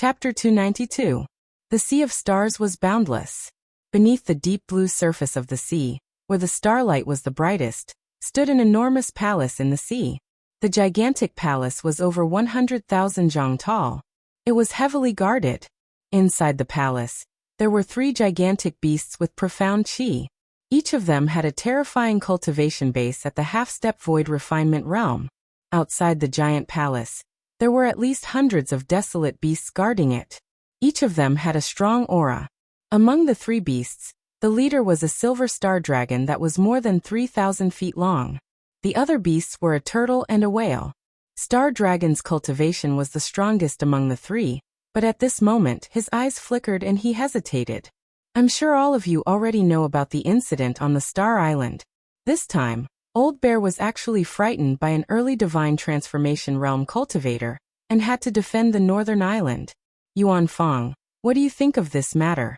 Chapter 292. The Sea of Stars was boundless. Beneath the deep blue surface of the sea, where the starlight was the brightest, stood an enormous palace in the sea. The gigantic palace was over 100,000 zhang tall. It was heavily guarded. Inside the palace, there were 3 gigantic beasts with profound qi. Each of them had a terrifying cultivation base at the half-step void refinement realm. Outside the giant palace, there were at least hundreds of desolate beasts guarding it. Each of them had a strong aura. Among the 3 beasts, the leader was a silver star dragon that was more than 3,000 feet long. The other beasts were a turtle and a whale. Star Dragon's cultivation was the strongest among the 3, but at this moment his eyes flickered and he hesitated. I'm sure all of you already know about the incident on the Star Island. This time, Old Bear was actually frightened by an early divine transformation realm cultivator, and had to defend the northern island. Yuan Fong, what do you think of this matter?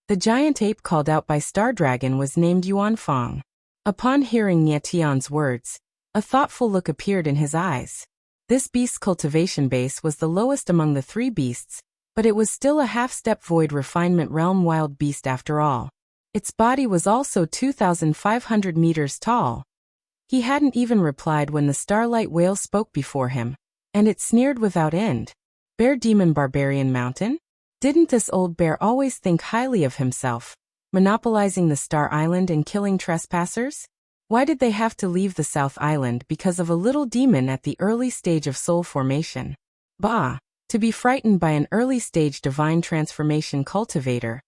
The giant ape called out by Star Dragon was named Yuan Fong. Upon hearing Nie Tian's words, a thoughtful look appeared in his eyes. This beast's cultivation base was the lowest among the 3 beasts, but it was still a half-step void refinement realm wild beast after all. Its body was also 2,500 meters tall. He hadn't even replied when the starlight whale spoke before him, and it sneered without end. Bear Demon Barbarian Mountain? Didn't this old bear always think highly of himself, monopolizing the Star Island and killing trespassers? Why did they have to leave the South Island because of a little demon at the early stage of soul formation? Bah! To be frightened by an early stage divine transformation cultivator.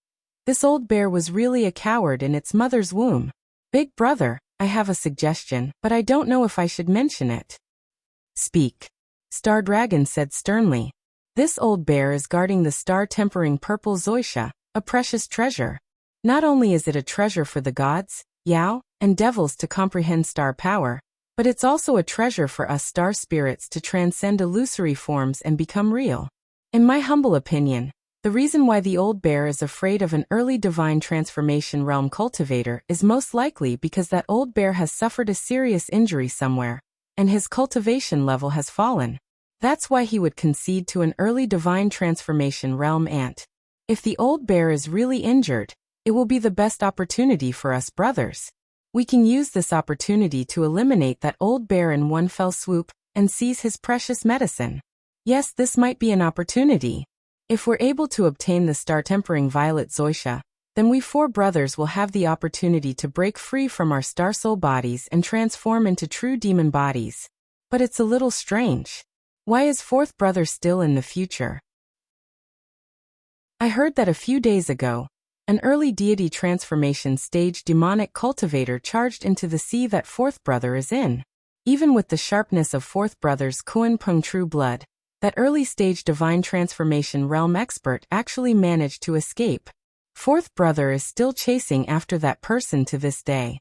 This old bear was really a coward in its mother's womb. Big brother, I have a suggestion, but I don't know if I should mention it. Speak. Star Dragon said sternly. This old bear is guarding the star-tempering purple Zoisha, a precious treasure. Not only is it a treasure for the gods, Yao, and devils to comprehend star power, but it's also a treasure for us star spirits to transcend illusory forms and become real. In my humble opinion, the reason why the old bear is afraid of an early divine transformation realm cultivator is most likely because that old bear has suffered a serious injury somewhere, and his cultivation level has fallen. That's why he would concede to an early divine transformation realm ant. If the old bear is really injured, it will be the best opportunity for us brothers. We can use this opportunity to eliminate that old bear in one fell swoop and seize his precious medicine. Yes, this might be an opportunity. If we're able to obtain the star-tempering violet Zoisha, then we 4 brothers will have the opportunity to break free from our star soul bodies and transform into true demon bodies. But it's a little strange. Why is 4th brother still in the future? I heard that a few days ago, an early deity transformation stage demonic cultivator charged into the sea that 4th brother is in. Even with the sharpness of 4th brother's Kuan Peng true blood, that early stage divine transformation realm expert actually managed to escape. 4th brother is still chasing after that person to this day.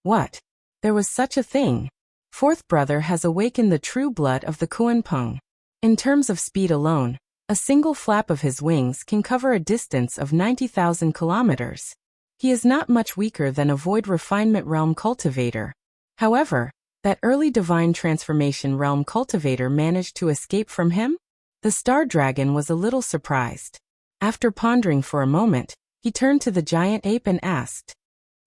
What? There was such a thing. 4th brother has awakened the true blood of the Kuan Peng. In terms of speed alone, a single flap of his wings can cover a distance of 90,000 kilometers. He is not much weaker than a void refinement realm cultivator. However, that early divine transformation realm cultivator managed to escape from him? The Star Dragon was a little surprised. After pondering for a moment, he turned to the giant ape and asked.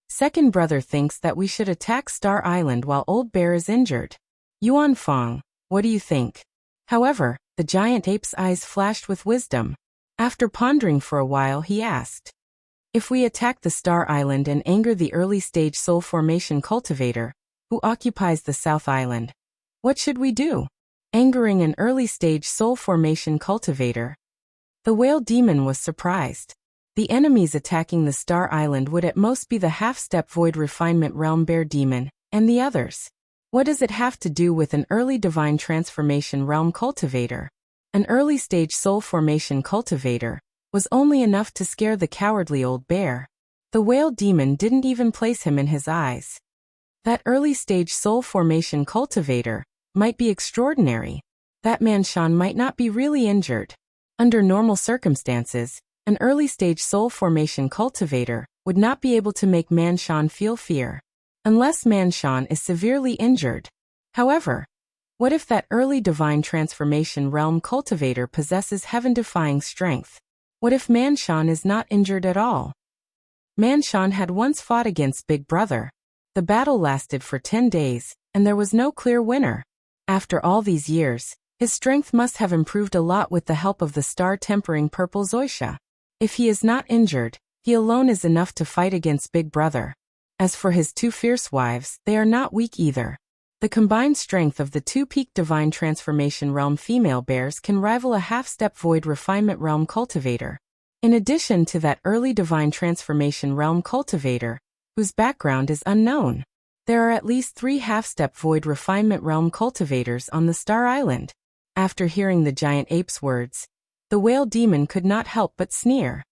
2nd brother thinks that we should attack Star Island while Old Bear is injured. Yuan Fong, what do you think? However, the giant ape's eyes flashed with wisdom. After pondering for a while he asked. If we attack the Star Island and anger the early stage soul formation cultivator, who occupies the South Island, what should we do? Angering an early stage soul formation cultivator. The whale demon was surprised. The enemies attacking the Star Island would at most be the half-step void refinement realm bear demon, and the others. What does it have to do with an early divine transformation realm cultivator? An early stage soul formation cultivator was only enough to scare the cowardly old bear. The whale demon didn't even place him in his eyes. That early stage soul formation cultivator might be extraordinary. That Manshan might not be really injured. Under normal circumstances, an early stage soul formation cultivator would not be able to make Manshan feel fear, unless Manshan is severely injured. However, What if that early divine transformation realm cultivator possesses heaven-defying strength? What if Manshan is not injured at all? Manshan had once fought against Big Brother. The battle lasted for 10 days, and there was no clear winner. After all these years, his strength must have improved a lot with the help of the star-tempering purple Wuxia. If he is not injured, he alone is enough to fight against Big Brother. As for his two fierce wives, they are not weak either. The combined strength of the two-peak divine transformation realm female bears can rival a half-step void refinement realm cultivator. In addition to that early divine transformation realm cultivator, whose background is unknown, there are at least 3 half-step void refinement realm cultivators on the Star Island. After hearing the giant ape's words, the whale demon could not help but sneer.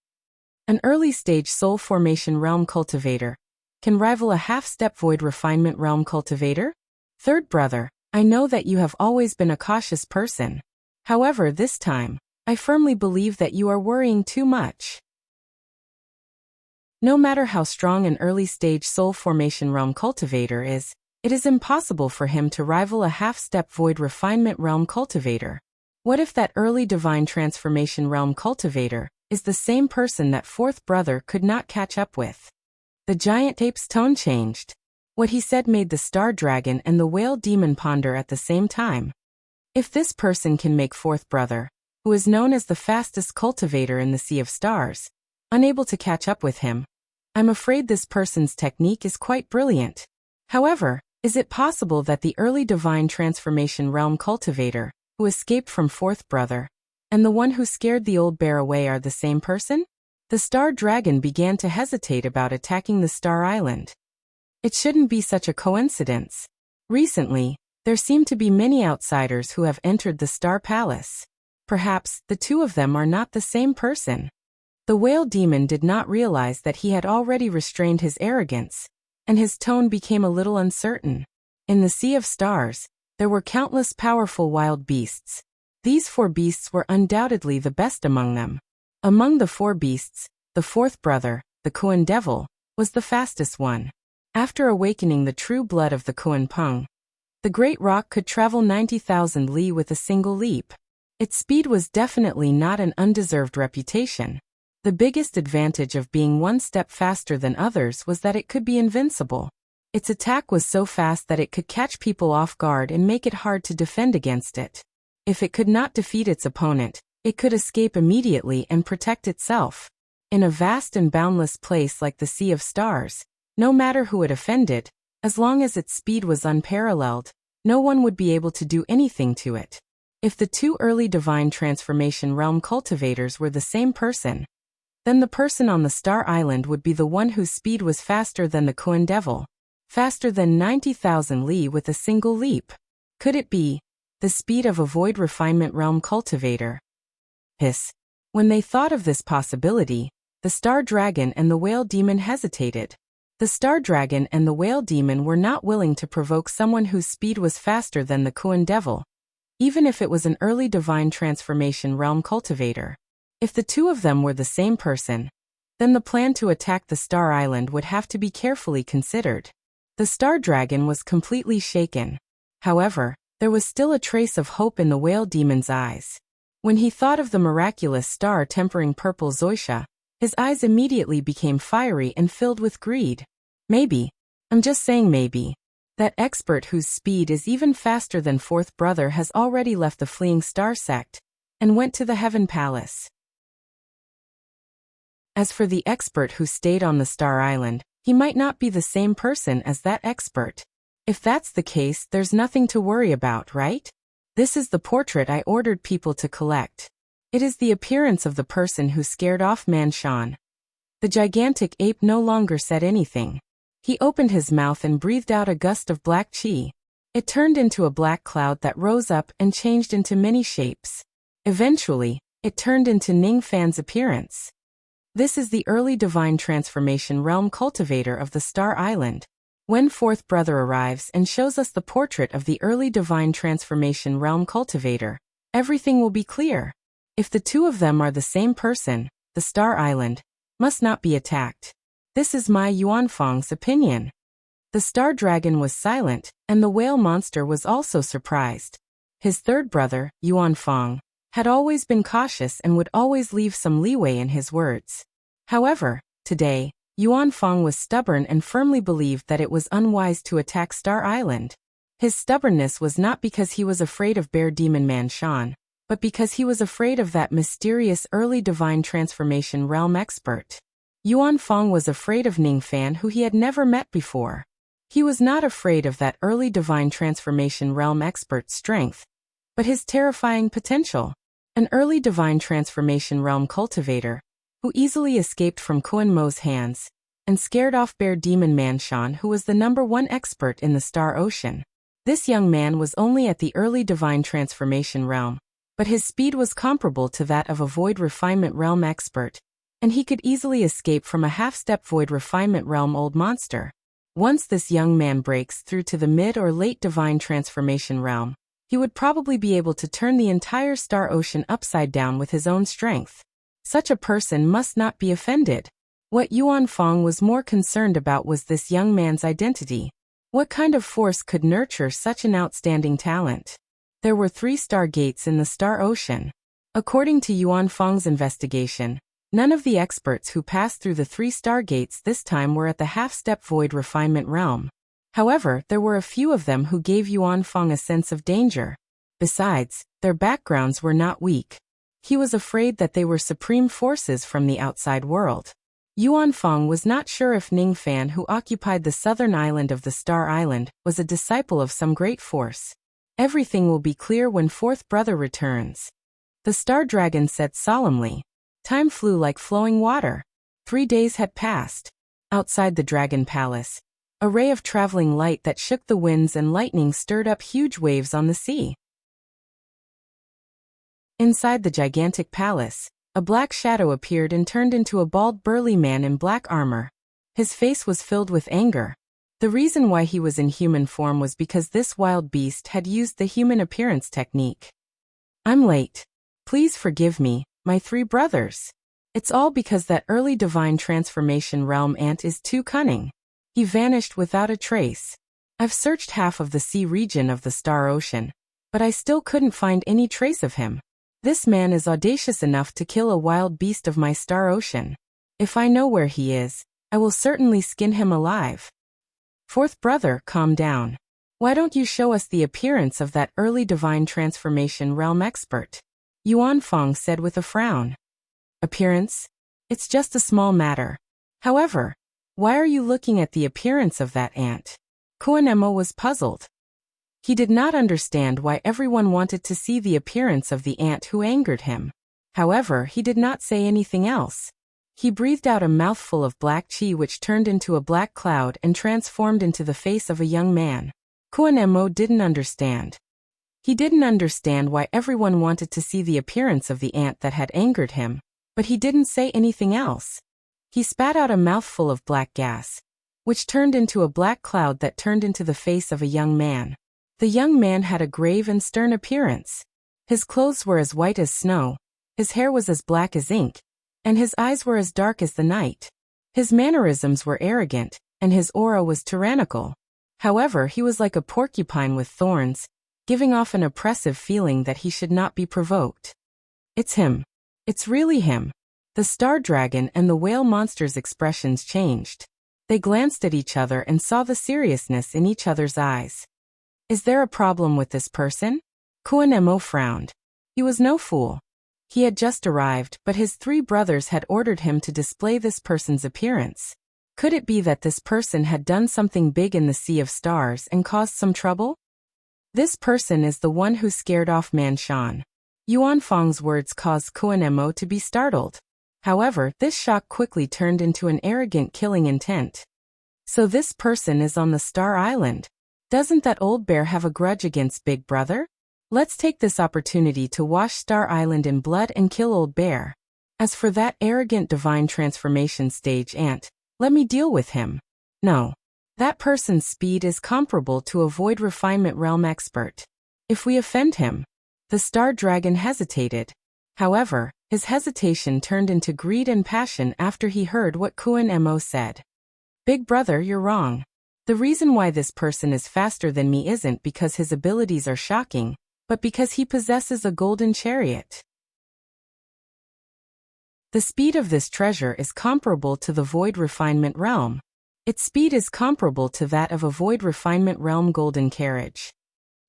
An early-stage soul formation realm cultivator can rival a half-step void refinement realm cultivator? Third brother, I know that you have always been a cautious person. However, this time, I firmly believe that you are worrying too much. No matter how strong an early-stage soul formation realm cultivator is, it is impossible for him to rival a half-step void refinement realm cultivator. What if that early divine transformation realm cultivator is the same person that fourth brother could not catch up with? The giant ape's tone changed. What he said made the star dragon and the whale demon ponder at the same time. If this person can make fourth brother, who is known as the fastest cultivator in the Sea of Stars, unable to catch up with him, I'm afraid this person's technique is quite brilliant. However, is it possible that the early divine transformation realm cultivator, who escaped from fourth brother, and the one who scared the old bear away are the same person? The star dragon began to hesitate about attacking the Star Island. It shouldn't be such a coincidence. Recently, there seem to be many outsiders who have entered the Star Palace. Perhaps the two of them are not the same person. The whale demon did not realize that he had already restrained his arrogance, and his tone became a little uncertain. In the Sea of Stars, there were countless powerful wild beasts. These 4 beasts were undoubtedly the best among them. Among the 4 beasts, the fourth brother, the Kuan Devil, was the fastest one. After awakening the true blood of the Kuan Peng, the great rock could travel 90,000 li with a single leap. Its speed was definitely not an undeserved reputation. The biggest advantage of being one step faster than others was that it could be invincible. Its attack was so fast that it could catch people off guard and make it hard to defend against it. If it could not defeat its opponent, it could escape immediately and protect itself. In a vast and boundless place like the Sea of Stars, no matter who it offended, as long as its speed was unparalleled, no one would be able to do anything to it. If the 2 early divine transformation realm cultivators were the same person, then the person on the Star Island would be the one whose speed was faster than the Kuan Devil, faster than 90,000 li with a single leap. Could it be the speed of a void refinement realm cultivator? Hiss. When they thought of this possibility, the Star Dragon and the Whale Demon hesitated. The Star Dragon and the Whale Demon were not willing to provoke someone whose speed was faster than the Kuan Devil, even if it was an early divine transformation realm cultivator. If the two of them were the same person, then the plan to attack the Star Island would have to be carefully considered. The Star Dragon was completely shaken. However, there was still a trace of hope in the Whale Demon's eyes. When he thought of the miraculous star-tempering purple Wuxia, his eyes immediately became fiery and filled with greed. Maybe, I'm just saying maybe, that expert whose speed is even faster than fourth brother has already left the fleeing star sect and went to the Heaven Palace. As for the expert who stayed on the Star Island, he might not be the same person as that expert. If that's the case, there's nothing to worry about, right? This is the portrait I ordered people to collect. It is the appearance of the person who scared off Manshan. The gigantic ape no longer said anything. He opened his mouth and breathed out a gust of black chi. It turned into a black cloud that rose up and changed into many shapes. Eventually, it turned into Ning Fan's appearance. This is the early divine transformation realm cultivator of the Star Island. When fourth brother arrives and shows us the portrait of the early divine transformation realm cultivator, everything will be clear. If the two of them are the same person, the Star Island must not be attacked. This is my Yuanfang's opinion. The star dragon was silent, and the whale monster was also surprised. His third brother, Yuanfang, had always been cautious and would always leave some leeway in his words. However, today, Yuanfang was stubborn and firmly believed that it was unwise to attack Star Island. His stubbornness was not because he was afraid of Bear Demon Man Shan, but because he was afraid of that mysterious early divine transformation realm expert. Yuanfang was afraid of Ningfan, who he had never met before. He was not afraid of that early divine transformation realm expert's strength, but his terrifying potential. An early divine transformation realm cultivator, who easily escaped from Kuan Mo's hands, and scared off Bear Demon Man Shan, who was the #1 expert in the Star Ocean. This young man was only at the early divine transformation realm, but his speed was comparable to that of a void refinement realm expert, and he could easily escape from a half-step void refinement realm old monster. Once this young man breaks through to the mid or late divine transformation realm, he would probably be able to turn the entire Star Ocean upside down with his own strength. Such a person must not be offended. What Yuanfang was more concerned about was this young man's identity. What kind of force could nurture such an outstanding talent? There were 3 star gates in the Star Ocean. According to Yuanfang's investigation, none of the experts who passed through the 3 star gates this time were at the half-step void refinement realm. However, there were a few of them who gave Yuanfang a sense of danger. Besides, their backgrounds were not weak. He was afraid that they were supreme forces from the outside world. Yuanfang was not sure if Ningfan, who occupied the southern island of the Star Island, was a disciple of some great force. Everything will be clear when fourth brother returns. The Star Dragon said solemnly. Time flew like flowing water. 3 days had passed. Outside the Dragon Palace, a ray of traveling light that shook the winds and lightning stirred up huge waves on the sea. Inside the gigantic palace, a black shadow appeared and turned into a bald burly man in black armor. His face was filled with anger. The reason why he was in human form was because this wild beast had used the human appearance technique. I'm late. Please forgive me, my 3 brothers. It's all because that early divine transformation realm ant is too cunning. He vanished without a trace. I've searched half of the sea region of the Star Ocean, but I still couldn't find any trace of him. This man is audacious enough to kill a wild beast of my Star Ocean. If I know where he is, I will certainly skin him alive. Fourth brother, calm down. Why don't you show us the appearance of that early divine transformation realm expert? Yuanfang said with a frown. Appearance? It's just a small matter. However, why are you looking at the appearance of that ant? Kuanemo was puzzled. He did not understand why everyone wanted to see the appearance of the ant who angered him. However, he did not say anything else. He breathed out a mouthful of black chi which turned into a black cloud and transformed into the face of a young man. Kuanemo didn't understand. He didn't understand why everyone wanted to see the appearance of the ant that had angered him, but he didn't say anything else. He spat out a mouthful of black gas, which turned into a black cloud that turned into the face of a young man. The young man had a grave and stern appearance. His clothes were as white as snow, his hair was as black as ink, and his eyes were as dark as the night. His mannerisms were arrogant, and his aura was tyrannical. However, he was like a porcupine with thorns, giving off an oppressive feeling that he should not be provoked. It's him. It's really him. The Star Dragon and the whale monster's expressions changed. They glanced at each other and saw the seriousness in each other's eyes. Is there a problem with this person? Kuanemo frowned. He was no fool. He had just arrived, but his 3 brothers had ordered him to display this person's appearance. Could it be that this person had done something big in the Sea of Stars and caused some trouble? This person is the one who scared off Man Shan. Yuanfang's words caused Kuanemo to be startled. However, this shock quickly turned into an arrogant killing intent. So this person is on the Star Island. Doesn't that old bear have a grudge against Big Brother? Let's take this opportunity to wash Star Island in blood and kill Old Bear. As for that arrogant divine transformation stage ant, let me deal with him. No. That person's speed is comparable to a void refinement realm expert. If we offend him, the Star Dragon hesitated. However, his hesitation turned into greed and passion after he heard what Kuanemo said. Big Brother, you're wrong. The reason why this person is faster than me isn't because his abilities are shocking, but because he possesses a golden chariot. The speed of this treasure is comparable to the Void Refinement Realm. Its speed is comparable to that of a Void Refinement Realm golden carriage.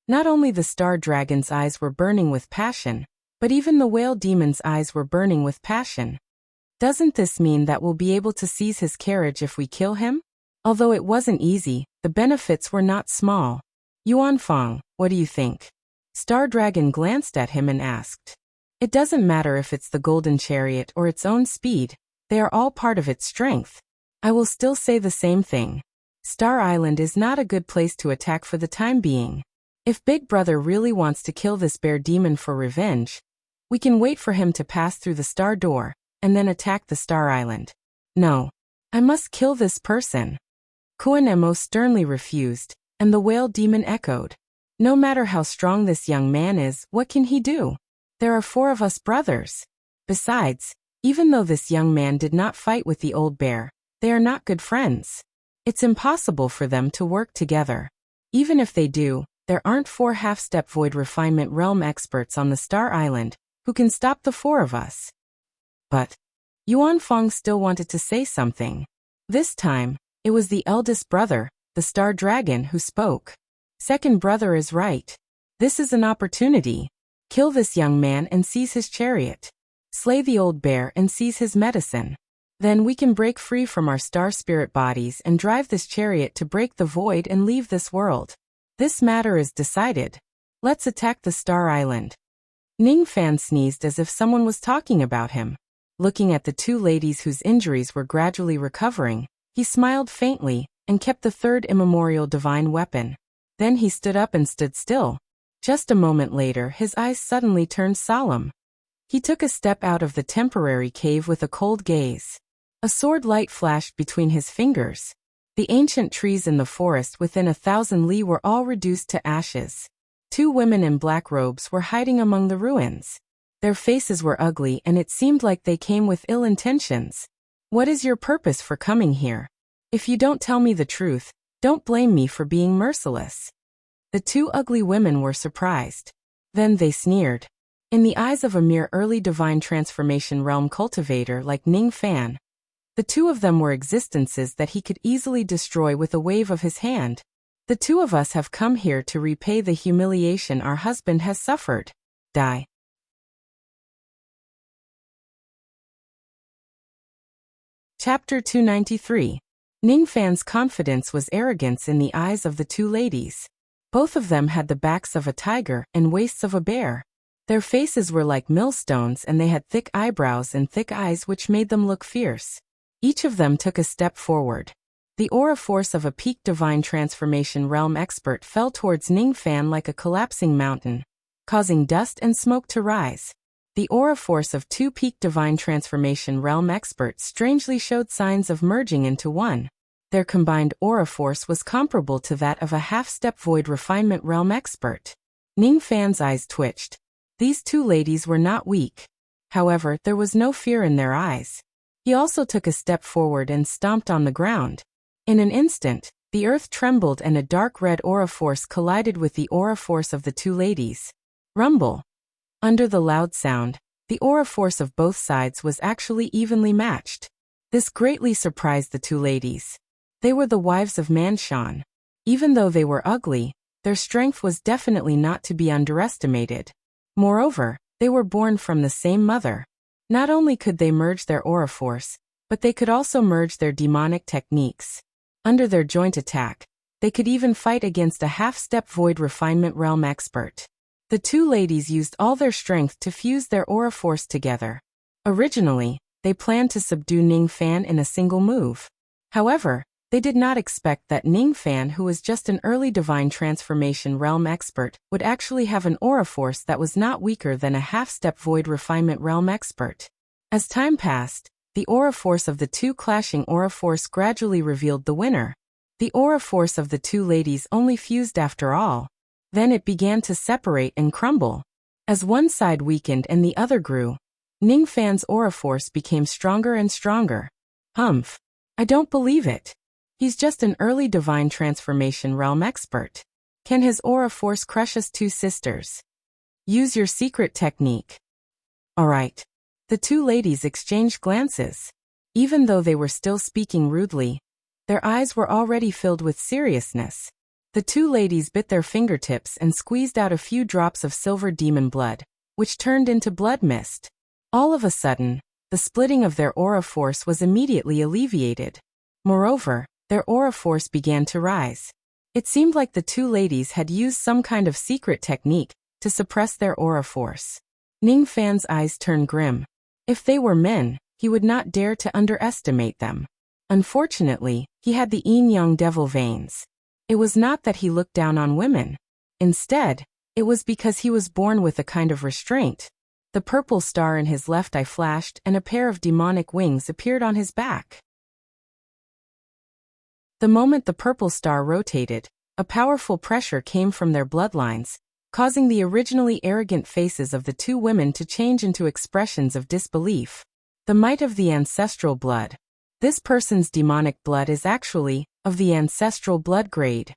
Not only the Star Dragon's eyes were burning with passion, but even the Whale Demon's eyes were burning with passion. Doesn't this mean that we'll be able to seize his carriage if we kill him? Although it wasn't easy, the benefits were not small. Yuanfang, what do you think? Star Dragon glanced at him and asked. It doesn't matter if it's the golden chariot or its own speed, they are all part of its strength. I will still say the same thing. Star Island is not a good place to attack for the time being. If Big Brother really wants to kill this bear demon for revenge, we can wait for him to pass through the star door, and then attack the Star Island. No. I must kill this person. Kuanemo sternly refused, and the Whale Demon echoed. No matter how strong this young man is, what can he do? There are 4 of us brothers. Besides, even though this young man did not fight with the old bear, they are not good friends. It's impossible for them to work together. Even if they do, there aren't 4 half-step Void Refinement Realm experts on the Star Island who can stop the 4 of us. But Yuanfang still wanted to say something. This time, it was the eldest brother, the Star Dragon, who spoke. Second brother is right. This is an opportunity. Kill this young man and seize his chariot. Slay the old bear and seize his medicine. Then we can break free from our star spirit bodies and drive this chariot to break the void and leave this world. This matter is decided. Let's attack the Star Island. Ning Fan sneezed as if someone was talking about him. Looking at the 2 ladies whose injuries were gradually recovering, he smiled faintly and kept the 3rd immemorial divine weapon. Then he stood up and stood still. Just a moment later, his eyes suddenly turned solemn. He took a step out of the temporary cave with a cold gaze. A sword light flashed between his fingers. The ancient trees in the forest within 1,000 li were all reduced to ashes. 2 women in black robes were hiding among the ruins. Their faces were ugly and it seemed like they came with ill intentions. What is your purpose for coming here? If you don't tell me the truth, don't blame me for being merciless. The 2 ugly women were surprised. Then they sneered. In the eyes of a mere early divine transformation realm cultivator like Ning Fan, the 2 of them were existences that he could easily destroy with a wave of his hand. The 2 of us have come here to repay the humiliation our husband has suffered. Die. Chapter 293. Ning Fan's confidence was arrogance in the eyes of the 2 ladies. Both of them had the backs of a tiger and waists of a bear. Their faces were like millstones and they had thick eyebrows and thick eyes which made them look fierce. Each of them took a step forward. The aura force of a peak divine transformation realm expert fell towards Ning Fan like a collapsing mountain, causing dust and smoke to rise. The aura force of 2 peak divine transformation realm experts strangely showed signs of merging into one. Their combined aura force was comparable to that of a half-step Void Refinement Realm expert. Ning Fan's eyes twitched. These 2 ladies were not weak. However, there was no fear in their eyes. He also took a step forward and stomped on the ground. In an instant, the earth trembled and a dark red aura force collided with the aura force of the 2 ladies. Rumble. Under the loud sound, the aura force of both sides was actually evenly matched. This greatly surprised the 2 ladies. They were the wives of Manshan. Even though they were ugly, their strength was definitely not to be underestimated. Moreover, they were born from the same mother. Not only could they merge their aura force, but they could also merge their demonic techniques. Under their joint attack, they could even fight against a half-step Void Refinement Realm expert. The 2 ladies used all their strength to fuse their aura force together. Originally, they planned to subdue Ning Fan in a single move. However, they did not expect that Ning Fan, who was just an early divine transformation realm expert, would actually have an aura force that was not weaker than a half-step Void Refinement Realm expert. As time passed, the aura force of the 2 clashing aura force gradually revealed the winner. The aura force of the 2 ladies only fused after all. Then it began to separate and crumble. As one side weakened and the other grew, Ning Fan's aura force became stronger and stronger. Humph. I don't believe it. He's just an early divine transformation realm expert. Can his aura force crush us two sisters? Use your secret technique. Alright. The two ladies exchanged glances. Even though they were still speaking rudely, their eyes were already filled with seriousness. The two ladies bit their fingertips and squeezed out a few drops of silver demon blood, which turned into blood mist. All of a sudden, the splitting of their aura force was immediately alleviated. Moreover, their aura force began to rise. It seemed like the two ladies had used some kind of secret technique to suppress their aura force. Ning Fan's eyes turned grim. If they were men, he would not dare to underestimate them. Unfortunately, he had the yin-yang devil veins. It was not that he looked down on women. Instead, it was because he was born with a kind of restraint. The purple star in his left eye flashed and a pair of demonic wings appeared on his back. The moment the purple star rotated, a powerful pressure came from their bloodlines, causing the originally arrogant faces of the two women to change into expressions of disbelief. The might of the ancestral blood. This person's demonic blood is actually of the ancestral blood grade.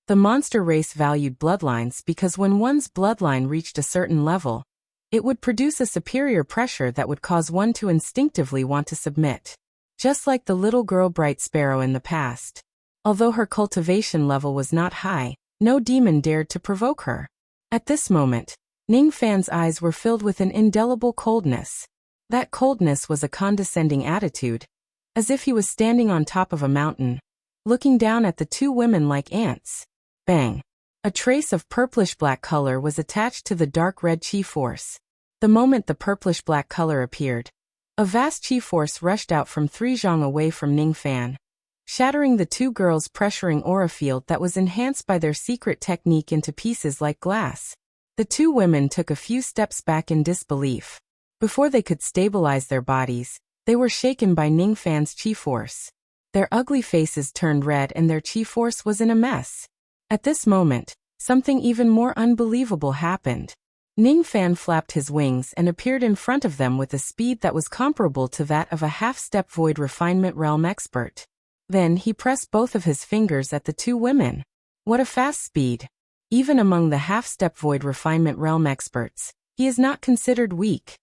The monster race valued bloodlines because when one's bloodline reached a certain level, it would produce a superior pressure that would cause one to instinctively want to submit. Just like the little girl Bright Sparrow in the past. Although her cultivation level was not high, no demon dared to provoke her. At this moment, Ning Fan's eyes were filled with an indelible coldness. That coldness was a condescending attitude, as if he was standing on top of a mountain, looking down at the two women like ants. Bang! A trace of purplish-black color was attached to the dark red chi force. The moment the purplish-black color appeared, a vast chi force rushed out from 3 zhang away from Ning Fan, shattering the two girls' pressuring aura field that was enhanced by their secret technique into pieces like glass. The two women took a few steps back in disbelief. Before they could stabilize their bodies, they were shaken by Ning Fan's chi force. Their ugly faces turned red and their chi force was in a mess. At this moment, something even more unbelievable happened. Ning Fan flapped his wings and appeared in front of them with a speed that was comparable to that of a half-step void refinement realm expert. Then he pressed both of his fingers at the two women. What a fast speed! Even among the half-step void refinement realm experts, he is not considered weak.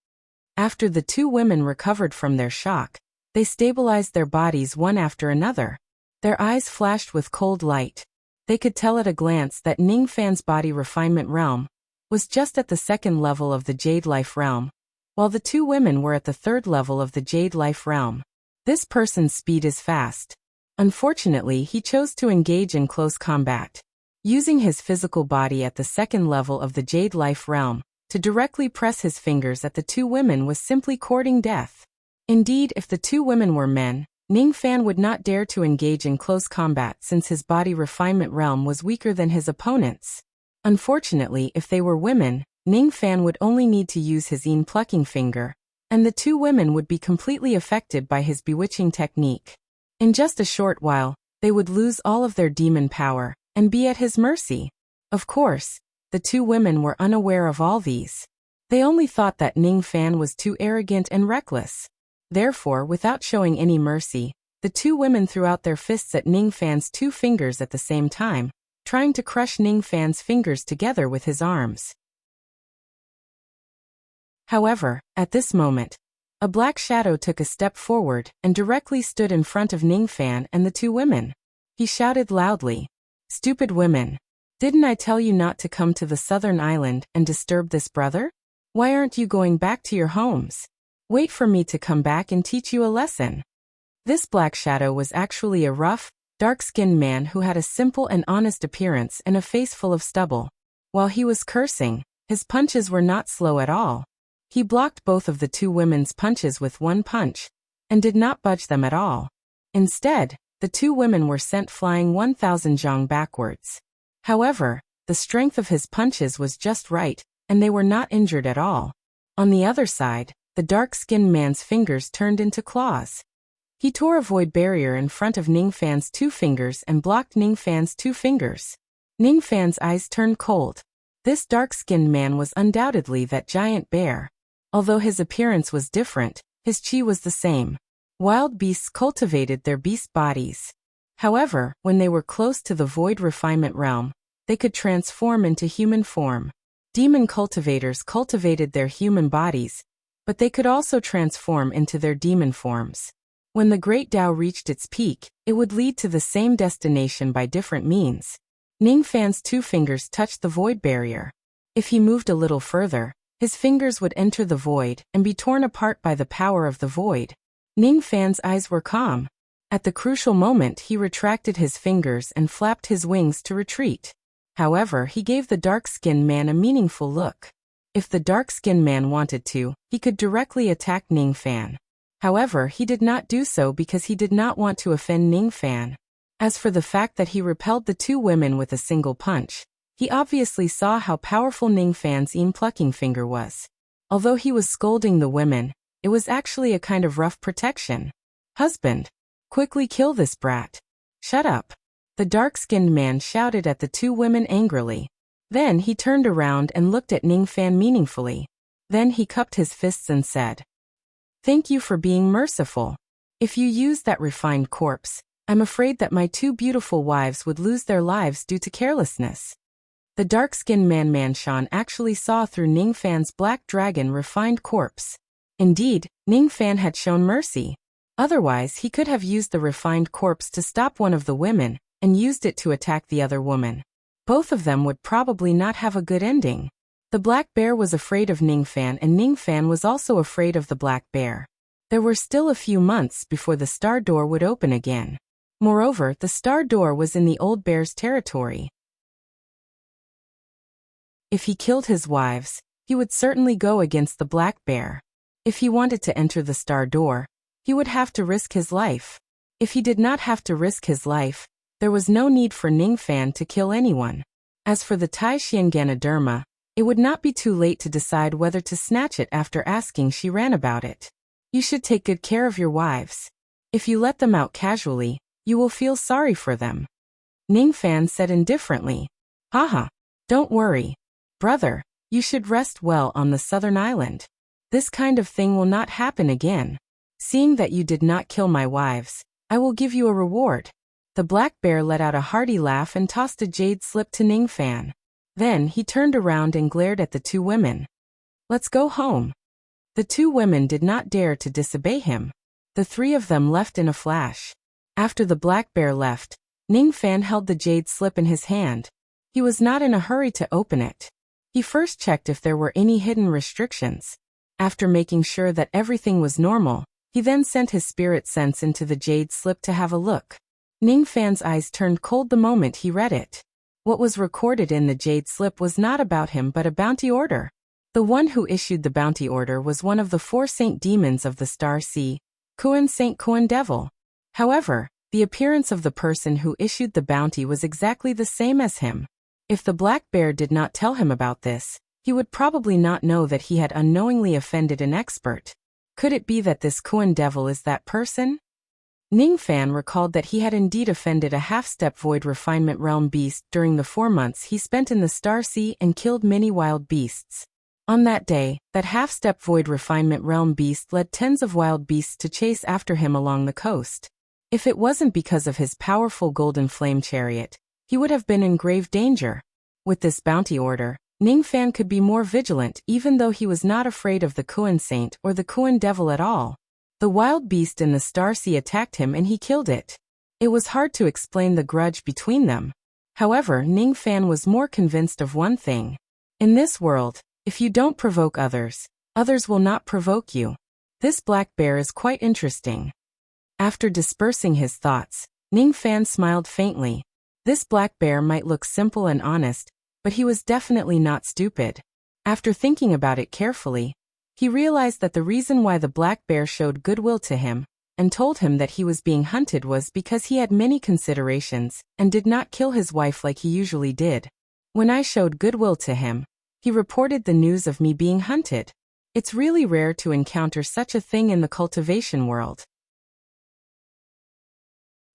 After the two women recovered from their shock, they stabilized their bodies one after another. Their eyes flashed with cold light. They could tell at a glance that Ning Fan's body refinement realm was just at the second level of the Jade Life realm, while the two women were at the third level of the Jade Life realm. This person's speed is fast. Unfortunately, he chose to engage in close combat, using his physical body at the second level of the Jade Life realm to directly press his fingers at the two women was simply courting death. Indeed, if the two women were men, Ning Fan would not dare to engage in close combat since his body refinement realm was weaker than his opponents. Unfortunately, if they were women, Ning Fan would only need to use his yin plucking finger, and the two women would be completely affected by his bewitching technique. In just a short while, they would lose all of their demon power and be at his mercy. Of course, the two women were unaware of all these. They only thought that Ning Fan was too arrogant and reckless. Therefore, without showing any mercy, the two women threw out their fists at Ning Fan's two fingers at the same time, trying to crush Ning Fan's fingers together with his arms. However, at this moment, a black shadow took a step forward and directly stood in front of Ning Fan and the two women. He shouted loudly, "Stupid women! Didn't I tell you not to come to the southern island and disturb this brother? Why aren't you going back to your homes? Wait for me to come back and teach you a lesson." This black shadow was actually a rough, dark-skinned man who had a simple and honest appearance and a face full of stubble. While he was cursing, his punches were not slow at all. He blocked both of the two women's punches with one punch, and did not budge them at all. Instead, the two women were sent flying 1,000 zhang backwards. However, the strength of his punches was just right, and they were not injured at all. On the other side, the dark-skinned man's fingers turned into claws. He tore a void barrier in front of Ning Fan's two fingers and blocked Ning Fan's two fingers. Ning Fan's eyes turned cold. This dark-skinned man was undoubtedly that giant bear. Although his appearance was different, his chi was the same. Wild beasts cultivated their beast bodies. However, when they were close to the void refinement realm, they could transform into human form. Demon cultivators cultivated their human bodies, but they could also transform into their demon forms. When the Great Tao reached its peak, it would lead to the same destination by different means. Ningfan's 2 fingers touched the void barrier. If he moved a little further, his fingers would enter the void and be torn apart by the power of the void. Ningfan's eyes were calm. At the crucial moment, he retracted his fingers and flapped his wings to retreat. However, he gave the dark-skinned man a meaningful look. If the dark-skinned man wanted to, he could directly attack Ningfan. However, he did not do so because he did not want to offend Ningfan. As for the fact that he repelled the 2 women with a single punch, he obviously saw how powerful Ningfan's plucking finger was. Although he was scolding the women, it was actually a kind of rough protection. "Husband, quickly kill this brat." "Shut up." The dark-skinned man shouted at the 2 women angrily. Then he turned around and looked at Ningfan meaningfully. Then he cupped his fists and said, "Thank you for being merciful. If you used that refined corpse, I'm afraid that my 2 beautiful wives would lose their lives due to carelessness." The dark-skinned man Manshan actually saw through Ningfan's black dragon refined corpse. Indeed, Ningfan had shown mercy. Otherwise, he could have used the refined corpse to stop one of the women, and used it to attack the other woman. Both of them would probably not have a good ending. The black bear was afraid of Ningfan, and Ningfan was also afraid of the black bear. There were still a few months before the star door would open again. Moreover, the star door was in the old bear's territory. If he killed his wives, he would certainly go against the black bear. If he wanted to enter the star door, he would have to risk his life. If he did not have to risk his life, there was no need for Ningfan to kill anyone. As for the Tai Xianganaderma, it would not be too late to decide whether to snatch it after asking she ran about it. You should take good care of your wives. If you let them out casually, you will feel sorry for them. Ningfan said indifferently. Haha, don't worry. Brother, you should rest well on the southern island. This kind of thing will not happen again. Seeing that you did not kill my wives, I will give you a reward. The black bear let out a hearty laugh and tossed a jade slip to Ningfan. Then he turned around and glared at the 2 women. Let's go home. The 2 women did not dare to disobey him. The 3 of them left in a flash. After the black bear left, Ningfan held the jade slip in his hand. He was not in a hurry to open it. He first checked if there were any hidden restrictions. After making sure that everything was normal, he then sent his spirit sense into the jade slip to have a look. Ningfan's eyes turned cold the moment he read it. What was recorded in the jade slip was not about him but a bounty order. The one who issued the bounty order was one of the 4 saint demons of the Star Sea, Kuan Saint Kuan Devil. However, the appearance of the person who issued the bounty was exactly the same as him. If the black bear did not tell him about this, he would probably not know that he had unknowingly offended an expert. Could it be that this Kuan Devil is that person? Ningfan recalled that he had indeed offended a half-step void refinement realm beast during the 4 months he spent in the Star Sea and killed many wild beasts. On that day, that half-step void refinement realm beast led tens of wild beasts to chase after him along the coast. If it wasn't because of his powerful golden flame chariot, he would have been in grave danger. With this bounty order, Ningfan could be more vigilant even though he was not afraid of the Kuan Saint or the Kuan Devil at all. The wild beast in the Star Sea attacked him and he killed it. It was hard to explain the grudge between them. However, Ningfan was more convinced of one thing. In this world, if you don't provoke others, others will not provoke you. This black bear is quite interesting. After dispersing his thoughts, Ningfan smiled faintly. This black bear might look simple and honest, but he was definitely not stupid. After thinking about it carefully, he realized that the reason why the black bear showed goodwill to him and told him that he was being hunted was because he had many considerations and did not kill his wife like he usually did. When I showed goodwill to him, he reported the news of me being hunted. It's really rare to encounter such a thing in the cultivation world.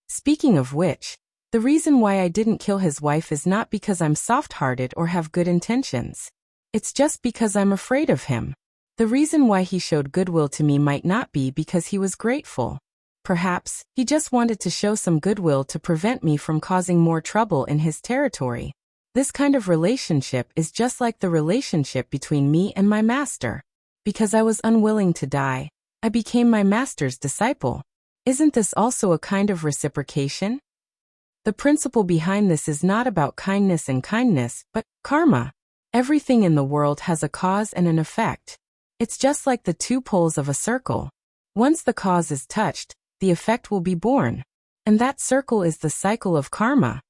Speaking of which, the reason why I didn't kill his wife is not because I'm soft-hearted or have good intentions. It's just because I'm afraid of him. The reason why he showed goodwill to me might not be because he was grateful. Perhaps, he just wanted to show some goodwill to prevent me from causing more trouble in his territory. This kind of relationship is just like the relationship between me and my master. Because I was unwilling to die, I became my master's disciple. Isn't this also a kind of reciprocation? The principle behind this is not about kindness and kindness, but karma. Everything in the world has a cause and an effect. It's just like the two poles of a circle. Once the cause is touched, the effect will be born. And that circle is the cycle of karma.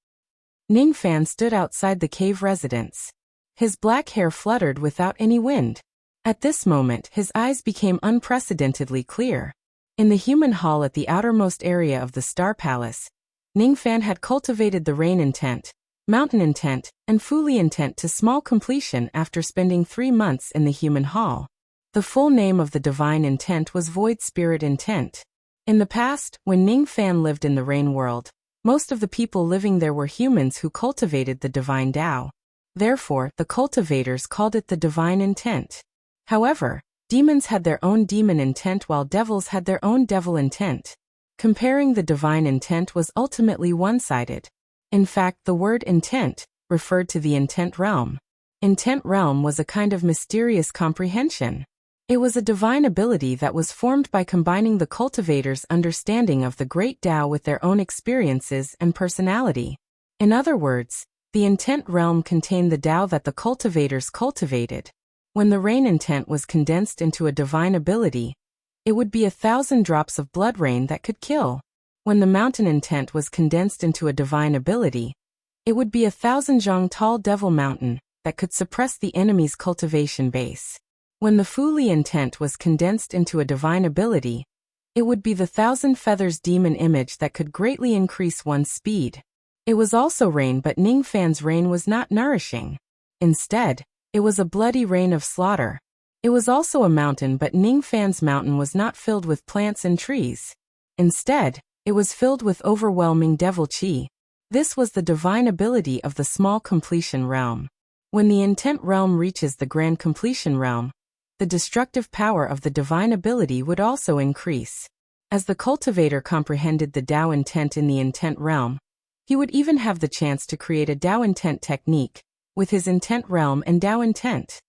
Ningfan stood outside the cave residence. His black hair fluttered without any wind. At this moment, his eyes became unprecedentedly clear. In the human hall at the outermost area of the Star Palace, Ningfan had cultivated the rain intent, mountain intent, and Fuli intent to small completion after spending 3 months in the human hall. The full name of the divine intent was Void Spirit Intent. In the past, when Ningfan lived in the rain world, most of the people living there were humans who cultivated the divine Tao. Therefore, the cultivators called it the divine intent. However, demons had their own demon intent while devils had their own devil intent. Comparing the divine intent was ultimately one-sided. In fact, the word intent referred to the intent realm. Intent realm was a kind of mysterious comprehension. It was a divine ability that was formed by combining the cultivators' understanding of the great Tao with their own experiences and personality. In other words, the intent realm contained the Tao that the cultivators cultivated. When the rain intent was condensed into a divine ability, it would be 1,000 drops of blood rain that could kill. When the mountain intent was condensed into a divine ability, it would be 1,000 zhang tall devil mountain that could suppress the enemy's cultivation base. When the Fuli intent was condensed into a divine ability, it would be the 1,000 feathers demon image that could greatly increase one's speed. It was also rain, but Ningfan's rain was not nourishing. Instead, it was a bloody rain of slaughter. It was also a mountain, but Ningfan's mountain was not filled with plants and trees. Instead, it was filled with overwhelming devil chi. This was the divine ability of the small completion realm. When the intent realm reaches the grand completion realm, the destructive power of the divine ability would also increase. As the cultivator comprehended the Tao intent in the intent realm, he would even have the chance to create a Tao intent technique with his intent realm and Tao intent.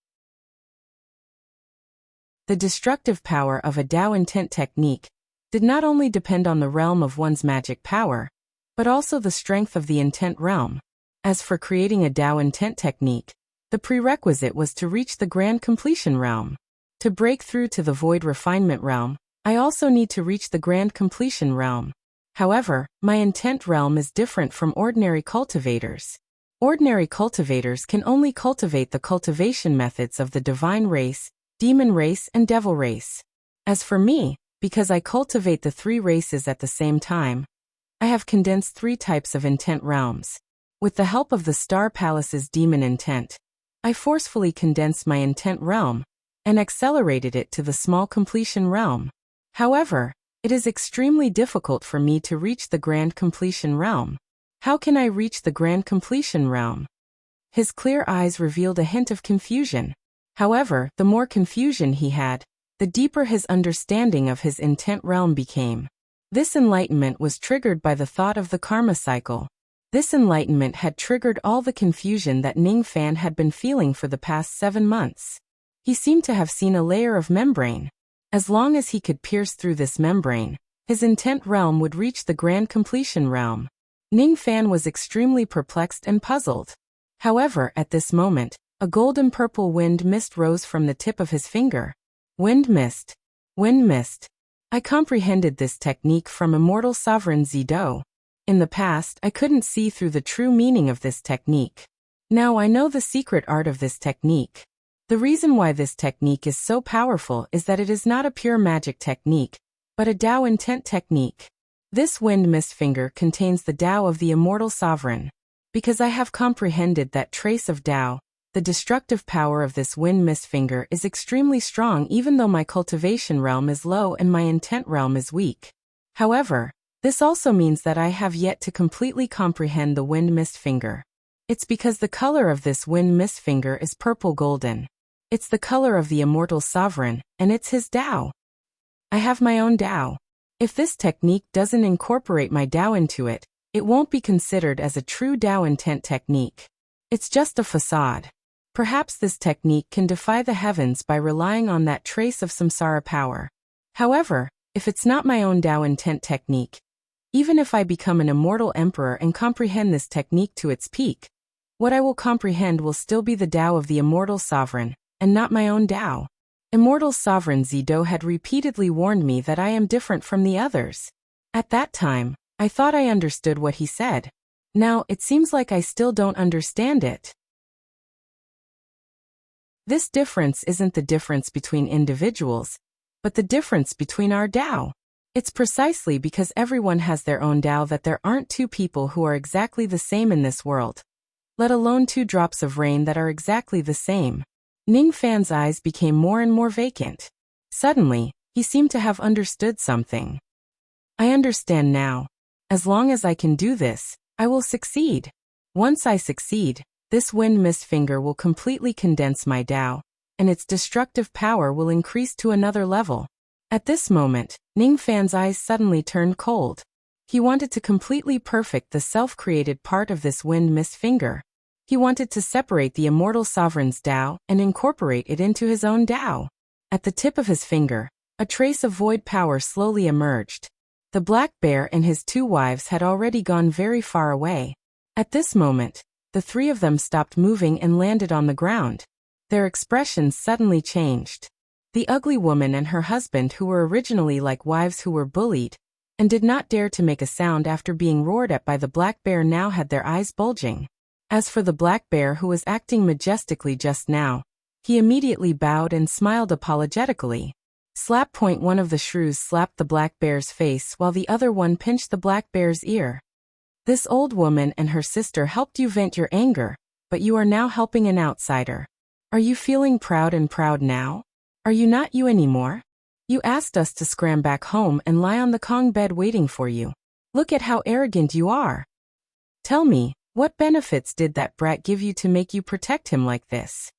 The destructive power of a Tao intent technique did not only depend on the realm of one's magic power, but also the strength of the intent realm. As for creating a Tao intent technique, the prerequisite was to reach the grand completion realm. To break through to the void refinement realm, I also need to reach the grand completion realm. However, my intent realm is different from ordinary cultivators. Ordinary cultivators can only cultivate the cultivation methods of the divine race, demon race, and devil race. As for me, because I cultivate the 3 races at the same time, I have condensed 3 types of intent realms. With the help of the Star Palace's demon intent, I forcefully condensed my intent realm and accelerated it to the small completion realm. However, it is extremely difficult for me to reach the grand completion realm. How can I reach the grand completion realm? His clear eyes revealed a hint of confusion. However, the more confusion he had, the deeper his understanding of his intent realm became. This enlightenment was triggered by the thought of the karma cycle. This enlightenment had triggered all the confusion that Ningfan had been feeling for the past 7 months. He seemed to have seen a layer of membrane. As long as he could pierce through this membrane, his intent realm would reach the grand completion realm. Ningfan was extremely perplexed and puzzled. However, at this moment, a golden purple wind mist rose from the tip of his finger. Wind mist. Wind mist. I comprehended this technique from immortal sovereign Zido. In the past, I couldn't see through the true meaning of this technique. Now I know the secret art of this technique. The reason why this technique is so powerful is that it is not a pure magic technique, but a Tao intent technique. This wind mist finger contains the Tao of the immortal sovereign. Because I have comprehended that trace of Tao, the destructive power of this wind mist finger is extremely strong even though my cultivation realm is low and my intent realm is weak. However, this also means that I have yet to completely comprehend the wind mist finger. It's because the color of this wind mist finger is purple golden. It's the color of the immortal sovereign, and it's his Tao. I have my own Tao. If this technique doesn't incorporate my Tao into it, it won't be considered as a true Tao intent technique. It's just a facade. Perhaps this technique can defy the heavens by relying on that trace of samsara power. However, if it's not my own Tao intent technique, even if I become an immortal emperor and comprehend this technique to its peak, what I will comprehend will still be the Tao of the immortal sovereign, and not my own Tao. Immortal sovereign Zido had repeatedly warned me that I am different from the others. At that time, I thought I understood what he said. Now, it seems like I still don't understand it. This difference isn't the difference between individuals, but the difference between our Tao. It's precisely because everyone has their own Tao that there aren't two people who are exactly the same in this world, let alone two drops of rain that are exactly the same. Ning Fan's eyes became more and more vacant. Suddenly, he seemed to have understood something. I understand now. As long as I can do this, I will succeed. Once I succeed, this wind mist finger will completely condense my Tao, and its destructive power will increase to another level. At this moment, Ning Fan's eyes suddenly turned cold. He wanted to completely perfect the self-created part of this wind mist finger. He wanted to separate the immortal sovereign's Tao and incorporate it into his own Tao. At the tip of his finger, a trace of void power slowly emerged. The black bear and his two wives had already gone very far away. At this moment, the three of them stopped moving and landed on the ground. Their expressions suddenly changed. The ugly woman and her husband, who were originally like wives who were bullied and did not dare to make a sound after being roared at by the black bear, now had their eyes bulging. As for the black bear, who was acting majestically just now, he immediately bowed and smiled apologetically. Slap point. One of the shrews slapped the black bear's face while the other one pinched the black bear's ear. This old woman and her sister helped you vent your anger, but you are now helping an outsider. Are you feeling proud now? Are you not you anymore? You asked us to scram back home and lie on the Kong bed waiting for you. Look at how arrogant you are. Tell me, what benefits did that brat give you to make you protect him like this?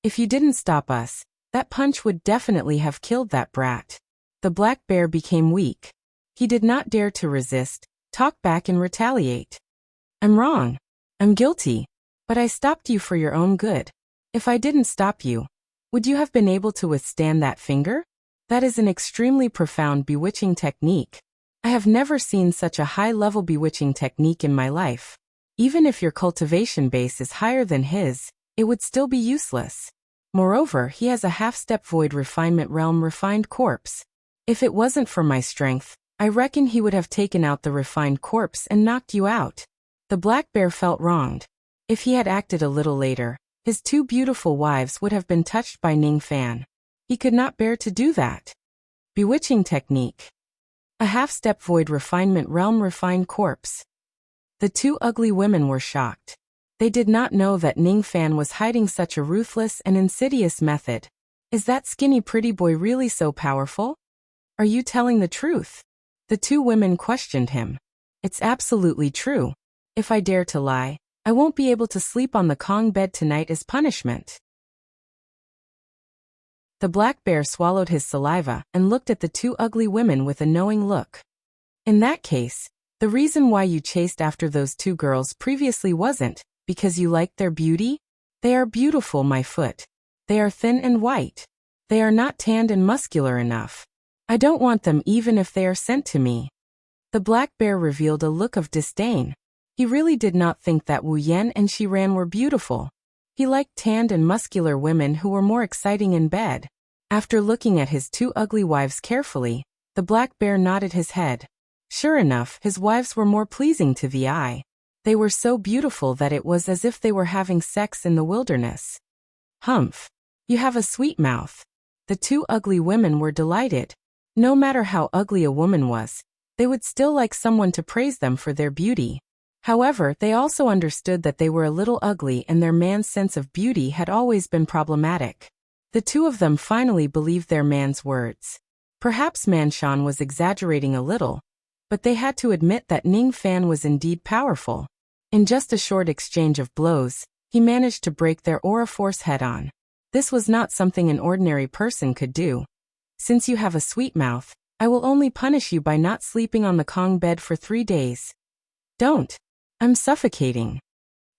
If you didn't stop us, that punch would definitely have killed that brat. The black bear became weak. He did not dare to resist, talk back and retaliate. I'm wrong. I'm guilty. But I stopped you for your own good. If I didn't stop you, would you have been able to withstand that finger? That is an extremely profound bewitching technique. I have never seen such a high-level bewitching technique in my life. Even if your cultivation base is higher than his, it would still be useless. Moreover, he has a half-step void refinement realm refined corpse. If it wasn't for my strength, I reckon he would have taken out the refined corpse and knocked you out. The black bear felt wronged. If he had acted a little later, his two beautiful wives would have been touched by Ning Fan. He could not bear to do that. Bewitching technique. A half-step void refinement realm refined corpse. The two ugly women were shocked. They did not know that Ning Fan was hiding such a ruthless and insidious method. Is that skinny pretty boy really so powerful? Are you telling the truth? The two women questioned him. It's absolutely true. If I dare to lie, I won't be able to sleep on the Kong bed tonight as punishment. The black bear swallowed his saliva and looked at the two ugly women with a knowing look. In that case, the reason why you chased after those two girls previously wasn't because you liked their beauty? They are beautiful, my foot. They are thin and white. They are not tanned and muscular enough. I don't want them even if they are sent to me. The black bear revealed a look of disdain. He really did not think that Wu Yan and Shi Ran were beautiful. He liked tanned and muscular women who were more exciting in bed. After looking at his two ugly wives carefully, the black bear nodded his head. Sure enough, his wives were more pleasing to the eye. They were so beautiful that it was as if they were having sex in the wilderness. Humph! You have a sweet mouth. The two ugly women were delighted. No matter how ugly a woman was, they would still like someone to praise them for their beauty. However, they also understood that they were a little ugly and their man's sense of beauty had always been problematic. The two of them finally believed their man's words. Perhaps Manshan was exaggerating a little, but they had to admit that Ning Fan was indeed powerful. In just a short exchange of blows, he managed to break their aura force head-on. This was not something an ordinary person could do. Since you have a sweet mouth, I will only punish you by not sleeping on the Kong bed for 3 days. Don't. I'm suffocating.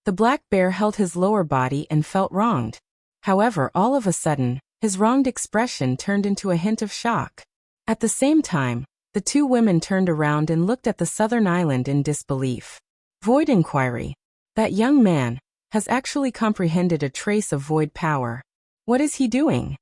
The black bear held his lower body and felt wronged. However, all of a sudden, his wronged expression turned into a hint of shock. At the same time, the two women turned around and looked at the southern island in disbelief. Void inquiry. That young man has actually comprehended a trace of void power. What is he doing?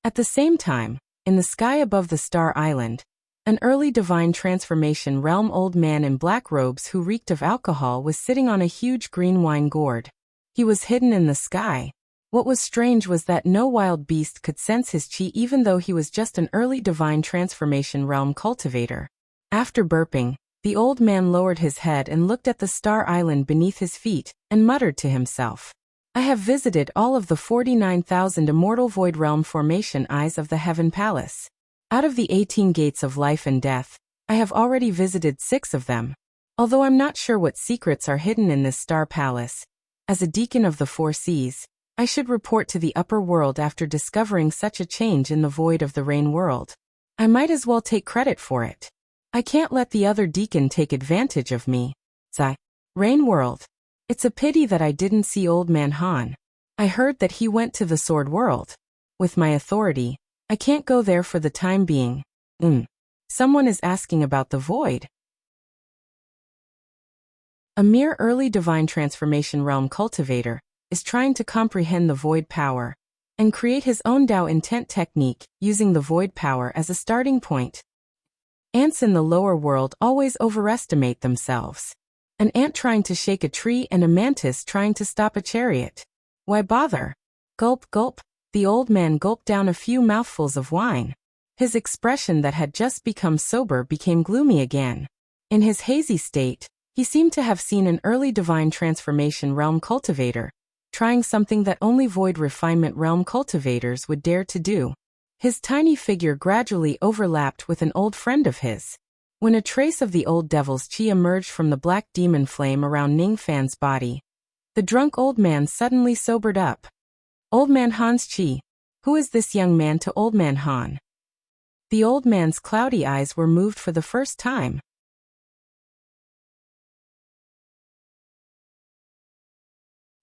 At the same time, in the sky above the Star Island, an early divine transformation realm old man in black robes who reeked of alcohol was sitting on a huge green wine gourd. He was hidden in the sky. What was strange was that no wild beast could sense his chi even though he was just an early divine transformation realm cultivator. After burping, the old man lowered his head and looked at the Star Island beneath his feet, and muttered to himself, I have visited all of the 49,000 immortal void realm formation eyes of the Heaven Palace. Out of the 18 gates of life and death, I have already visited 6 of them. Although I'm not sure what secrets are hidden in this Star Palace, as a deacon of the 4 seas, I should report to the upper world after discovering such a change in the void of the rain world. I might as well take credit for it. I can't let the other deacon take advantage of me. Zai. Rain world. It's a pity that I didn't see Old Man Han. I heard that he went to the Sword World. With my authority, I can't go there for the time being. Someone is asking about the void. A mere early divine transformation realm cultivator is trying to comprehend the void power and create his own Dao intent technique using the void power as a starting point. Ants in the lower world always overestimate themselves. An ant trying to shake a tree and a mantis trying to stop a chariot. Why bother? Gulp, gulp. The old man gulped down a few mouthfuls of wine. His expression that had just become sober became gloomy again. In his hazy state, he seemed to have seen an early divine transformation realm cultivator, trying something that only void refinement realm cultivators would dare to do. His tiny figure gradually overlapped with an old friend of his. When a trace of the old devil's chi emerged from the black demon flame around Ning Fan's body, the drunk old man suddenly sobered up. Old Man Han's chi. Who is this young man to Old Man Han? The old man's cloudy eyes were moved for the first time.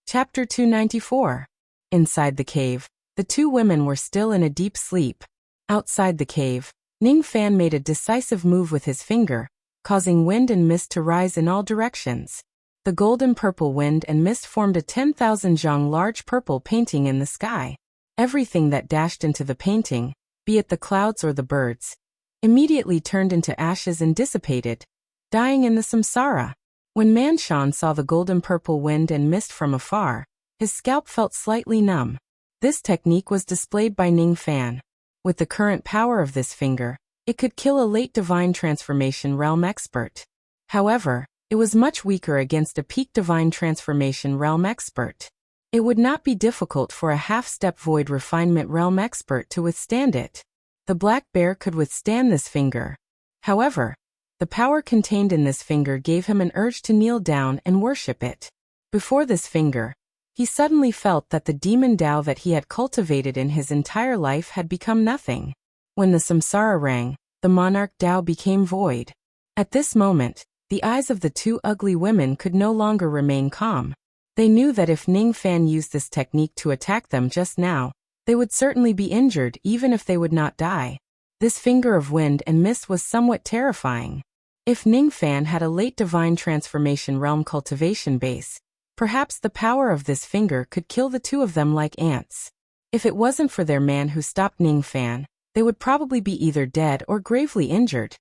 Chapter 294. Inside the cave, the two women were still in a deep sleep. Outside the cave, Ning Fan made a decisive move with his finger, causing wind and mist to rise in all directions. The golden purple wind and mist formed a 10,000 zhang large purple painting in the sky. Everything that dashed into the painting, be it the clouds or the birds, immediately turned into ashes and dissipated, dying in the samsara. When Manshan saw the golden purple wind and mist from afar, his scalp felt slightly numb. This technique was displayed by Ning Fan. With the current power of this finger, it could kill a late divine transformation realm expert. However, it was much weaker against a peak divine transformation realm expert. It would not be difficult for a half-step void refinement realm expert to withstand it. The black bear could withstand this finger. However, the power contained in this finger gave him an urge to kneel down and worship it. Before this finger, he suddenly felt that the demon Dao that he had cultivated in his entire life had become nothing. When the samsara rang, the monarch Dao became void. At this moment, the eyes of the two ugly women could no longer remain calm. They knew that if Ning Fan used this technique to attack them just now, they would certainly be injured even if they would not die. This finger of wind and mist was somewhat terrifying. If Ning Fan had a late divine transformation realm cultivation base, perhaps the power of this finger could kill the two of them like ants. If it wasn't for their man who stopped Ning Fan, they would probably be either dead or gravely injured.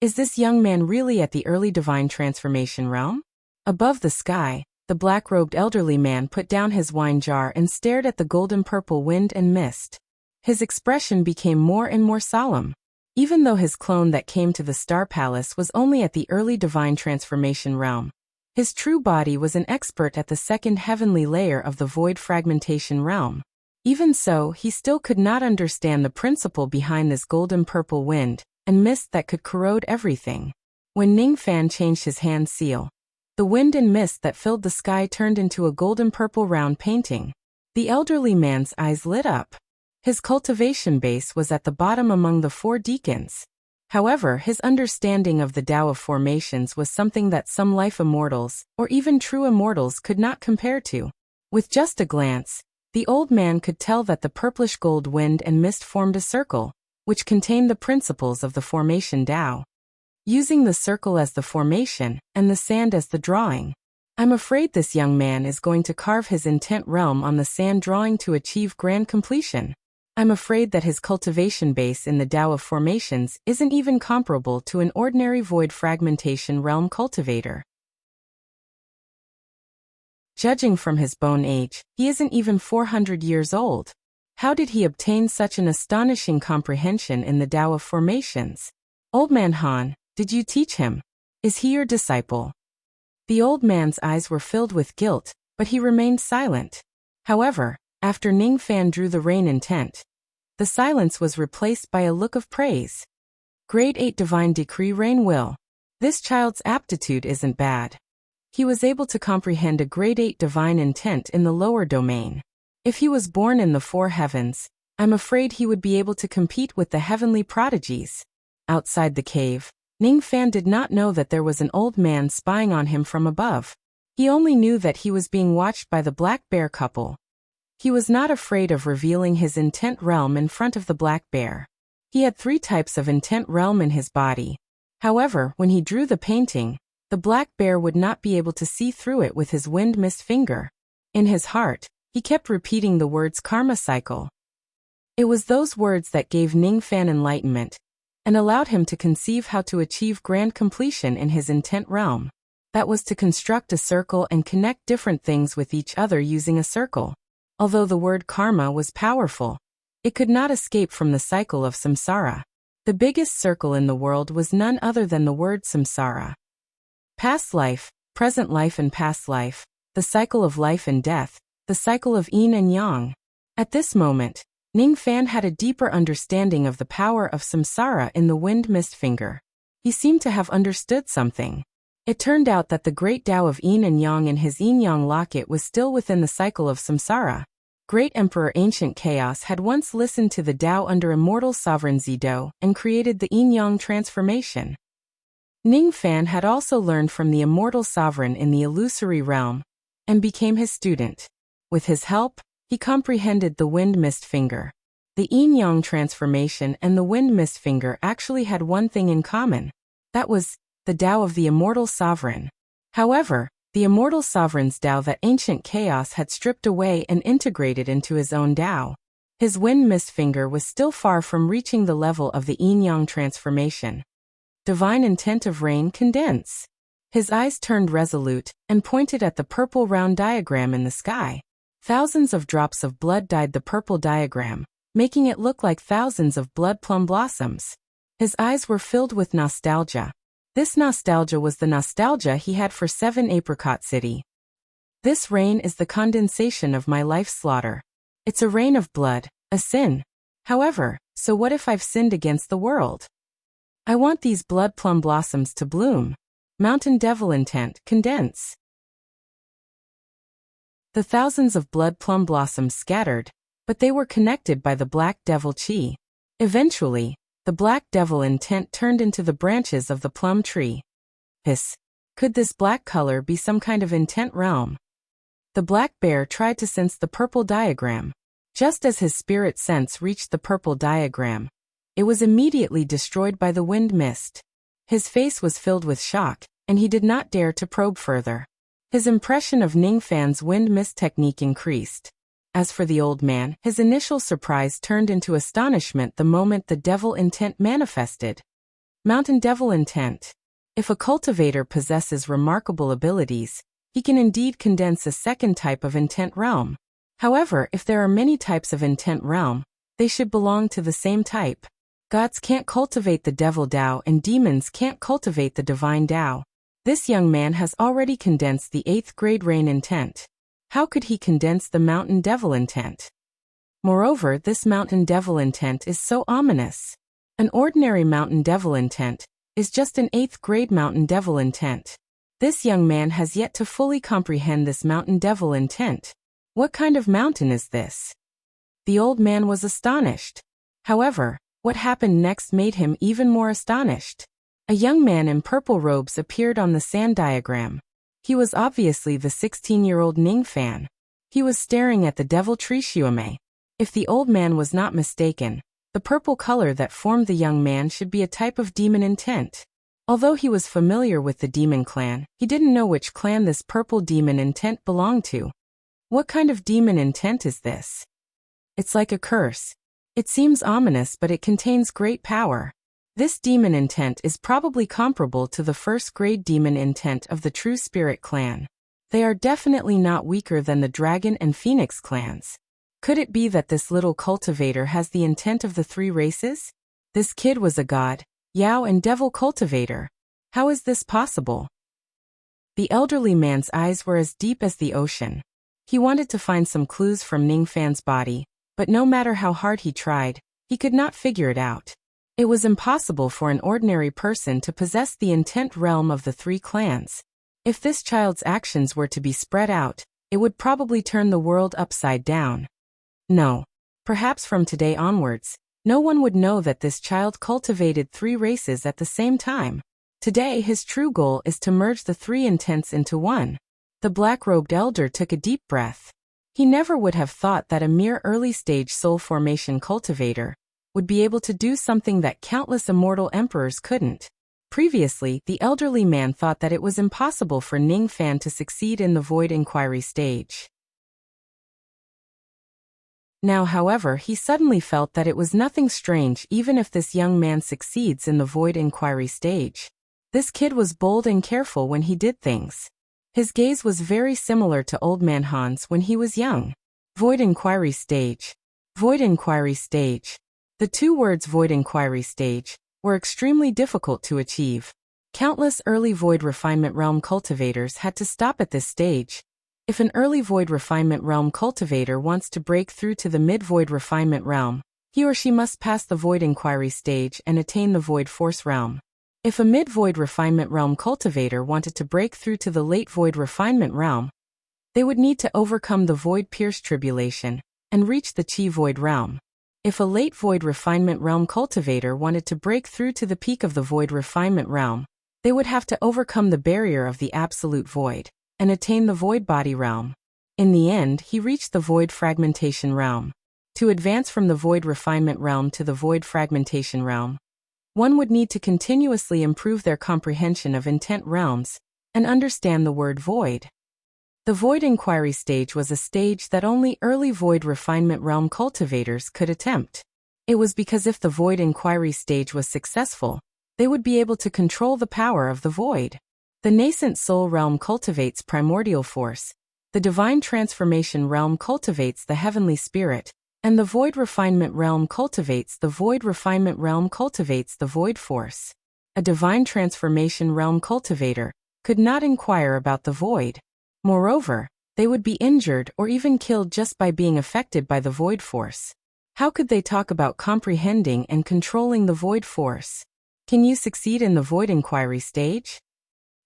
Is this young man really at the early divine transformation realm? Above the sky, the black-robed elderly man put down his wine jar and stared at the golden purple wind and mist. His expression became more and more solemn. Even though his clone that came to the Star Palace was only at the early divine transformation realm, his true body was an expert at the second heavenly layer of the void fragmentation realm. Even so, he still could not understand the principle behind this golden purple wind and mist that could corrode everything. When Ning Fan changed his hand seal, the wind and mist that filled the sky turned into a golden purple round painting. The elderly man's eyes lit up. His cultivation base was at the bottom among the 4 deacons. However, his understanding of the Tao of formations was something that some life immortals, or even true immortals, could not compare to. With just a glance, the old man could tell that the purplish gold wind and mist formed a circle, which contained the principles of the formation Tao. Using the circle as the formation, and the sand as the drawing, I'm afraid this young man is going to carve his intent realm on the sand drawing to achieve grand completion. I'm afraid that his cultivation base in the Tao of formations isn't even comparable to an ordinary void fragmentation realm cultivator. Judging from his bone age, he isn't even 400 years old. How did he obtain such an astonishing comprehension in the Tao of formations? Old man Han, did you teach him? Is he your disciple? The old man's eyes were filled with guilt, but he remained silent. However, after Ning Fan drew the rain intent, the silence was replaced by a look of praise. Grade 8 Divine Decree Rain Will. This child's aptitude isn't bad. He was able to comprehend a grade 8 divine intent in the lower domain. If he was born in the four heavens, I'm afraid he would be able to compete with the heavenly prodigies. Outside the cave, Ning Fan did not know that there was an old man spying on him from above. He only knew that he was being watched by the black bear couple. He was not afraid of revealing his intent realm in front of the black bear. He had 3 types of intent realm in his body. However, when he drew the painting, the black bear would not be able to see through it with his wind mist finger. In his heart, he kept repeating the words karma cycle. It was those words that gave Ning Fan enlightenment, and allowed him to conceive how to achieve grand completion in his intent realm. That was to construct a circle and connect different things with each other using a circle. Although the word karma was powerful, it could not escape from the cycle of samsara. The biggest circle in the world was none other than the word samsara. Past life, present life and past life, the cycle of life and death, the cycle of yin and yang. At this moment, Ning Fan had a deeper understanding of the power of samsara in the wind mist finger. He seemed to have understood something. It turned out that the great Tao of yin and yang in his yin-yang locket was still within the cycle of samsara. Great Emperor Ancient Chaos had once listened to the Tao under Immortal Sovereign Zido and created the yin-yang transformation. Ning Fan had also learned from the Immortal Sovereign in the illusory realm, and became his student. With his help, he comprehended the wind mist finger. The yin-yang transformation and the wind mist finger actually had one thing in common. That was the Tao of the Immortal Sovereign. However, the Immortal Sovereign's Tao that Ancient Chaos had stripped away and integrated into his own Tao. His wind mist finger was still far from reaching the level of the yin-yang transformation. Divine intent of rain condense. His eyes turned resolute and pointed at the purple round diagram in the sky. Thousands of drops of blood dyed the purple diagram, making it look like thousands of blood plum blossoms. His eyes were filled with nostalgia. This nostalgia was the nostalgia he had for 7 Apricot City. This rain is the condensation of my life's slaughter. It's a rain of blood, a sin. However, so what if I've sinned against the world? I want these blood plum blossoms to bloom. Mountain Devil intent, condense. The thousands of blood plum blossoms scattered, but they were connected by the black devil chi. Eventually, the black devil intent turned into the branches of the plum tree. Could this black color be some kind of intent realm? The black bear tried to sense the purple diagram. Just as his spirit sense reached the purple diagram, it was immediately destroyed by the wind mist. His face was filled with shock, and he did not dare to probe further. His impression of Ning Fan's wind mist technique increased. As for the old man, his initial surprise turned into astonishment the moment the devil intent manifested. Mountain Devil intent. If a cultivator possesses remarkable abilities, he can indeed condense a second type of intent realm. However, if there are many types of intent realm, they should belong to the same type. Gods can't cultivate the devil Tao and demons can't cultivate the divine Tao. This young man has already condensed the 8th grade rain intent. How could he condense the mountain devil intent? Moreover, this mountain devil intent is so ominous. An ordinary mountain devil intent is just an 8th grade mountain devil intent. This young man has yet to fully comprehend this mountain devil intent. What kind of mountain is this? The old man was astonished. However, What happened next made him even more astonished. A young man in purple robes appeared on the sand diagram. He was obviously the 16-year-old Ning Fan. He was staring at the devil tree Xueme. If the old man was not mistaken, the purple color that formed the young man should be a type of demon intent. Although he was familiar with the demon clan, he didn't know which clan this purple demon intent belonged to. What kind of demon intent is this? It's like a curse. It seems ominous, but it contains great power. This demon intent is probably comparable to the first-grade demon intent of the True Spirit clan. They are definitely not weaker than the Dragon and Phoenix clans. Could it be that this little cultivator has the intent of the three races? This kid was a god, Yao and devil cultivator. How is this possible? The elderly man's eyes were as deep as the ocean. He wanted to find some clues from Ning Fan's body, but no matter how hard he tried, he could not figure it out. It was impossible for an ordinary person to possess the intent realm of the three clans. If this child's actions were to be spread out, it would probably turn the world upside down. No. Perhaps from today onwards, no one would know that this child cultivated three races at the same time. Today his true goal is to merge the three intents into one. The black-robed elder took a deep breath. He never would have thought that a mere early-stage soul formation cultivator would be able to do something that countless immortal emperors couldn't. Previously, the elderly man thought that it was impossible for Ning Fan to succeed in the Void Inquiry stage. Now, however, he suddenly felt that it was nothing strange even if this young man succeeds in the Void Inquiry stage. This kid was bold and careful when he did things. His gaze was very similar to Old Man Han's when he was young. Void Inquiry stage. Void Inquiry stage. The two words Void Inquiry stage were extremely difficult to achieve. Countless early Void Refinement Realm cultivators had to stop at this stage. If an early Void Refinement Realm cultivator wants to break through to the mid-Void Refinement Realm, he or she must pass the Void Inquiry stage and attain the Void Force Realm. If a mid-Void Refinement Realm cultivator wanted to break through to the late Void Refinement Realm, they would need to overcome the Void Pierce Tribulation and reach the Chi Void Realm. If a late Void Refinement Realm cultivator wanted to break through to the peak of the Void Refinement Realm, they would have to overcome the barrier of the Absolute Void and attain the Void Body Realm. In the end, he reached the Void Fragmentation Realm. To advance from the Void Refinement Realm to the Void Fragmentation Realm, one would need to continuously improve their comprehension of intent realms and understand the word void. The Void Inquiry stage was a stage that only early Void Refinement Realm cultivators could attempt. It was because if the Void Inquiry stage was successful, they would be able to control the power of the Void. The nascent Soul Realm cultivates Primordial Force, the Divine Transformation Realm cultivates the Heavenly Spirit, and the Void Refinement Realm cultivates the Void Refinement Realm cultivates the Void Force. A Divine Transformation Realm cultivator could not inquire about the Void. Moreover, they would be injured or even killed just by being affected by the Void Force. How could they talk about comprehending and controlling the Void Force? Can you succeed in the Void Inquiry stage?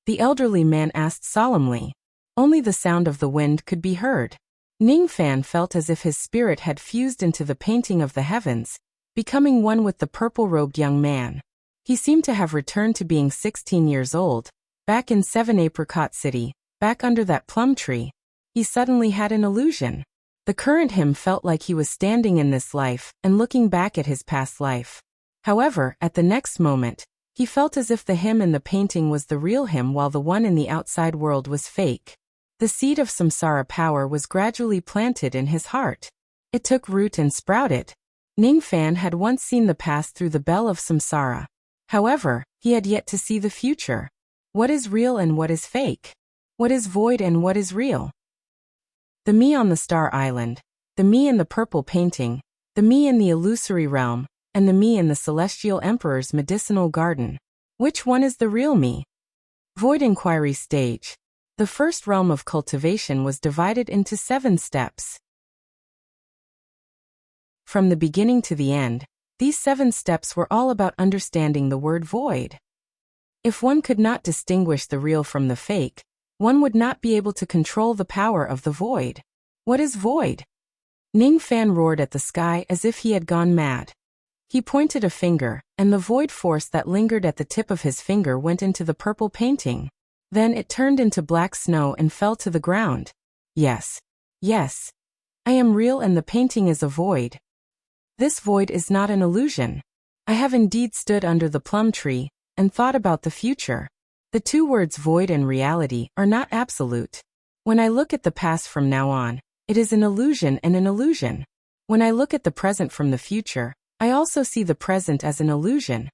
The elderly man asked solemnly. Only the sound of the wind could be heard. Ning Fan felt as if his spirit had fused into the painting of the heavens, becoming one with the purple-robed young man. He seemed to have returned to being 16 years old, back in 7 Apricot City. Back under that plum tree. He suddenly had an illusion. The current him felt like he was standing in this life and looking back at his past life. However, at the next moment, he felt as if the him in the painting was the real him while the one in the outside world was fake. The seed of samsara power was gradually planted in his heart. It took root and sprouted. Ning Fan had once seen the past through the bell of samsara. However, he had yet to see the future. What is real and what is fake? What is void and what is real? The me on the Star Island, the me in the purple painting, the me in the illusory realm, and the me in the Celestial Emperor's medicinal garden. Which one is the real me? Void Inquiry stage. The first realm of cultivation was divided into 7 steps. From the beginning to the end, these 7 steps were all about understanding the word void. If one could not distinguish the real from the fake, one would not be able to control the power of the void. What is void? Ning Fan roared at the sky as if he had gone mad. He pointed a finger, and the void force that lingered at the tip of his finger went into the purple painting. Then it turned into black snow and fell to the ground. Yes. Yes. I am real and the painting is a void. This void is not an illusion. I have indeed stood under the plum tree and thought about the future. The two words void and reality are not absolute. When I look at the past from now on, it is an illusion and an illusion. When I look at the present from the future, I also see the present as an illusion.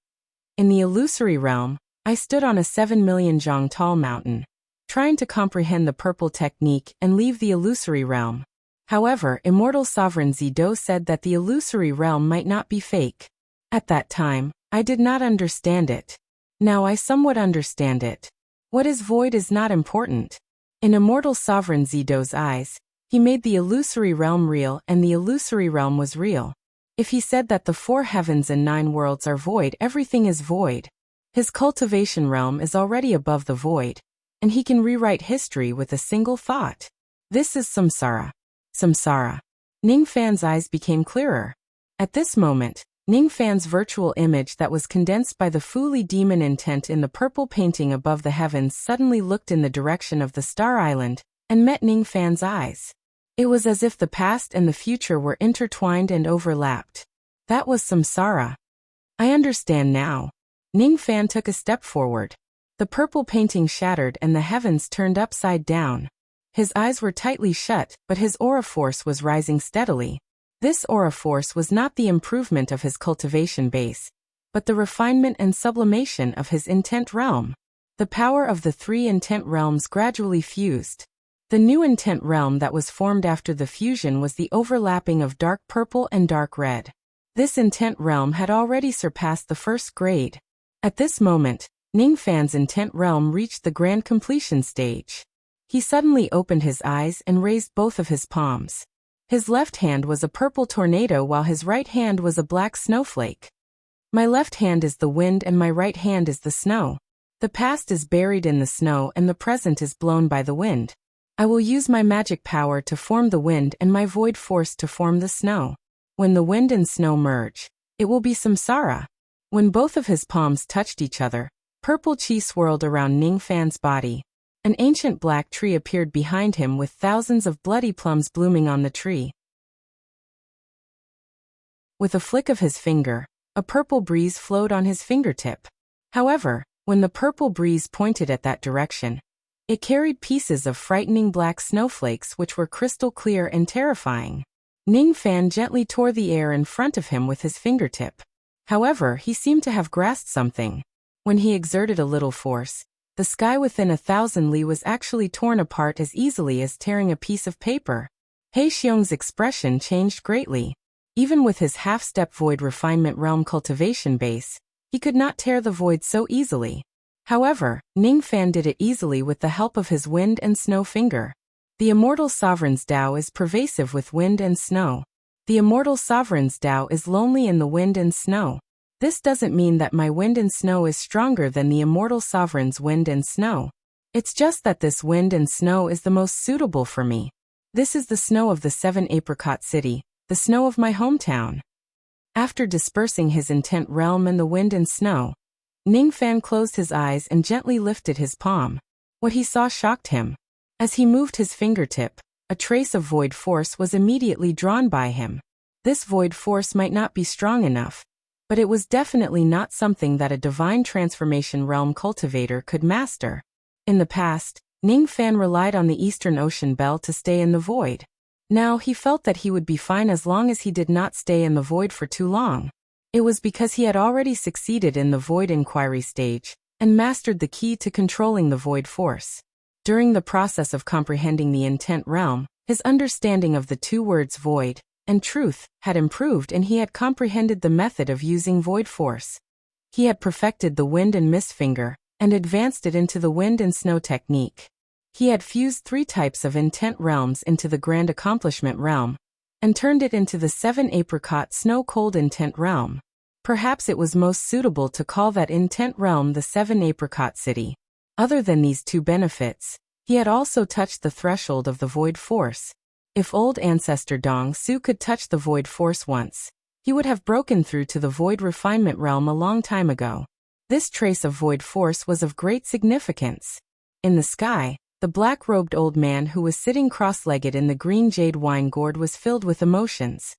In the illusory realm, I stood on a 7 million zhang tall mountain, trying to comprehend the purple technique and leave the illusory realm. However, immortal sovereign Zido said that the illusory realm might not be fake. At that time, I did not understand it. Now I somewhat understand it. What is void is not important. In immortal sovereign Zido's eyes, he made the illusory realm real and the illusory realm was real. If he said that the 4 heavens and 9 worlds are void, everything is void. His cultivation realm is already above the void, and he can rewrite history with a single thought. This is samsara. Samsara. Ning Fan's eyes became clearer. At this moment, Ning Fan's virtual image that was condensed by the Fuli demon intent in the purple painting above the heavens suddenly looked in the direction of the Star Island and met Ning Fan's eyes. It was as if the past and the future were intertwined and overlapped. That was samsara. I understand now. Ning Fan took a step forward. The purple painting shattered and the heavens turned upside down. His eyes were tightly shut, but his aura force was rising steadily. This aura force was not the improvement of his cultivation base, but the refinement and sublimation of his intent realm. The power of the 3 intent realms gradually fused. The new intent realm that was formed after the fusion was the overlapping of dark purple and dark red. This intent realm had already surpassed the first grade. At this moment, Ning Fan's intent realm reached the grand completion stage. He suddenly opened his eyes and raised both of his palms. His left hand was a purple tornado while his right hand was a black snowflake. My left hand is the wind and my right hand is the snow. The past is buried in the snow and the present is blown by the wind. I will use my magic power to form the wind and my void force to form the snow. When the wind and snow merge, it will be samsara. When both of his palms touched each other, purple chi swirled around Ning Fan's body. An ancient black tree appeared behind him with thousands of bloody plums blooming on the tree. With a flick of his finger, a purple breeze flowed on his fingertip. However, when the purple breeze pointed at that direction, it carried pieces of frightening black snowflakes which were crystal clear and terrifying. Ning Fan gently tore the air in front of him with his fingertip. However, he seemed to have grasped something. When he exerted a little force, the sky within 1,000 li was actually torn apart as easily as tearing a piece of paper. He Xiong's expression changed greatly. Even with his half-step void refinement realm cultivation base, he could not tear the void so easily. However, Ning Fan did it easily with the help of his wind and snow finger. The immortal sovereign's Tao is pervasive with wind and snow. The immortal sovereign's Tao is lonely in the wind and snow. This doesn't mean that my wind and snow is stronger than the immortal sovereign's wind and snow. It's just that this wind and snow is the most suitable for me. This is the snow of the 7 apricot city, the snow of my hometown. After dispersing his intent realm and the wind and snow, Ning Fan closed his eyes and gently lifted his palm. What he saw shocked him. As he moved his fingertip, a trace of void force was immediately drawn by him. This void force might not be strong enough, but it was definitely not something that a divine transformation realm cultivator could master. In the past, Ning Fan relied on the Eastern Ocean Bell to stay in the void. Now he felt that he would be fine as long as he did not stay in the void for too long. It was because he had already succeeded in the void inquiry stage and mastered the key to controlling the void force. During the process of comprehending the intent realm, his understanding of the 2 words void and truth had improved and he had comprehended the method of using void force. He had perfected the wind and mist finger and advanced it into the wind and snow technique. He had fused 3 types of intent realms into the grand accomplishment realm and turned it into the 7 apricot snow cold intent realm. Perhaps it was most suitable to call that intent realm the 7 apricot city. Other than these 2 benefits, he had also touched the threshold of the void force. If old ancestor Dong Su could touch the void force once, He would have broken through to the void refinement realm a long time ago. This trace of void force was of great significance. In the sky, the black-robed old man who was sitting cross-legged in the green jade wine gourd was filled with emotions.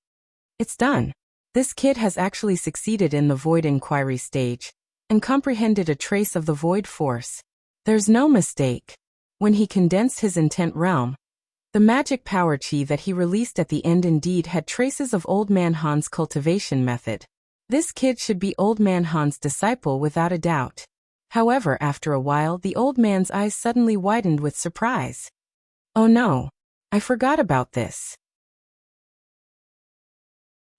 It's done. This kid has actually succeeded in the void inquiry stage and comprehended a trace of the void force. There's no mistake. When he condensed his intent realm, the magic power chi that he released at the end indeed had traces of Old Man Han's cultivation method. This kid should be Old Man Han's disciple without a doubt. However, after a while the old man's eyes suddenly widened with surprise. Oh no, I forgot about this.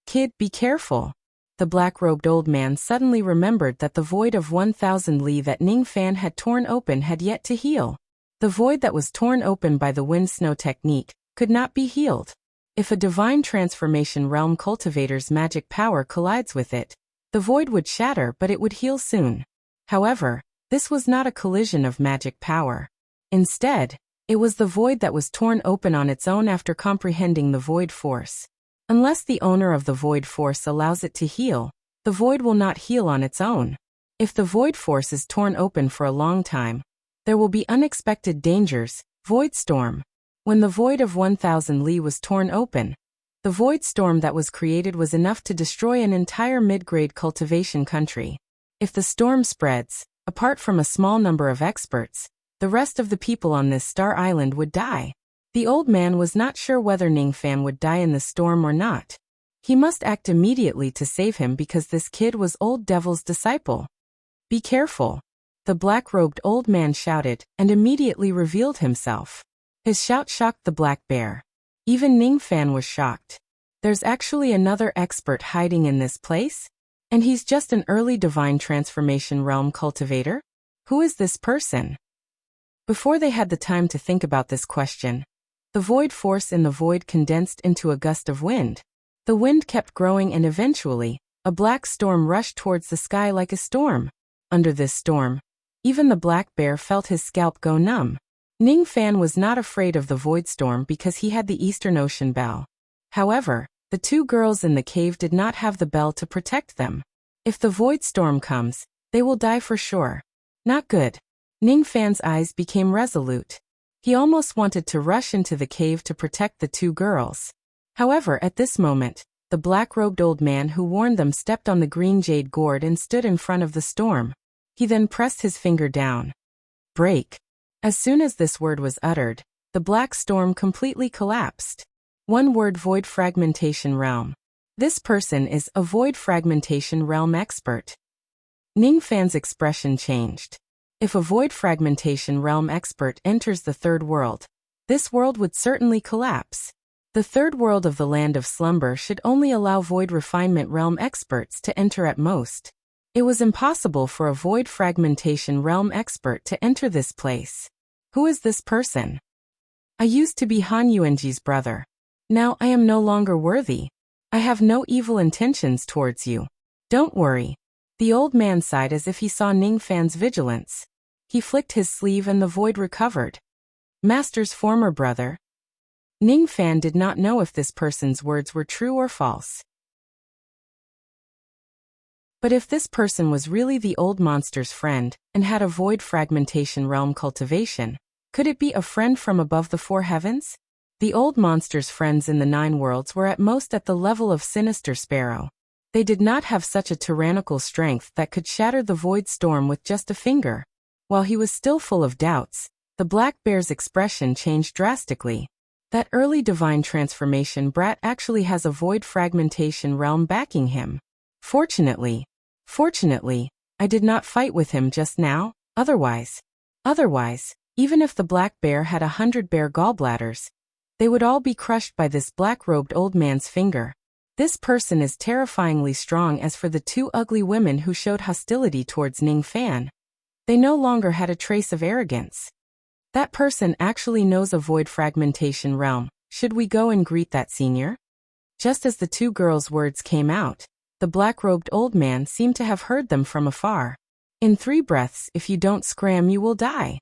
Kid, be careful. The black-robed old man suddenly remembered that the void of 1,000 li that Ning Fan had torn open had yet to heal. The void that was torn open by the wind snow technique could not be healed. If a divine transformation realm cultivator's magic power collides with it, the void would shatter, but it would heal soon. However, this was not a collision of magic power. Instead, it was the void that was torn open on its own after comprehending the void force. Unless the owner of the void force allows it to heal, the void will not heal on its own. If the void force is torn open for a long time, there will be unexpected dangers. Void storm. When the void of 1,000 li was torn open, the void storm that was created was enough to destroy an entire mid-grade cultivation country. If the storm spreads, apart from a small number of experts, the rest of the people on this star island would die. The old man was not sure whether Ning Fan would die in the storm or not. He must act immediately to save him because this kid was Old Devil's disciple. Be careful. The black-robed old man shouted and immediately revealed himself. His shout shocked the black bear. Even Ning Fan was shocked. There's actually another expert hiding in this place? And he's just an early divine transformation realm cultivator? Who is this person? Before they had the time to think about this question, the void force in the void condensed into a gust of wind. The wind kept growing and eventually, a black storm rushed towards the sky like a storm. Under this storm, even the black bear felt his scalp go numb. Ning Fan was not afraid of the void storm because he had the Eastern Ocean bell. However, the two girls in the cave did not have the bell to protect them. If the void storm comes, they will die for sure. Not good. Ning Fan's eyes became resolute. He almost wanted to rush into the cave to protect the two girls. However, at this moment, the black-robed old man who warned them stepped on the green jade gourd and stood in front of the storm. He then pressed his finger down. Break. As soon as this word was uttered, the black storm completely collapsed. One word: void fragmentation realm. This person is a void fragmentation realm expert. Ning Fan's expression changed. If a void fragmentation realm expert enters the third world, this world would certainly collapse. The third world of the land of slumber should only allow void refinement realm experts to enter at most. It was impossible for a void fragmentation realm expert to enter this place. Who is this person? I used to be Han Yuanji's brother. Now I am no longer worthy. I have no evil intentions towards you. Don't worry. The old man sighed as if he saw Ning Fan's vigilance. He flicked his sleeve and the void recovered. Master's former brother. Ning Fan did not know if this person's words were true or false. But if this person was really the old monster's friend and had a void fragmentation realm cultivation, could it be a friend from above the four heavens? The old monster's friends in the 9 worlds were at most at the level of Sinister Sparrow. They did not have such a tyrannical strength that could shatter the void storm with just a finger. While he was still full of doubts, the black bear's expression changed drastically. That early divine transformation brat actually has a void fragmentation realm backing him. Fortunately, I did not fight with him just now. Otherwise, even if the black bear had 100 bear gallbladders, they would all be crushed by this black-robed old man's finger. This person is terrifyingly strong. As for the 2 ugly women who showed hostility towards Ning Fan, they no longer had a trace of arrogance. That person actually knows a void fragmentation realm. Should we go and greet that senior? Just as the 2 girls' words came out, the black-robed old man seemed to have heard them from afar. In 3 breaths, if you don't scram, you will die.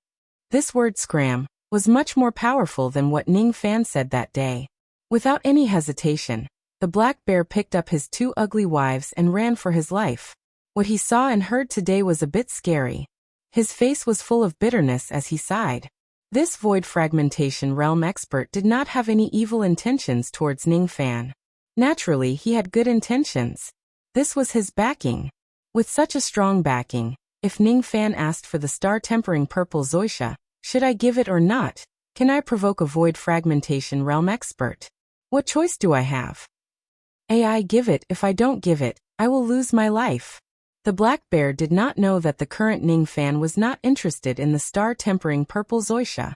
This word scram was much more powerful than what Ning Fan said that day. Without any hesitation, The black bear picked up his 2 ugly wives and ran for his life. What he saw and heard today was a bit scary. His face was full of bitterness as he sighed. This void fragmentation realm expert did not have any evil intentions towards Ning Fan. Naturally, he had good intentions. This was his backing. With such a strong backing, if Ning Fan asked for the star-tempering purple Wuxia, should I give it or not? Can I provoke a void fragmentation realm expert? What choice do I have? I give it. If I don't give it, I will lose my life. The black bear did not know that the current Ning Fan was not interested in the star-tempering purple Wuxia.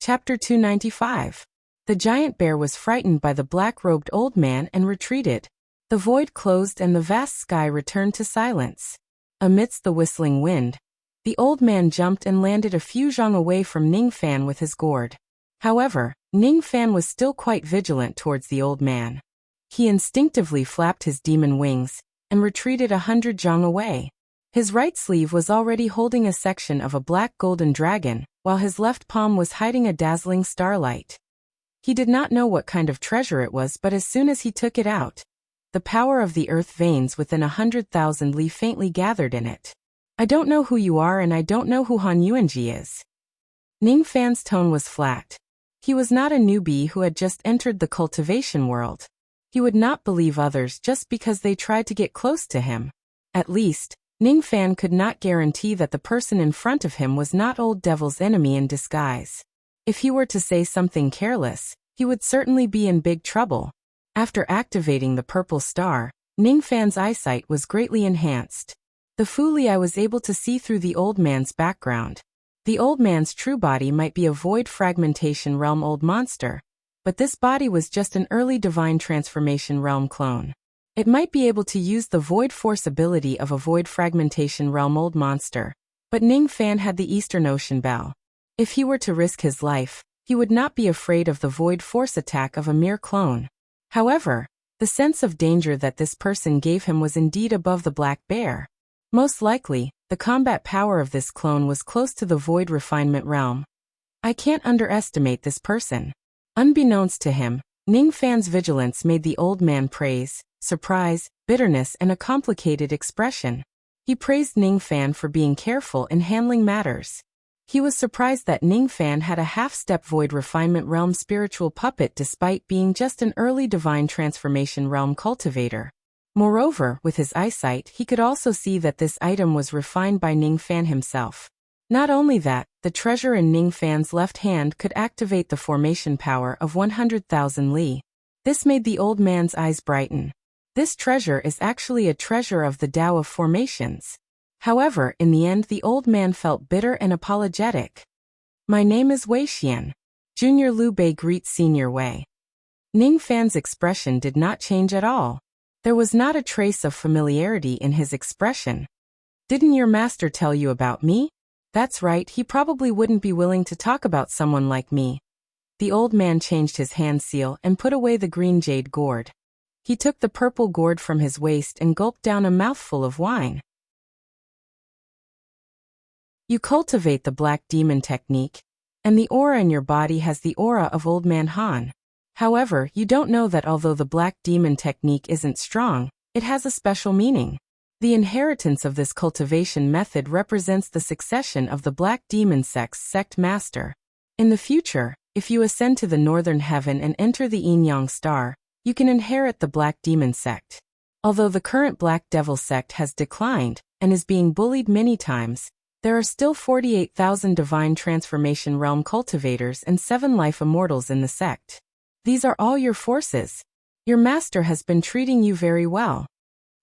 Chapter 295. The giant bear was frightened by the black-robed old man and retreated. The void closed and the vast sky returned to silence. Amidst the whistling wind, the old man jumped and landed a few zhang away from Ning Fan with his gourd. However, Ning Fan was still quite vigilant towards the old man. He instinctively flapped his demon wings and retreated 100 zhang away. His right sleeve was already holding a section of a black golden dragon, while his left palm was hiding a dazzling starlight. He did not know what kind of treasure it was, but as soon as he took it out, the power of the earth veins within 100,000 li faintly gathered in it. I don't know who you are and I don't know who Han Yuanji is. Ning Fan's tone was flat. He was not a newbie who had just entered the cultivation world. He would not believe others just because they tried to get close to him. At least, Ning Fan could not guarantee that the person in front of him was not Old Devil's enemy in disguise. If he were to say something careless, he would certainly be in big trouble. After activating the purple star, Ning Fan's eyesight was greatly enhanced. The Fu Li was able to see through the old man's background. The old man's true body might be a void fragmentation realm old monster, but this body was just an early divine transformation realm clone. It might be able to use the void force ability of a void fragmentation realm old monster, but Ning Fan had the Eastern Ocean Bell. If he were to risk his life, he would not be afraid of the void force attack of a mere clone. However, the sense of danger that this person gave him was indeed above the black bear. Most likely, the combat power of this clone was close to the void refinement realm. I can't underestimate this person. Unbeknownst to him, Ning Fan's vigilance made the old man praise, surprise, bitterness and a complicated expression. He praised Ning Fan for being careful in handling matters. He was surprised that Ning Fan had a half-step void refinement realm spiritual puppet despite being just an early divine transformation realm cultivator. Moreover, with his eyesight, he could also see that this item was refined by Ning Fan himself. Not only that, the treasure in Ning Fan's left hand could activate the formation power of 100,000 li. This made the old man's eyes brighten. This treasure is actually a treasure of the Tao of formations. However, in the end the old man felt bitter and apologetic. My name is Wei Xian. Junior Liu Bei greets Senior Wei. Ning Fan's expression did not change at all. There was not a trace of familiarity in his expression. Didn't your master tell you about me? That's right, he probably wouldn't be willing to talk about someone like me. The old man changed his hand seal and put away the green jade gourd. He took the purple gourd from his waist and gulped down a mouthful of wine. You cultivate the black demon technique, and the aura in your body has the aura of Old Man Han. However, you don't know that although the black demon technique isn't strong, it has a special meaning. The inheritance of this cultivation method represents the succession of the black demon sect master. In the future, if you ascend to the northern heaven and enter the Yin-Yang star, you can inherit the black demon sect. Although the current black devil sect has declined and is being bullied many times, there are still 48,000 divine transformation realm cultivators and 7 life immortals in the sect. These are all your forces. Your master has been treating you very well.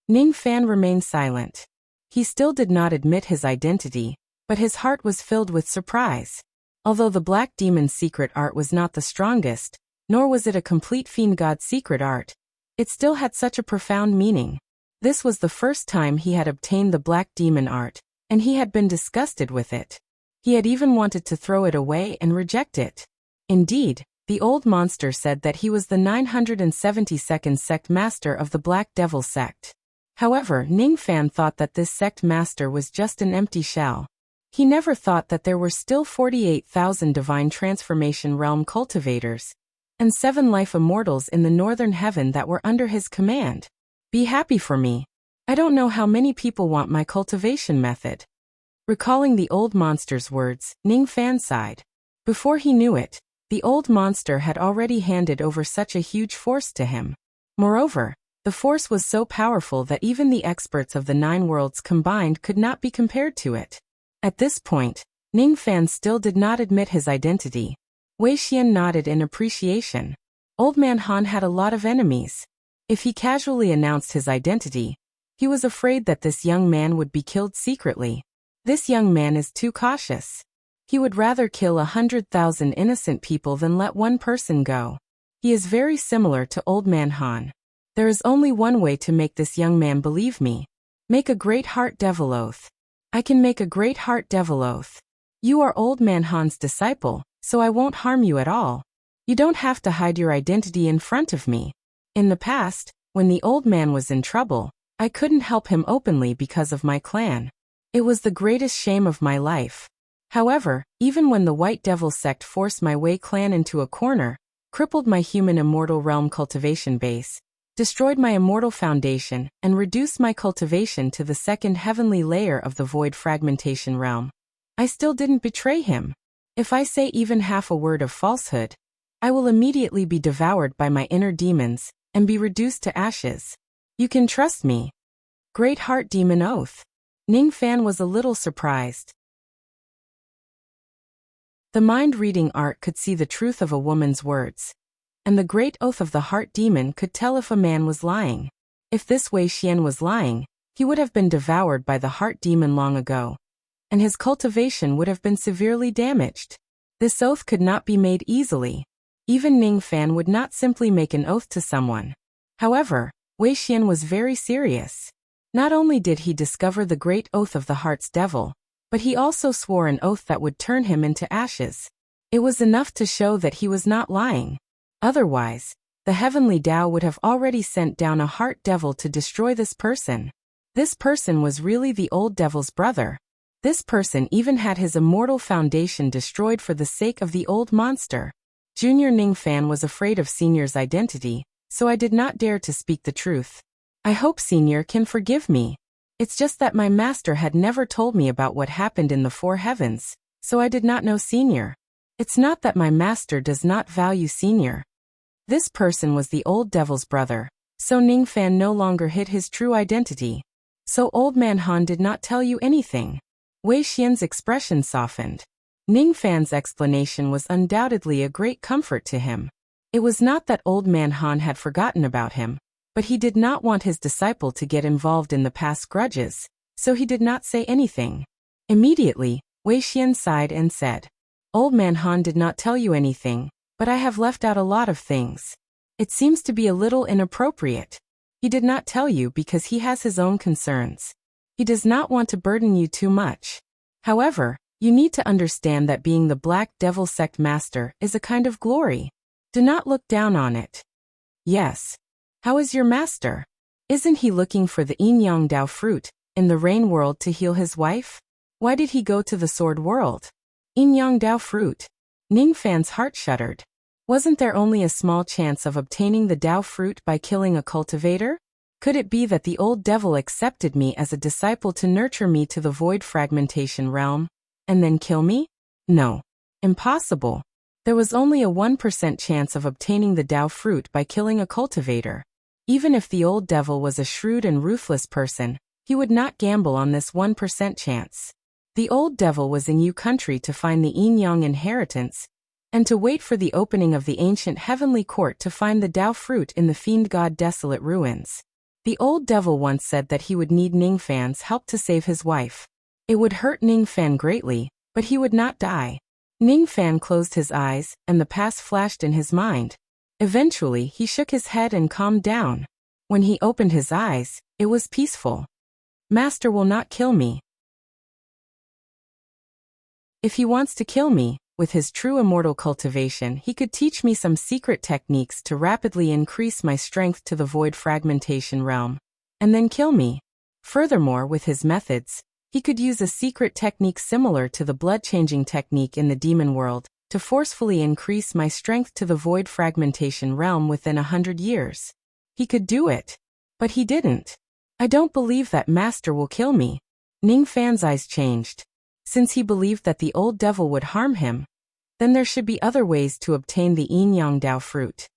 Ning Fan remained silent. He still did not admit his identity, but his heart was filled with surprise. Although the black demon's secret art was not the strongest, nor was it a complete fiend god secret art, it still had such a profound meaning. This was the first time he had obtained the black demon art, and he had been disgusted with it. He had even wanted to throw it away and reject it. Indeed, the old monster said that he was the 972nd sect master of the Black Devil sect. However, Ning Fan thought that this sect master was just an empty shell. He never thought that there were still 48,000 divine transformation realm cultivators and 7 life immortals in the northern heaven that were under his command. Be happy for me. I don't know how many people want my cultivation method. Recalling the old monster's words, Ning Fan sighed. Before he knew it, the old monster had already handed over such a huge force to him. Moreover, the force was so powerful that even the experts of the 9 worlds combined could not be compared to it. At this point, Ning Fan still did not admit his identity. Wei Xian nodded in appreciation. Old Man Han had a lot of enemies. If he casually announced his identity, he was afraid that this young man would be killed secretly. This young man is too cautious. He would rather kill 100,000 innocent people than let one person go. He is very similar to Old Man Han. There is only one way to make this young man believe me. Make a great heart devil oath. I can make a great heart devil oath. You are Old Man Han's disciple, so I won't harm you at all. You don't have to hide your identity in front of me. In the past, when the old man was in trouble, I couldn't help him openly because of my clan. It was the greatest shame of my life. However, even when the White Devil sect forced my Wei clan into a corner, crippled my human immortal realm cultivation base, destroyed my immortal foundation, and reduced my cultivation to the 2nd heavenly layer of the void fragmentation realm, I still didn't betray him. If I say even half a word of falsehood, I will immediately be devoured by my inner demons and be reduced to ashes. You can trust me. Great Heart Demon Oath. Ning Fan was a little surprised. The mind-reading art could see the truth of a woman's words, and the great oath of the heart demon could tell if a man was lying. If this Wei Xian was lying, he would have been devoured by the heart demon long ago, and his cultivation would have been severely damaged. This oath could not be made easily. Even Ning Fan would not simply make an oath to someone. However, Wei Xian was very serious. Not only did he discover the great oath of the heart's devil, but he also swore an oath that would turn him into ashes. It was enough to show that he was not lying. Otherwise, the heavenly Tao would have already sent down a heart devil to destroy this person. This person was really the old devil's brother. This person even had his immortal foundation destroyed for the sake of the old monster. Junior Ning Fan was afraid of Senior's identity, so I did not dare to speak the truth. I hope Senior can forgive me. It's just that my master had never told me about what happened in the 4 heavens, so I did not know Senior. It's not that my master does not value Senior. This person was the old devil's brother, so Ning Fan no longer hid his true identity. So Old Man Han did not tell you anything. Wei Xian's expression softened. Ning Fan's explanation was undoubtedly a great comfort to him. It was not that Old Man Han had forgotten about him, but he did not want his disciple to get involved in the past grudges, so he did not say anything. Immediately, Wei Xian sighed and said, Old Man Han did not tell you anything, but I have left out a lot of things. It seems to be a little inappropriate. He did not tell you because he has his own concerns. He does not want to burden you too much. However, you need to understand that being the Black Devil Sect Master is a kind of glory. Do not look down on it. Yes. How is your master? Isn't he looking for the Yin Yang Dao fruit in the Rain World to heal his wife? Why did he go to the Sword World? Yin Yang Dao fruit. Ning Fan's heart shuddered. Wasn't there only a small chance of obtaining the Dao fruit by killing a cultivator? Could it be that the old devil accepted me as a disciple to nurture me to the void fragmentation realm, and then kill me? No. Impossible. There was only a 1% chance of obtaining the Dao fruit by killing a cultivator. Even if the old devil was a shrewd and ruthless person, he would not gamble on this 1% chance. The old devil was in Yu country to find the Yin Yang inheritance, and to wait for the opening of the ancient heavenly court to find the Dao fruit in the fiend god desolate ruins. The old devil once said that he would need Ning Fan's help to save his wife. It would hurt Ning Fan greatly, but he would not die. Ning Fan closed his eyes, and the past flashed in his mind. Eventually, he shook his head and calmed down. When he opened his eyes, it was peaceful. Master will not kill me. If he wants to kill me, with his true immortal cultivation, he could teach me some secret techniques to rapidly increase my strength to the void fragmentation realm, and then kill me. Furthermore, with his methods, He could use a secret technique similar to the blood-changing technique in the demon world to forcefully increase my strength to the void fragmentation realm within 100 years. He could do it. But he didn't. I don't believe that master will kill me. Ning Fan's eyes changed. Since he believed that the old devil would harm him, then there should be other ways to obtain the Yin Yang Dao fruit.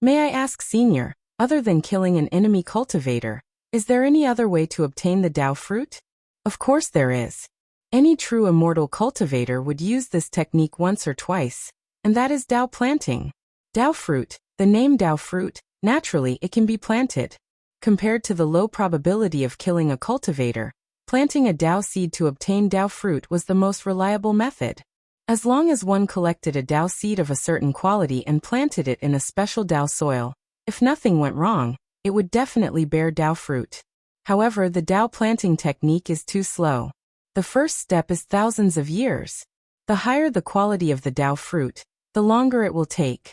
May I ask, Senior, other than killing an enemy cultivator, is there any other way to obtain the Dao fruit? Of course there is. Any true immortal cultivator would use this technique once or twice, and that is Dao planting. Dao fruit, the name Dao fruit, naturally it can be planted. Compared to the low probability of killing a cultivator, planting a Dao seed to obtain Dao fruit was the most reliable method. As long as one collected a Dao seed of a certain quality and planted it in a special Dao soil, if nothing went wrong, it would definitely bear Dao fruit. However, the Dao planting technique is too slow. The first step is thousands of years. The higher the quality of the Dao fruit, the longer it will take.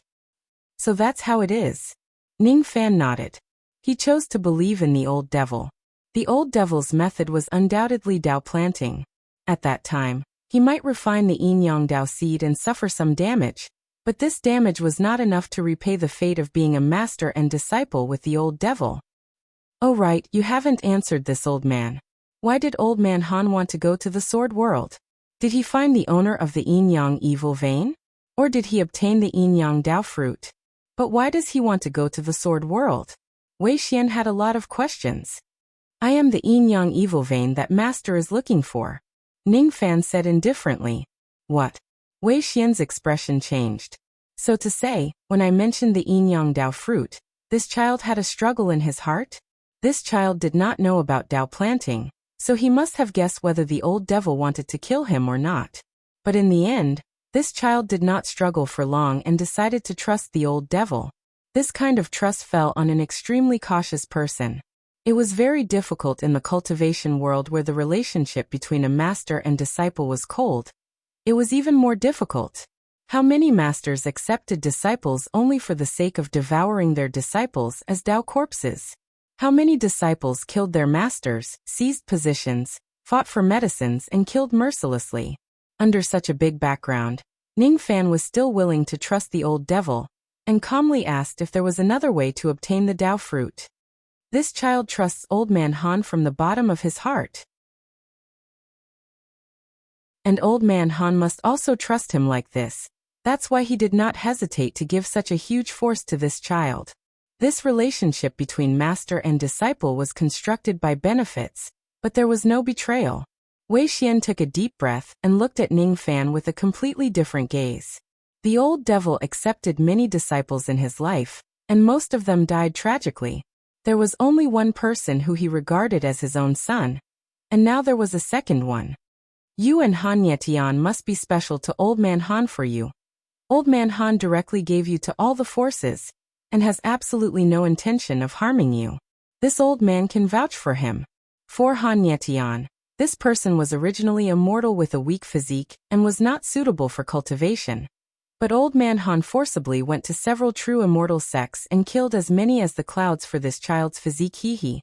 So that's how it is. Ning Fan nodded. He chose to believe in the old devil. The old devil's method was undoubtedly Dao planting. At that time, he might refine the Yin Yang Dao seed and suffer some damage, but this damage was not enough to repay the fate of being a master and disciple with the old devil. Oh right, you haven't answered this, old man. Why did old man Han want to go to the sword world? Did he find the owner of the Yin Yang evil vein? Or did he obtain the Yin Yang Dao fruit? But why does he want to go to the sword world? Wei Xian had a lot of questions. I am the Yin Yang evil vein that master is looking for. Ning Fan said indifferently. What? Wei Xian's expression changed. So to say, when I mentioned the Yin Yang Dao fruit, this child had a struggle in his heart? This child did not know about Dao planting, so he must have guessed whether the old devil wanted to kill him or not. But in the end, this child did not struggle for long and decided to trust the old devil. This kind of trust fell on an extremely cautious person. It was very difficult in the cultivation world where the relationship between a master and disciple was cold. It was even more difficult. How many masters accepted disciples only for the sake of devouring their disciples as Dao corpses? How many disciples killed their masters, seized positions, fought for medicines and killed mercilessly? Under such a big background, Ning Fan was still willing to trust the old devil, and calmly asked if there was another way to obtain the Dao fruit. This child trusts old man Han from the bottom of his heart. And old man Han must also trust him like this. That's why he did not hesitate to give such a huge force to this child. This relationship between master and disciple was constructed by benefits, but there was no betrayal. Wei Xian took a deep breath and looked at Ning Fan with a completely different gaze. The old devil accepted many disciples in his life, and most of them died tragically. There was only one person who he regarded as his own son, and now there was a second one. You and Han Yetian must be special to old man Han for you. Old man Han directly gave you to all the forces, and has absolutely no intention of harming you. This old man can vouch for him. For Han Yetian, this person was originally a mortal with a weak physique and was not suitable for cultivation. But old man Han forcibly went to several true immortal sects and killed as many as the clouds for this child's physique. Hee.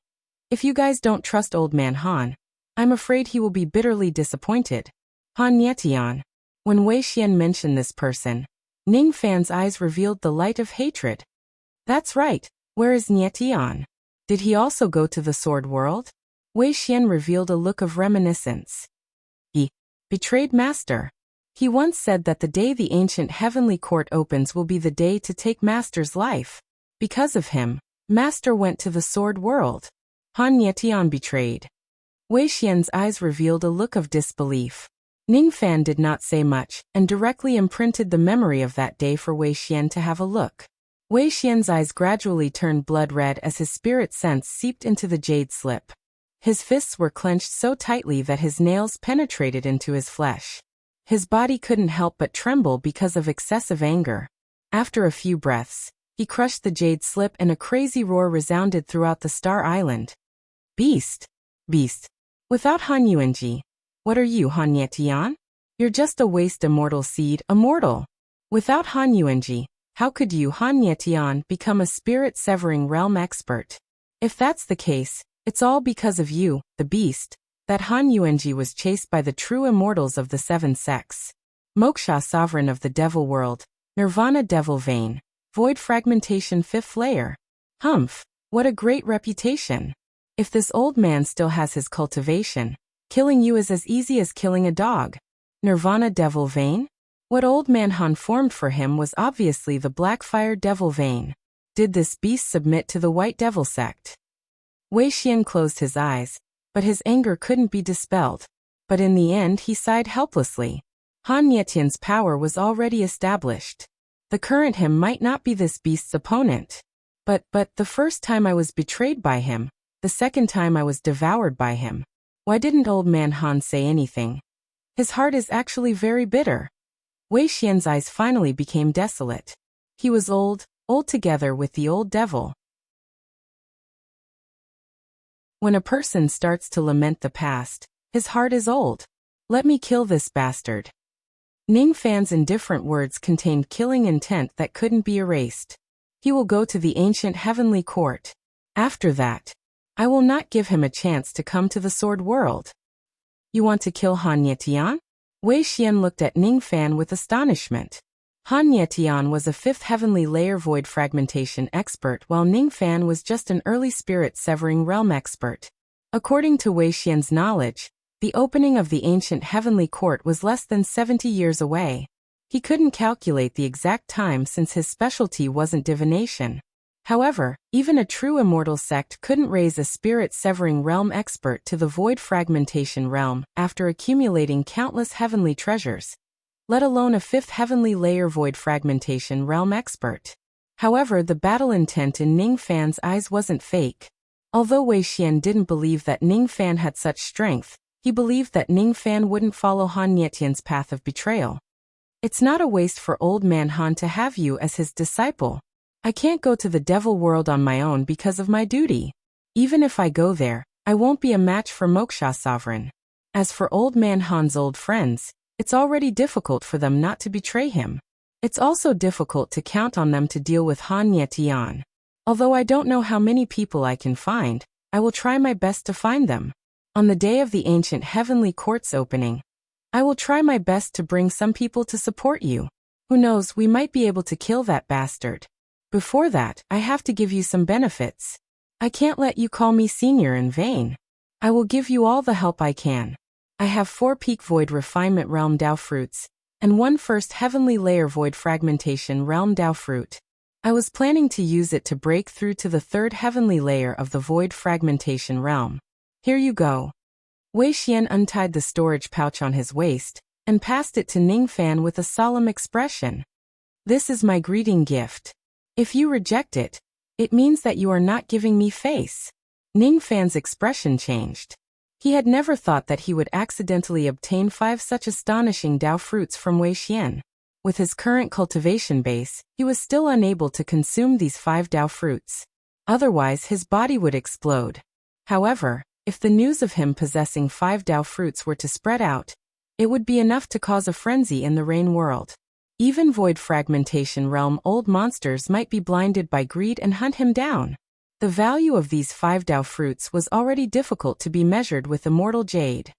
If you guys don't trust old man Han, I'm afraid he will be bitterly disappointed. Han Yetian. When Wei Xian mentioned this person, Ning Fan's eyes revealed the light of hatred. That's right, where is Nyetian? Did he also go to the sword world? Wei Xian revealed a look of reminiscence. He betrayed master. He once said that the day the ancient heavenly court opens will be the day to take master's life. Because of him, master went to the sword world. Han Yetian betrayed. Wei Xian's eyes revealed a look of disbelief. Ning Fan did not say much and directly imprinted the memory of that day for Wei Xian to have a look. Wei Xian's eyes gradually turned blood red as his spirit sense seeped into the jade slip. His fists were clenched so tightly that his nails penetrated into his flesh. His body couldn't help but tremble because of excessive anger. After a few breaths, he crushed the jade slip and a crazy roar resounded throughout the Star Island. Beast! Beast! Without Han Yuanji, what are you, Han Yetian? You're just a waste immortal seed, immortal. Without Han Yuanji, how could you, Han Yetian, become a spirit-severing realm expert? If that's the case, it's all because of you, the beast. that Han Yuanji was chased by the true immortals of the seven sects. Moksha sovereign of the devil world, Nirvana devil vein, void fragmentation fifth layer. Humph, what a great reputation. If this old man still has his cultivation, killing you is as easy as killing a dog. Nirvana devil vein? What old man Han formed for him was obviously the Blackfire devil vein. Did this beast submit to the White Devil sect? Wei Xian closed his eyes, but his anger couldn't be dispelled. But in the end he sighed helplessly. Han Yetian's power was already established. The current him might not be this beast's opponent. But the first time I was betrayed by him, the second time I was devoured by him. Why didn't old man Han say anything? His heart is actually very bitter. Wei Xian's eyes finally became desolate. He was old together with the old devil. When a person starts to lament the past, his heart is old. Let me kill this bastard. Ning Fan's indifferent words contained killing intent that couldn't be erased. He will go to the ancient heavenly court. After that, I will not give him a chance to come to the sword world. You want to kill Han Yetian? Wei Xian looked at Ning Fan with astonishment. Han Yetian was a fifth heavenly layer void fragmentation expert while Ning Fan was just an early spirit severing realm expert. According to Wei Xian's knowledge, the opening of the ancient heavenly court was less than 70 years away. He couldn't calculate the exact time since his specialty wasn't divination. However, even a true immortal sect couldn't raise a spirit-severing realm expert to the void fragmentation realm after accumulating countless heavenly treasures, let alone a fifth heavenly layer void fragmentation realm expert. However, the battle intent in Ning Fan's eyes wasn't fake. Although Wei Xian didn't believe that Ning Fan had such strength, he believed that Ning Fan wouldn't follow Han Yetian's path of betrayal. It's not a waste for old man Han to have you as his disciple. I can't go to the devil world on my own because of my duty. Even if I go there, I won't be a match for Moksha sovereign. As for old man Han's old friends, it's already difficult for them not to betray him. It's also difficult to count on them to deal with Han Yetian. Although I don't know how many people I can find, I will try my best to find them. On the day of the ancient heavenly court's opening, I will try my best to bring some people to support you. Who knows, we might be able to kill that bastard. Before that, I have to give you some benefits. I can't let you call me senior in vain. I will give you all the help I can. I have 4 peak void refinement realm Dao fruits, and 1 first heavenly layer void fragmentation realm Dao fruit. I was planning to use it to break through to the 3rd heavenly layer of the void fragmentation realm. Here you go. Wei Xian untied the storage pouch on his waist, and passed it to Ning Fan with a solemn expression. This is my greeting gift. If you reject it, it means that you are not giving me face. Ning Fan's expression changed. He had never thought that he would accidentally obtain 5 such astonishing Dao fruits from Wei Xian. With his current cultivation base, he was still unable to consume these 5 Dao fruits. Otherwise, his body would explode. However, if the news of him possessing 5 Dao fruits were to spread out, it would be enough to cause a frenzy in the Rain world. Even void fragmentation realm old monsters might be blinded by greed and hunt him down. The value of these 5 Dao fruits was already difficult to be measured with immortal jade.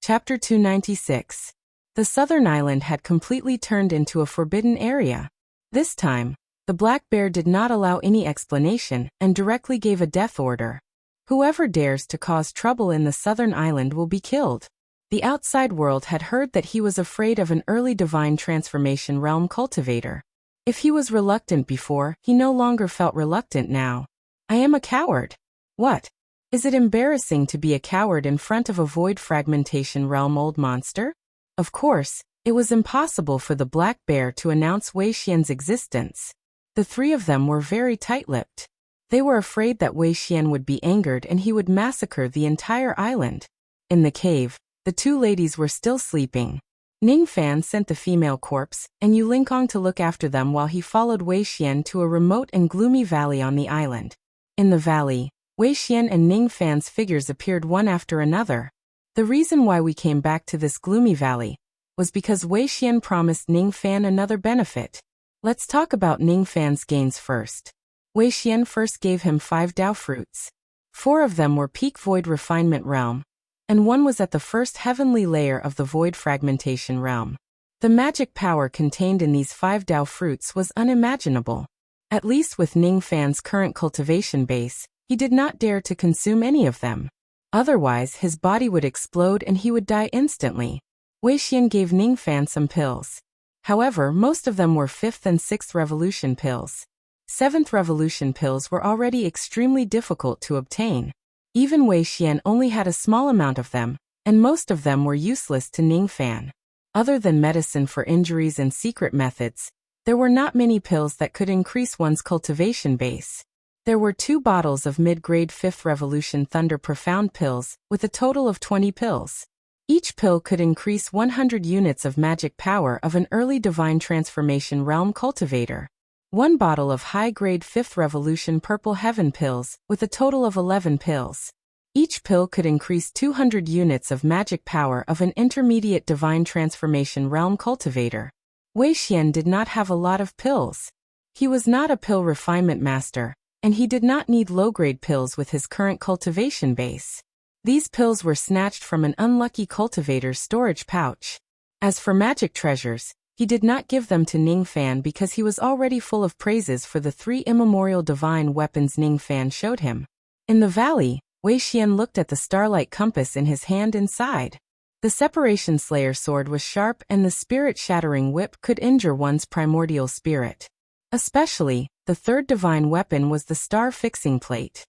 Chapter 296. The southern island had completely turned into a forbidden area. This time, the black bear did not allow any explanation and directly gave a death order. Whoever dares to cause trouble in the southern island will be killed. The outside world had heard that he was afraid of an early divine transformation realm cultivator. If he was reluctant before, he no longer felt reluctant now. I am a coward. What? Is it embarrassing to be a coward in front of a void fragmentation realm old monster? Of course, it was impossible for the black bear to announce Wei Xian's existence. The 3 of them were very tight-lipped. They were afraid that Wei Xian would be angered and he would massacre the entire island. In the cave, the 2 ladies were still sleeping. Ning Fan sent the female corpse, and Yu Lingkong to look after them while he followed Wei Xian to a remote and gloomy valley on the island. In the valley, Wei Xian and Ning Fan's figures appeared one after another. The reason why we came back to this gloomy valley was because Wei Xian promised Ning Fan another benefit. Let's talk about Ning Fan's gains first. Wei Xian first gave him 5 Dao fruits. 4 of them were peak void refinement realm, and 1 was at the first heavenly layer of the void fragmentation realm. The magic power contained in these 5 Dao fruits was unimaginable. At least with Ning Fan's current cultivation base, he did not dare to consume any of them. Otherwise, his body would explode and he would die instantly. Wei Xian gave Ning Fan some pills. However, most of them were 5th and 6th revolution pills. 7th revolution pills were already extremely difficult to obtain. Even Wei Xian only had a small amount of them, and most of them were useless to Ning Fan. Other than medicine for injuries and secret methods, there were not many pills that could increase one's cultivation base. There were 2 bottles of mid-grade 5th revolution Thunder Profound pills, with a total of 20 pills. Each pill could increase 100 units of magic power of an early divine transformation realm cultivator. 1 bottle of high-grade 5th revolution Purple Heaven pills, with a total of 11 pills. Each pill could increase 200 units of magic power of an intermediate divine transformation realm cultivator. Wei Xian did not have a lot of pills. He was not a pill refinement master, and he did not need low-grade pills with his current cultivation base. These pills were snatched from an unlucky cultivator's storage pouch. As for magic treasures, he did not give them to Ning Fan because he was already full of praises for the 3 immemorial divine weapons Ning Fan showed him. In the valley, Wei Xian looked at the starlight compass in his hand and sighed. The Separation Slayer sword was sharp and the spirit-shattering whip could injure one's primordial spirit. Especially, the 3rd divine weapon was the star fixing plate.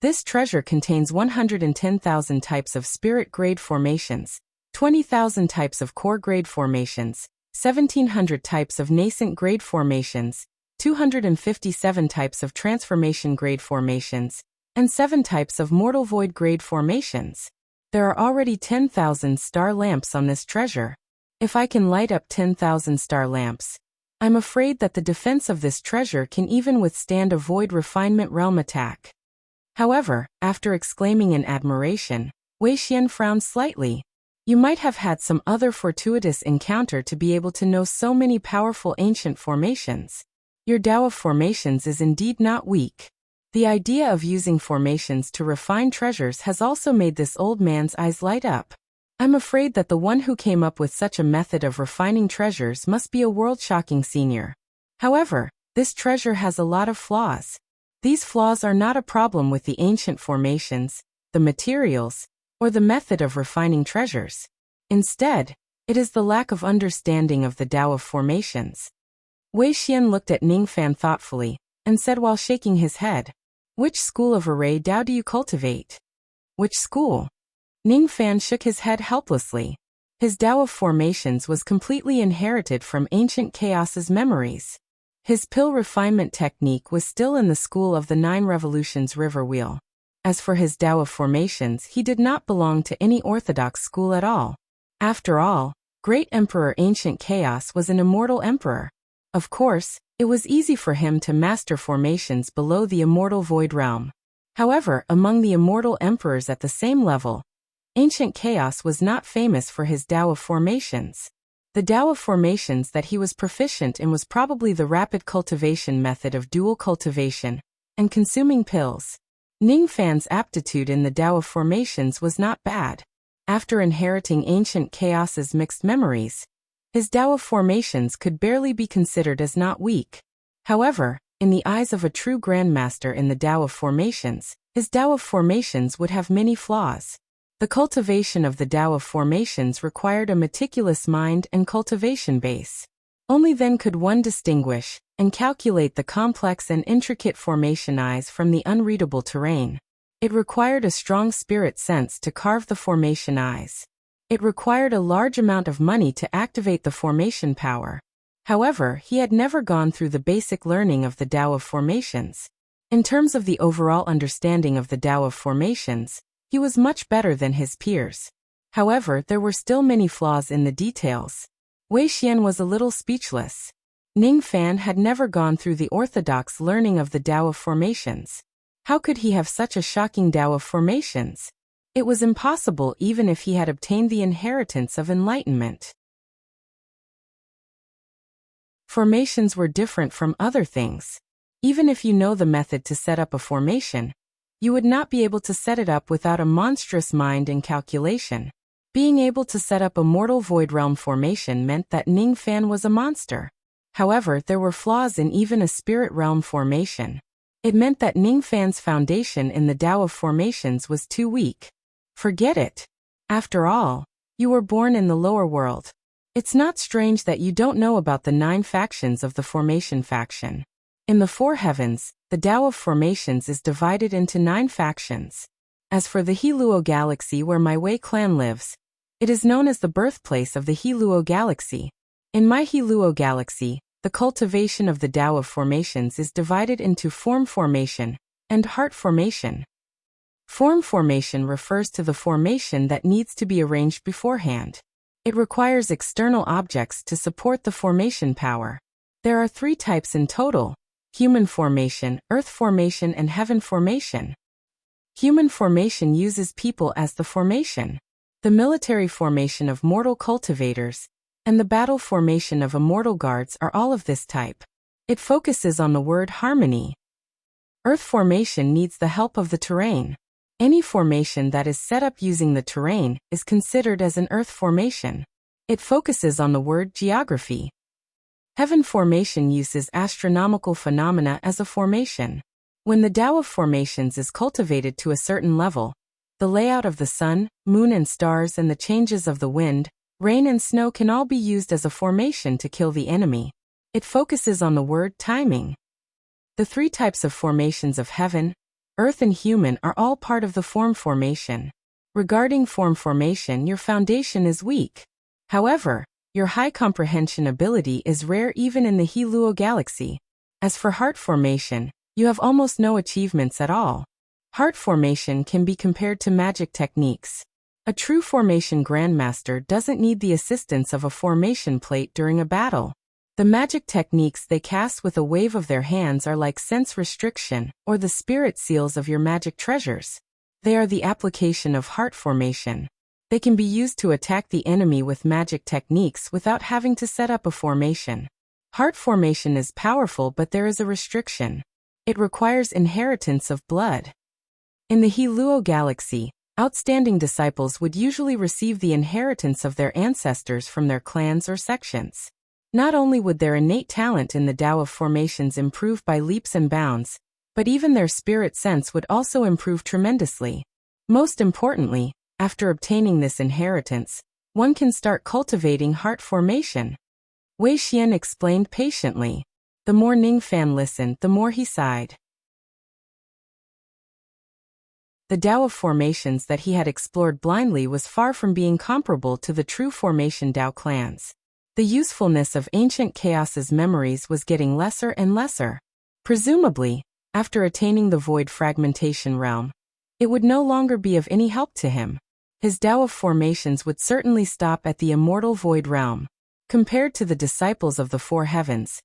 This treasure contains 110,000 types of spirit-grade formations, 20,000 types of core-grade formations, 1,700 types of nascent-grade formations, 257 types of transformation-grade formations, and 7 types of mortal void-grade formations. There are already 10,000 star lamps on this treasure. If I can light up 10,000 star lamps, I'm afraid that the defense of this treasure can even withstand a void refinement realm attack. However, after exclaiming in admiration, Wei Xian frowned slightly. You might have had some other fortuitous encounter to be able to know so many powerful ancient formations. Your Tao of formations is indeed not weak. The idea of using formations to refine treasures has also made this old man's eyes light up. I'm afraid that the one who came up with such a method of refining treasures must be a world-shocking senior. However, this treasure has a lot of flaws. These flaws are not a problem with the ancient formations, the materials, or the method of refining treasures. Instead, it is the lack of understanding of the Tao of formations. Wei Xian looked at Ning Fan thoughtfully, and said while shaking his head, "Which school of array Tao do you cultivate?" "Which school?" Ning Fan shook his head helplessly. His Tao of formations was completely inherited from ancient chaos's memories. His pill refinement technique was still in the school of the 9 revolutions river wheel. As for his Tao of formations, he did not belong to any orthodox school at all. After all, Great Emperor Ancient Chaos was an immortal emperor. Of course, it was easy for him to master formations below the immortal void realm. However, among the immortal emperors at the same level, Ancient Chaos was not famous for his Tao of formations. The Tao of formations that he was proficient in was probably the rapid cultivation method of dual cultivation and consuming pills. Ning Fan's aptitude in the Tao of formations was not bad. After inheriting Ancient Chaos's mixed memories, his Tao of formations could barely be considered as not weak. However, in the eyes of a true grandmaster in the Tao of formations, his Tao of formations would have many flaws. The cultivation of the Tao of formations required a meticulous mind and cultivation base. Only then could one distinguish and calculate the complex and intricate formation eyes from the unreadable terrain. It required a strong spirit sense to carve the formation eyes. It required a large amount of money to activate the formation power. However, he had never gone through the basic learning of the Tao of formations. In terms of the overall understanding of the Tao of formations, he was much better than his peers. However, there were still many flaws in the details. Wei Xian was a little speechless. Ning Fan had never gone through the orthodox learning of the Tao of formations. How could he have such a shocking Tao of formations? It was impossible even if he had obtained the inheritance of enlightenment. Formations were different from other things. Even if you know the method to set up a formation, you would not be able to set it up without a monstrous mind and calculation. Being able to set up a mortal void realm formation meant that Ning Fan was a monster. However, there were flaws in even a spirit realm formation. It meant that Ning Fan's foundation in the Tao of formations was too weak. Forget it. After all, you were born in the lower world. It's not strange that you don't know about the 9 factions of the formation faction. In the 4 heavens, the Tao of formations is divided into 9 factions. As for the Heluo galaxy where my Wei clan lives, it is known as the birthplace of the Heluo galaxy. In my Heluo galaxy, the cultivation of the Tao of formations is divided into form formation and heart formation. Form formation refers to the formation that needs to be arranged beforehand. It requires external objects to support the formation power. There are 3 types in total: human formation, earth formation, and heaven formation. Human formation uses people as the formation. The military formation of mortal cultivators and the battle formation of immortal guards are all of this type. It focuses on the word harmony. Earth formation needs the help of the terrain. Any formation that is set up using the terrain is considered as an earth formation. It focuses on the word geography. Heaven formation uses astronomical phenomena as a formation. When the Tao of formations is cultivated to a certain level, the layout of the sun, moon and stars and the changes of the wind, rain and snow can all be used as a formation to kill the enemy. It focuses on the word timing. The 3 types of formations of heaven, earth and human are all part of the form formation. Regarding form formation, your foundation is weak. However, your high comprehension ability is rare even in the Heluo galaxy. As for heart formation, you have almost no achievements at all. Heart formation can be compared to magic techniques. A true formation grandmaster doesn't need the assistance of a formation plate during a battle. The magic techniques they cast with a wave of their hands are like sense restriction or the spirit seals of your magic treasures. They are the application of heart formation. They can be used to attack the enemy with magic techniques without having to set up a formation. Heart formation is powerful, but there is a restriction. It requires inheritance of blood. In the Heluo galaxy, outstanding disciples would usually receive the inheritance of their ancestors from their clans or sections. Not only would their innate talent in the Tao of formations improve by leaps and bounds, but even their spirit sense would also improve tremendously. Most importantly, after obtaining this inheritance, one can start cultivating heart formation. Wei Xian explained patiently. The more Ning Fan listened, the more he sighed. The Tao of formations that he had explored blindly was far from being comparable to the true formation Tao clans. The usefulness of ancient chaos's memories was getting lesser and lesser. Presumably, after attaining the void fragmentation realm, it would no longer be of any help to him. His Tao of formations would certainly stop at the immortal void realm. Compared to the disciples of the 4 heavens,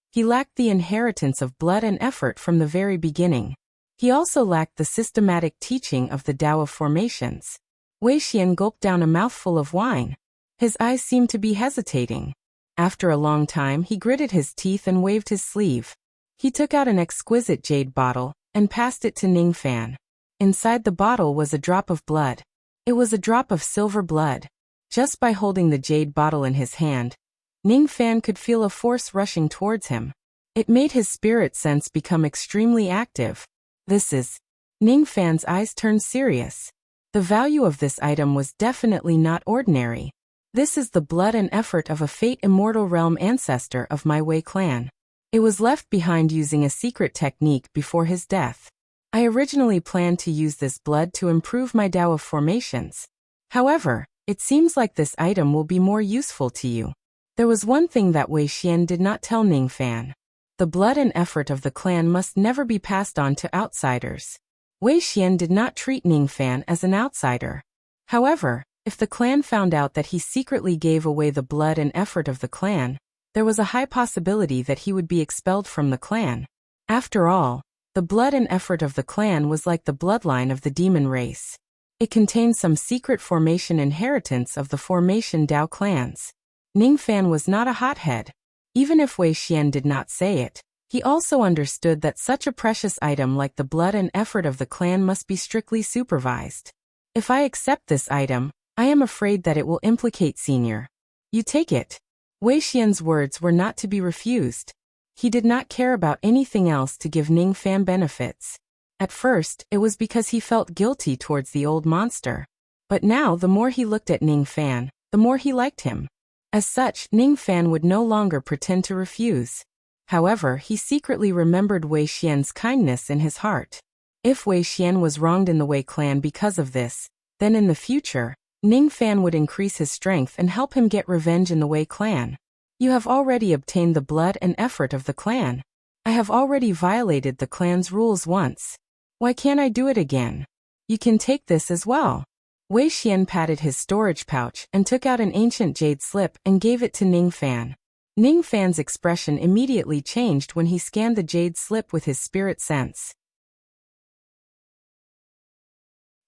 he lacked the inheritance of blood and effort from the very beginning. He also lacked the systematic teaching of the Tao of formations. Wei Xian gulped down a mouthful of wine. His eyes seemed to be hesitating. After a long time, he gritted his teeth and waved his sleeve. He took out an exquisite jade bottle and passed it to Ning Fan. Inside the bottle was a drop of blood. It was a drop of silver blood. Just by holding the jade bottle in his hand, Ning Fan could feel a force rushing towards him. It made his spirit sense become extremely active. This is... Ning Fan's eyes turned serious. The value of this item was definitely not ordinary. This is the blood and effort of a fate immortal realm ancestor of my Wei clan. It was left behind using a secret technique before his death. I originally planned to use this blood to improve my Tao of formations. However, it seems like this item will be more useful to you. There was one thing that Wei Xian did not tell Ning Fan. The blood and effort of the clan must never be passed on to outsiders. Wei Xian did not treat Ning Fan as an outsider. However, if the clan found out that he secretly gave away the blood and effort of the clan, there was a high possibility that he would be expelled from the clan. After all, the blood and effort of the clan was like the bloodline of the demon race. It contained some secret formation inheritance of the formation Tao clans. Ning Fan was not a hothead. Even if Wei Xian did not say it, he also understood that such a precious item like the blood and effort of the clan must be strictly supervised. If I accept this item, I am afraid that it will implicate Senior. You take it. Wei Xian's words were not to be refused. He did not care about anything else to give Ning Fan benefits. At first, it was because he felt guilty towards the old monster. But now the more he looked at Ning Fan, the more he liked him. As such, Ning Fan would no longer pretend to refuse. However, he secretly remembered Wei Xian's kindness in his heart. If Wei Xian was wronged in the Wei clan because of this, then in the future, Ning Fan would increase his strength and help him get revenge in the Wei clan. You have already obtained the blood and effort of the clan. I have already violated the clan's rules once. Why can't I do it again? You can take this as well. Wei Xian patted his storage pouch and took out an ancient jade slip and gave it to Ning Fan. Ning Fan's expression immediately changed when he scanned the jade slip with his spirit sense.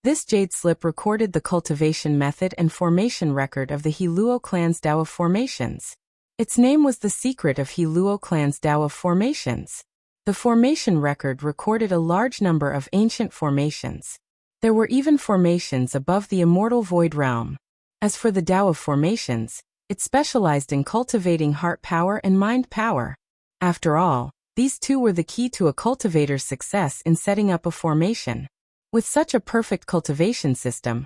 This jade slip recorded the cultivation method and formation record of the Heluo clan's Tao of Formations. Its name was The Secret of Heluo clan's Tao of Formations. The formation record recorded a large number of ancient formations. There were even formations above the immortal void realm. As for the Tao of Formations, it specialized in cultivating heart power and mind power. After all, these two were the key to a cultivator's success in setting up a formation. With such a perfect cultivation system,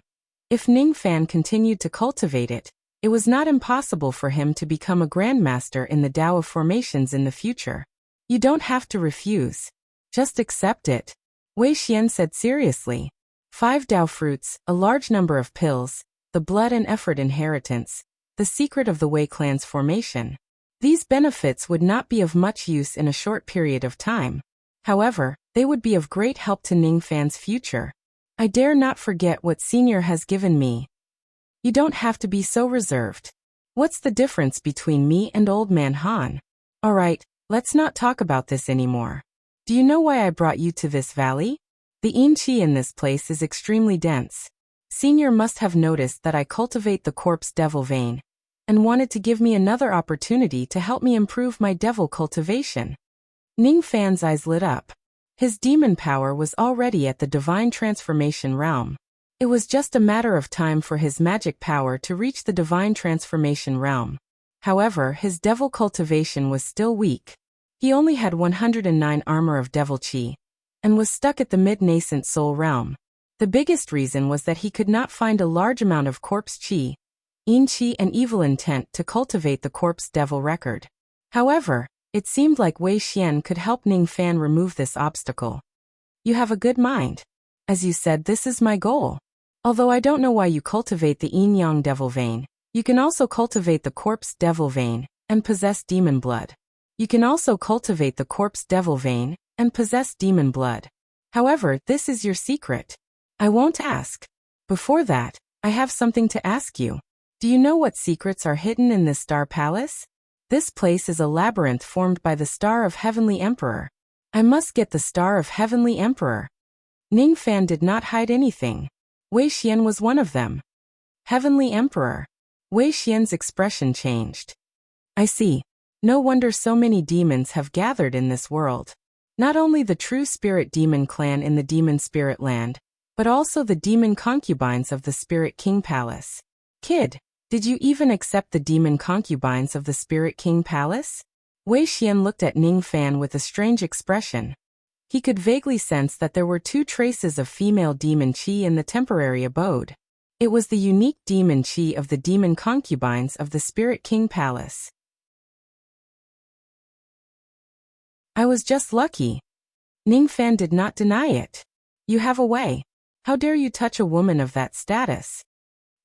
if Ning Fan continued to cultivate it, it was not impossible for him to become a grandmaster in the Tao of Formations in the future. You don't have to refuse. Just accept it. Wei Xian said seriously. 5 Tao fruits, a large number of pills, the blood and effort inheritance, the secret of the Wei clan's formation. These benefits would not be of much use in a short period of time. However, they would be of great help to Ning Fan's future. I dare not forget what Senior has given me. You don't have to be so reserved. What's the difference between me and Old Man Han? Alright, let's not talk about this anymore. Do you know why I brought you to this valley? The yin qi in this place is extremely dense. Senior must have noticed that I cultivate the corpse devil vein, and wanted to give me another opportunity to help me improve my devil cultivation. Ning Fan's eyes lit up. His demon power was already at the divine transformation realm. It was just a matter of time for his magic power to reach the divine transformation realm. However, his devil cultivation was still weak. He only had 109 armor of devil qi, and was stuck at the mid-nascent soul realm. The biggest reason was that he could not find a large amount of corpse qi, yin qi and evil intent to cultivate the corpse devil record. However, it seemed like Wei Xian could help Ning Fan remove this obstacle. You have a good mind. As you said, this is my goal. Although I don't know why you cultivate the yin-yang devil vein, you can also cultivate the corpse devil vein and possess demon blood. You can also cultivate the corpse devil vein and possess demon blood. However, this is your secret. I won't ask. Before that, I have something to ask you. Do you know what secrets are hidden in this star palace? This place is a labyrinth formed by the Star of Heavenly Emperor. I must get the Star of Heavenly Emperor. Ning Fan did not hide anything. Wei Xian was one of them. Heavenly Emperor. Wei Xian's expression changed. I see. No wonder so many demons have gathered in this world. Not only the true spirit demon clan in the demon spirit land, but also the demon concubines of the Spirit King Palace. Kid, did you even accept the demon concubines of the Spirit King Palace? Wei Xian looked at Ning Fan with a strange expression. He could vaguely sense that there were 2 traces of female demon qi in the temporary abode. It was the unique demon qi of the demon concubines of the Spirit King Palace. I was just lucky. Ning Fan did not deny it. You have a way. How dare you touch a woman of that status?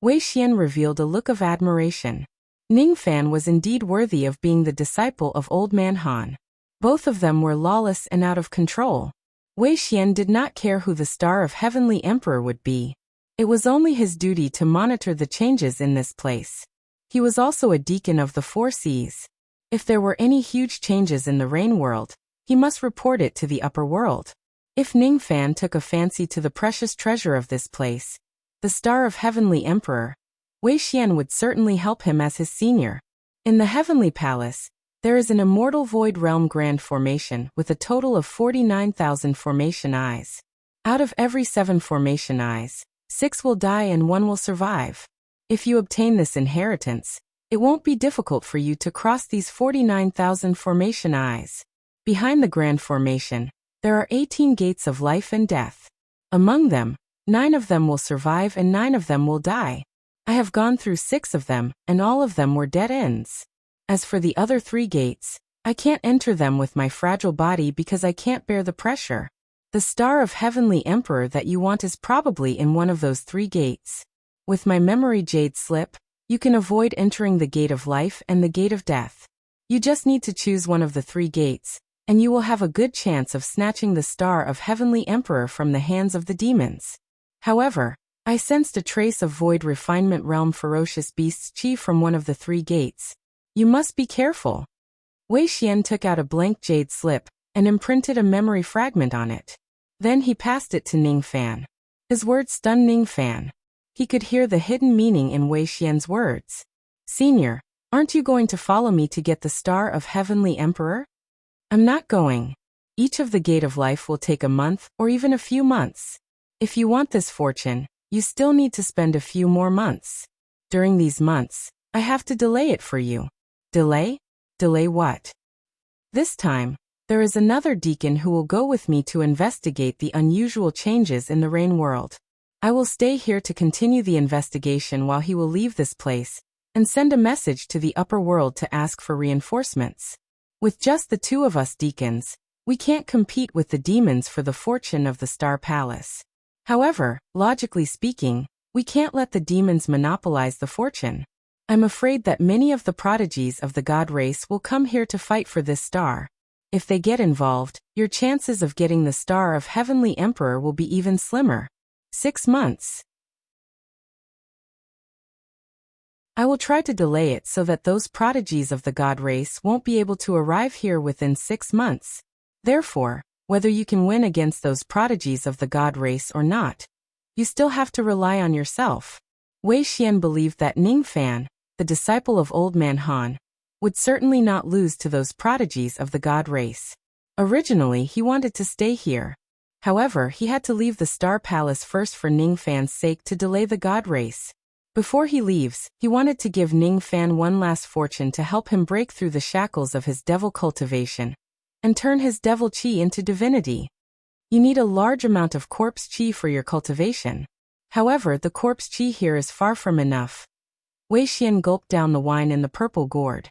Wei Xian revealed a look of admiration. Ning Fan was indeed worthy of being the disciple of Old Man Han. Both of them were lawless and out of control. Wei Xian did not care who the Star of Heavenly Emperor would be. It was only his duty to monitor the changes in this place. He was also a deacon of the 4 seas. If there were any huge changes in the rain world, he must report it to the upper world. If Ning Fan took a fancy to the precious treasure of this place, the Star of Heavenly Emperor, Wei Xian would certainly help him as his senior. In the Heavenly Palace, There is an immortal void realm grand formation with a total of 49,000 formation eyes. Out of every 7 formation eyes, 6 will die and 1 will survive. If you obtain this inheritance, it won't be difficult for you to cross these 49,000 formation eyes. Behind the grand formation, there are 18 gates of life and death. Among them, 9 of them will survive and 9 of them will die. I have gone through 6 of them, and all of them were dead ends. As for the other 3 gates, I can't enter them with my fragile body because I can't bear the pressure. The Star of Heavenly Emperor that you want is probably in one of those 3 gates. With my memory jade slip, you can avoid entering the gate of life and the gate of death. You just need to choose one of the 3 gates, and you will have a good chance of snatching the Star of Heavenly Emperor from the hands of the demons. However, I sensed a trace of Void Refinement Realm Ferocious Beast's chi from one of the 3 gates. You must be careful. Wei Xian took out a blank jade slip and imprinted a memory fragment on it. Then he passed it to Ning Fan. His words stunned Ning Fan. He could hear the hidden meaning in Wei Xian's words. Senior, aren't you going to follow me to get the Star of Heavenly Emperor? I'm not going. Each of the Gate of Life will take a month or even a few months. If you want this fortune, you still need to spend a few more months. During these months, I have to delay it for you. Delay? Delay what? This time, there is another deacon who will go with me to investigate the unusual changes in the rain world. I will stay here to continue the investigation while he will leave this place and send a message to the upper world to ask for reinforcements. With just the 2 of us deacons, we can't compete with the demons for the fortune of the Star Palace. However, logically speaking, we can't let the demons monopolize the fortune. I'm afraid that many of the prodigies of the god race will come here to fight for this star. If they get involved, your chances of getting the Star of Heavenly Emperor will be even slimmer. 6 months. I will try to delay it so that those prodigies of the god race won't be able to arrive here within 6 months. Therefore, whether you can win against those prodigies of the god race or not, you still have to rely on yourself. Wei Xian believed that Ning Fan, the disciple of Old Man Han, would certainly not lose to those prodigies of the god race. Originally, he wanted to stay here. However, he had to leave the Star Palace first for Ning Fan's sake to delay the god race. Before he leaves, he wanted to give Ning Fan one last fortune to help him break through the shackles of his devil cultivation and turn his devil chi into divinity. You need a large amount of corpse chi for your cultivation. However, the corpse chi here is far from enough. Wei Xian gulped down the wine in the purple gourd.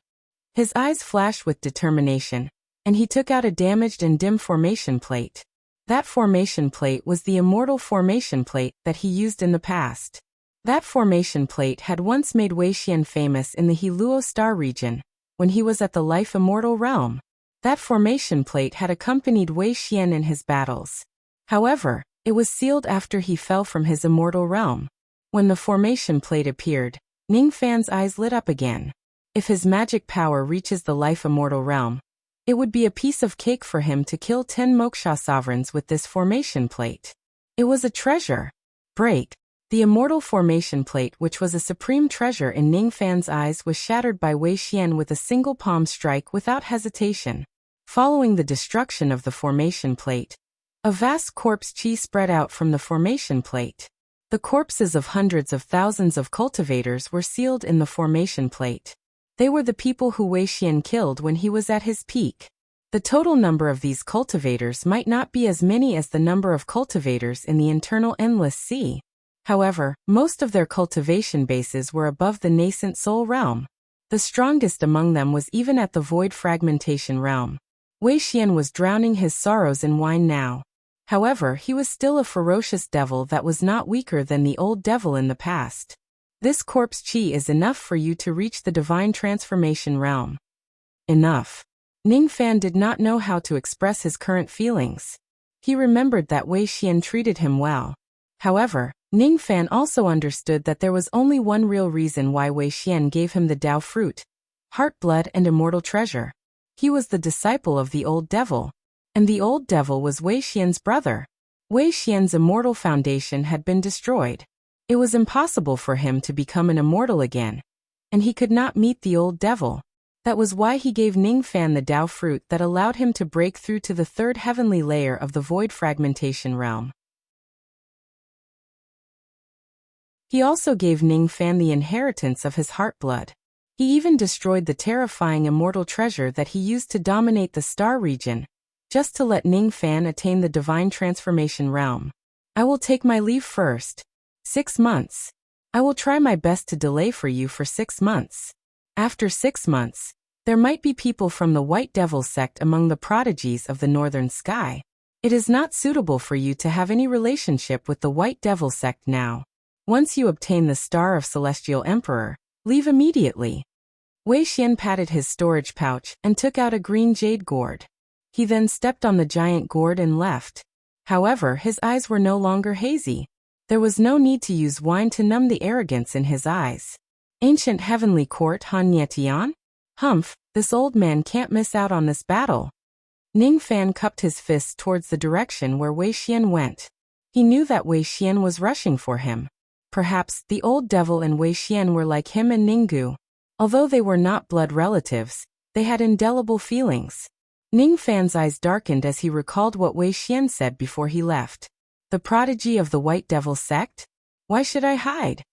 His eyes flashed with determination, and he took out a damaged and dim formation plate. That formation plate was the immortal formation plate that he used in the past. That formation plate had once made Wei Xian famous in the Heluo Star region, when he was at the Life Immortal realm. That formation plate had accompanied Wei Xian in his battles. However, it was sealed after he fell from his immortal realm. When the formation plate appeared, Ning Fan's eyes lit up again. If his magic power reaches the Life Immortal realm, it would be a piece of cake for him to kill 10 Moksha sovereigns with this formation plate. It was a treasure. Break. The immortal formation plate, which was a supreme treasure in Ning Fan's eyes, was shattered by Wei Xian with a single palm strike without hesitation. Following the destruction of the formation plate, a vast corpse chi spread out from the formation plate. The corpses of hundreds of thousands of cultivators were sealed in the formation plate. They were the people who Wei Xian killed when he was at his peak. The total number of these cultivators might not be as many as the number of cultivators in the internal endless sea. However, most of their cultivation bases were above the nascent soul realm. The strongest among them was even at the void fragmentation realm. Wei Xian was drowning his sorrows in wine now. However, he was still a ferocious devil that was not weaker than the old devil in the past. This corpse chi is enough for you to reach the divine transformation realm. Enough. Ning Fan did not know how to express his current feelings. He remembered that Wei Xian treated him well. However, Ning Fan also understood that there was only one real reason why Wei Xian gave him the Dao fruit, heart blood and immortal treasure. He was the disciple of the old devil, and the old devil was Wei Xian's brother. Wei Xian's immortal foundation had been destroyed. It was impossible for him to become an immortal again, and he could not meet the old devil. That was why he gave Ningfan the Tao fruit that allowed him to break through to the third heavenly layer of the void fragmentation realm. He also gave Ningfan the inheritance of his heart blood. He even destroyed the terrifying immortal treasure that he used to dominate the star region, just to let Ningfan attain the divine transformation realm. I will take my leave first. 6 months. I will try my best to delay for you for 6 months. After 6 months, there might be people from the White Devil sect among the prodigies of the northern sky. It is not suitable for you to have any relationship with the White Devil sect now. Once you obtain the Star of Celestial Emperor, leave immediately. Wei Xian patted his storage pouch and took out a green jade gourd. He then stepped on the giant gourd and left. However, his eyes were no longer hazy. There was no need to use wine to numb the arrogance in his eyes. Ancient Heavenly Court Han Nietian? Humph, this old man can't miss out on this battle. Ningfan cupped his fists towards the direction where Wei Xian went. He knew that Wei Xian was rushing for him. Perhaps the old devil and Wei Xian were like him and Ninggu. Although they were not blood relatives, they had indelible feelings. Ningfan's eyes darkened as he recalled what Wei Xian said before he left. The prodigy of the White Devil sect? Why should I hide?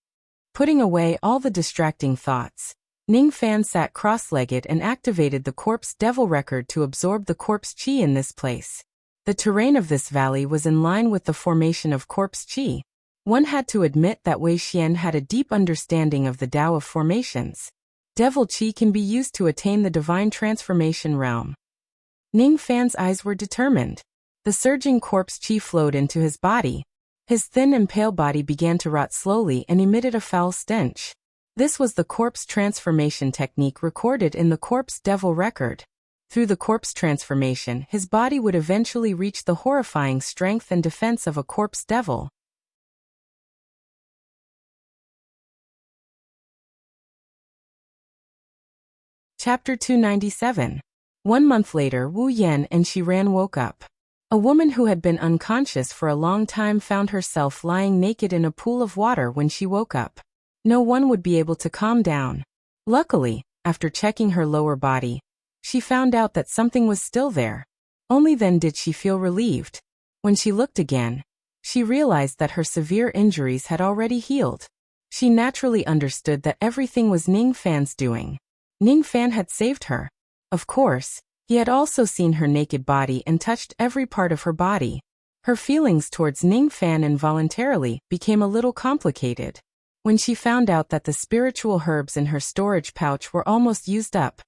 Putting away all the distracting thoughts, Ningfan sat cross-legged and activated the corpse devil record to absorb the corpse chi in this place. The terrain of this valley was in line with the formation of corpse chi. One had to admit that Wei Xian had a deep understanding of the Tao of formations. Devil chi can be used to attain the divine transformation realm. Ningfan's eyes were determined. The surging corpse chi flowed into his body. His thin and pale body began to rot slowly and emitted a foul stench. This was the corpse transformation technique recorded in the corpse devil record. Through the corpse transformation, his body would eventually reach the horrifying strength and defense of a corpse devil. Chapter 297. 1 month later, Wu Yan and Shiran woke up. A woman who had been unconscious for a long time found herself lying naked in a pool of water when she woke up. No one would be able to calm down. Luckily, after checking her lower body, she found out that something was still there. Only then did she feel relieved. When she looked again, she realized that her severe injuries had already healed. She naturally understood that everything was Ningfan's doing. Ningfan had saved her. Of course, he had also seen her naked body and touched every part of her body. Her feelings towards Ningfan involuntarily became a little complicated. When she found out that the spiritual herbs in her storage pouch were almost used up,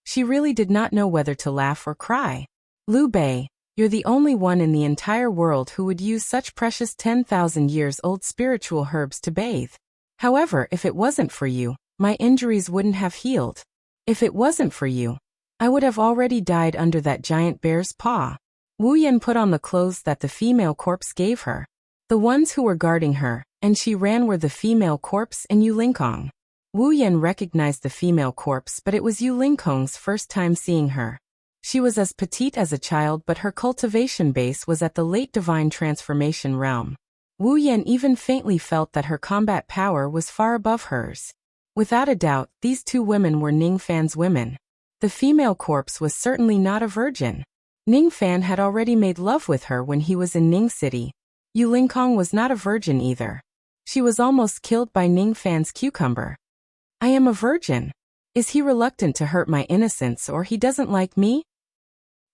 she really did not know whether to laugh or cry. Liu Bei, you're the only one in the entire world who would use such precious 10,000 years old spiritual herbs to bathe. However, if it wasn't for you, my injuries wouldn't have healed. If it wasn't for you, I would have already died under that giant bear's paw. Wu Yan put on the clothes that the female corpse gave her. The ones who were guarding her, and she ran were the female corpse and Yu Lingkong. Wu Yan recognized the female corpse, but it was Yu Lingkong's first time seeing her. She was as petite as a child, but her cultivation base was at the late divine transformation realm. Wu Yan even faintly felt that her combat power was far above hers. Without a doubt, these two women were Ningfan's women. The female corpse was certainly not a virgin. Ningfan had already made love with her when he was in Ning City. Yu Lingkong was not a virgin either. She was almost killed by Ningfan's cucumber. I am a virgin. Is he reluctant to hurt my innocence, or he doesn't like me?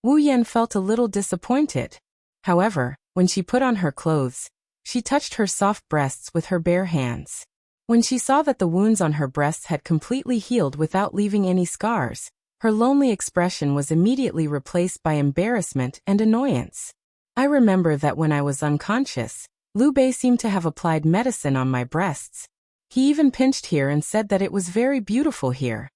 Wu Yan felt a little disappointed. However, when she put on her clothes, she touched her soft breasts with her bare hands. When she saw that the wounds on her breasts had completely healed without leaving any scars, her lonely expression was immediately replaced by embarrassment and annoyance. I remember that when I was unconscious, Liu Bei seemed to have applied medicine on my breasts. He even pinched here and said that it was very beautiful here.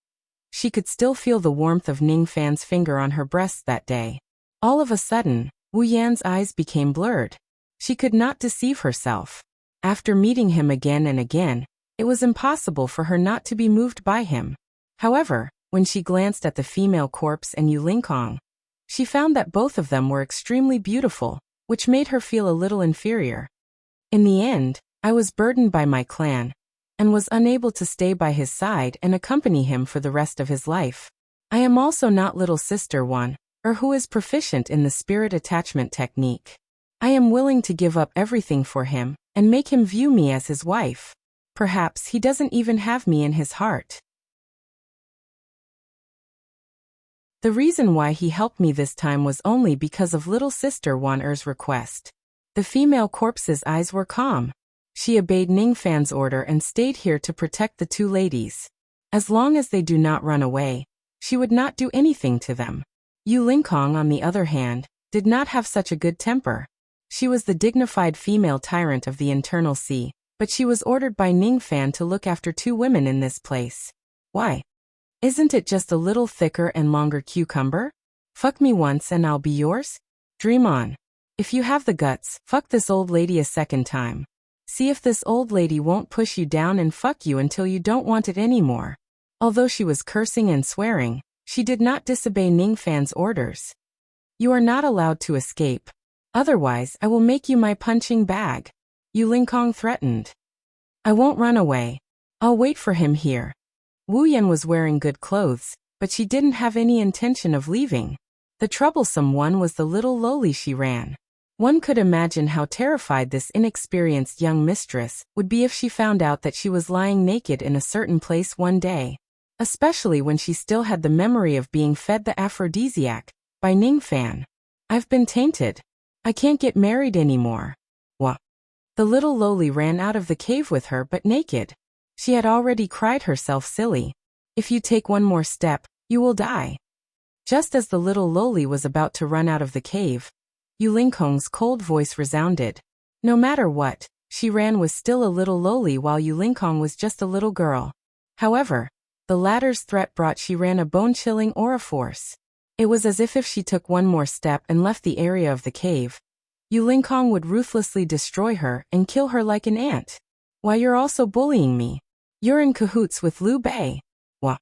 She could still feel the warmth of Ningfan's finger on her breasts that day. All of a sudden, Wu Yan's eyes became blurred. She could not deceive herself. After meeting him again and again, it was impossible for her not to be moved by him. However, when she glanced at the female corpse and Yu Lingkong, she found that both of them were extremely beautiful, which made her feel a little inferior. In the end, I was burdened by my clan, and was unable to stay by his side and accompany him for the rest of his life. I am also not little sister one, or who is proficient in the spirit attachment technique. I am willing to give up everything for him, and make him view me as his wife. Perhaps he doesn't even have me in his heart. The reason why he helped me this time was only because of little sister Wan-er's request. The female corpse's eyes were calm. She obeyed Ningfan's order and stayed here to protect the two ladies. As long as they do not run away, she would not do anything to them. Yu Lingkong, on the other hand, did not have such a good temper. She was the dignified female tyrant of the internal sea, but she was ordered by Ningfan to look after two women in this place. Why? Isn't it just a little thicker and longer cucumber? Fuck me once and I'll be yours? Dream on. If you have the guts, fuck this old lady a second time. See if this old lady won't push you down and fuck you until you don't want it anymore. Although she was cursing and swearing, she did not disobey Ningfan's orders. You are not allowed to escape. Otherwise, I will make you my punching bag. Yu Lingkong threatened. I won't run away. I'll wait for him here. Wu Yan was wearing good clothes, but she didn't have any intention of leaving. The troublesome one was the little lowly she ran. One could imagine how terrified this inexperienced young mistress would be if she found out that she was lying naked in a certain place one day, especially when she still had the memory of being fed the aphrodisiac by Ningfan. I've been tainted. I can't get married anymore. Wah. The little lowly ran out of the cave with her but naked. She had already cried herself silly. If you take one more step, you will die. Just as the little lowly was about to run out of the cave, Yu Lingkong's cold voice resounded. No matter what, she ran was still a little lowly while Yu Lingkong was just a little girl. However, the latter's threat brought she ran a bone-chilling aura force. It was as if she took one more step and left the area of the cave, Yu Lingkong would ruthlessly destroy her and kill her like an ant. Why, you're also bullying me. You're in cahoots with Liu Bei. Wah.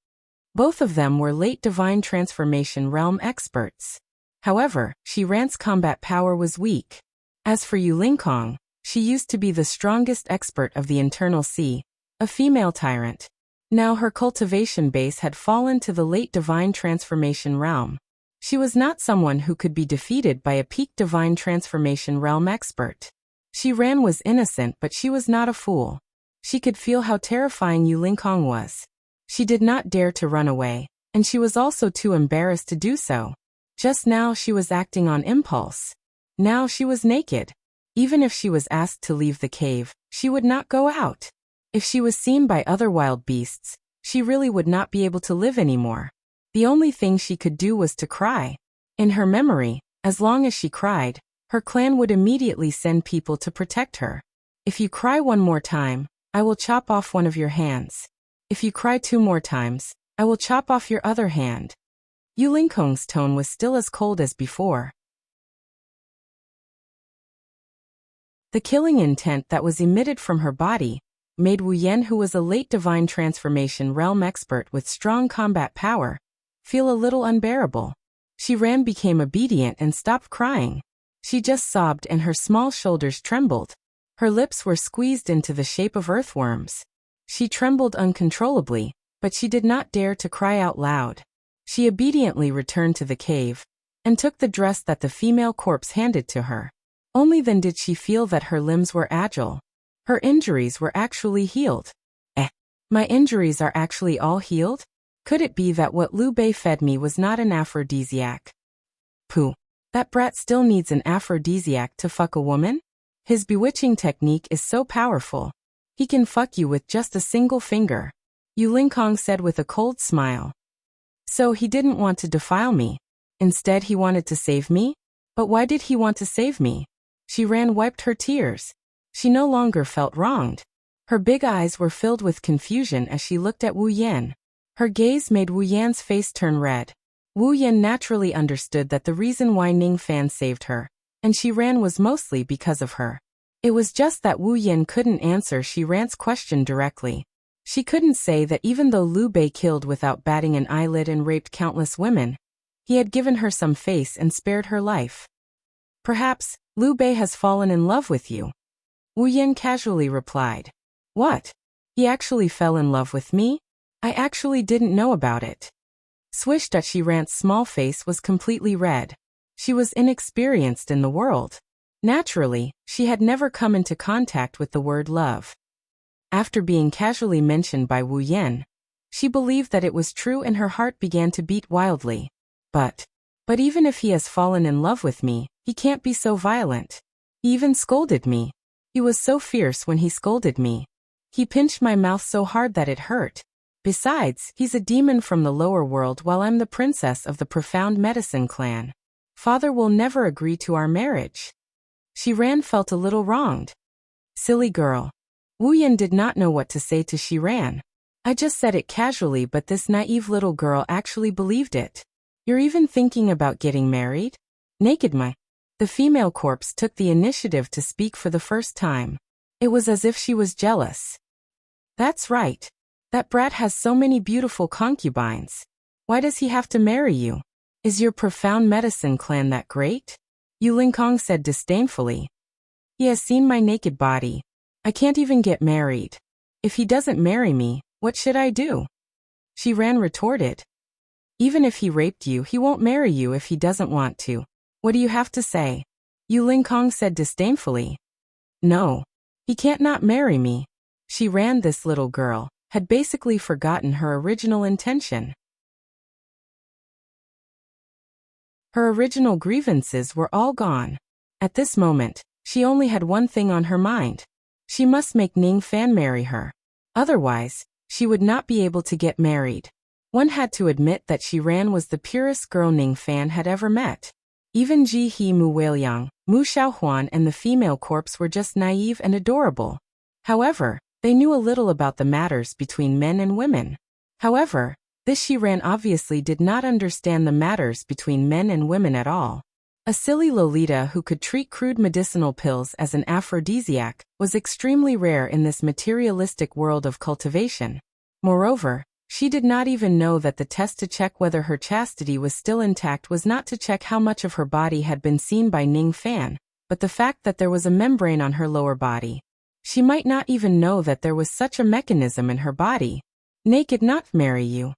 Both of them were late divine transformation realm experts. However, Shi Ran's combat power was weak. As for Yu Lingkong, she used to be the strongest expert of the internal sea, a female tyrant. Now her cultivation base had fallen to the late divine transformation realm. She was not someone who could be defeated by a peak divine transformation realm expert. Shi Ran was innocent, but she was not a fool. She could feel how terrifying Yu Lingkong was. She did not dare to run away, and she was also too embarrassed to do so. Just now she was acting on impulse. Now she was naked. Even if she was asked to leave the cave, she would not go out. If she was seen by other wild beasts, she really would not be able to live anymore. The only thing she could do was to cry. In her memory, as long as she cried, her clan would immediately send people to protect her. If you cry one more time, I will chop off one of your hands. If you cry 2 more times, I will chop off your other hand. Yu Lingkong's tone was still as cold as before. The killing intent that was emitted from her body made Wu Yan, who was a late divine transformation realm expert with strong combat power, feel a little unbearable. Shi Ran became obedient and stopped crying. She just sobbed and her small shoulders trembled. Her lips were squeezed into the shape of earthworms. She trembled uncontrollably, but she did not dare to cry out loud. She obediently returned to the cave and took the dress that the female corpse handed to her. Only then did she feel that her limbs were agile. Her injuries were actually healed. My injuries are actually all healed? Could it be that what Liu Bei fed me was not an aphrodisiac? Pooh. That brat still needs an aphrodisiac to fuck a woman? His bewitching technique is so powerful. He can fuck you with just a single finger. Yu Lingkong said with a cold smile. So he didn't want to defile me. Instead he wanted to save me? But why did he want to save me? Shi Ran wiped her tears. She no longer felt wronged. Her big eyes were filled with confusion as she looked at Wu Yan. Her gaze made Wu Yan's face turn red. Wu Yan naturally understood that the reason why Ning Fan saved her, and Shi Ran, was mostly because of her. It was just that Wu Yan couldn't answer Shi Ran's question directly. She couldn't say that even though Liu Bei killed without batting an eyelid and raped countless women, he had given her some face and spared her life. Perhaps Liu Bei has fallen in love with you. Wu Yan casually replied. What? He actually fell in love with me? I actually didn't know about it. Swish. Shirant's small face was completely red. She was inexperienced in the world. Naturally, she had never come into contact with the word love. After being casually mentioned by Wu Yan, she believed that it was true and her heart began to beat wildly. But even if he has fallen in love with me, he can't be so violent. He even scolded me. He was so fierce when he scolded me. He pinched my mouth so hard that it hurt. Besides, he's a demon from the lower world while I'm the princess of the profound medicine clan. Father will never agree to our marriage. Shiran felt a little wronged. Silly girl. Wu Yan did not know what to say to Shiran. I just said it casually, but this naive little girl actually believed it. You're even thinking about getting married? Naked my. The female corpse took the initiative to speak for the first time. It was as if she was jealous. That's right. That brat has so many beautiful concubines. Why does he have to marry you? Is your profound medicine clan that great? Yu Lingkong said disdainfully. He has seen my naked body. I can't even get married. If he doesn't marry me, what should I do? Shiran retorted. Even if he raped you, he won't marry you if he doesn't want to. What do you have to say? Yu Lingkong said disdainfully. No. He can't not marry me. Shiran, this little girl, had basically forgotten her original intention. Her original grievances were all gone. At this moment, she only had one thing on her mind. She must make Ning Fan marry her. Otherwise, she would not be able to get married. One had to admit that Shiran was the purest girl Ning Fan had ever met. Even Ji He Mu Weiliang, Mu Xiaohuan and the female corpse were just naive and adorable. However, they knew a little about the matters between men and women. However, this Shiran obviously did not understand the matters between men and women at all. A silly Lolita who could treat crude medicinal pills as an aphrodisiac was extremely rare in this materialistic world of cultivation. Moreover, she did not even know that the test to check whether her chastity was still intact was not to check how much of her body had been seen by Ning Fan, but the fact that there was a membrane on her lower body. She might not even know that there was such a mechanism in her body. Naked not marry you.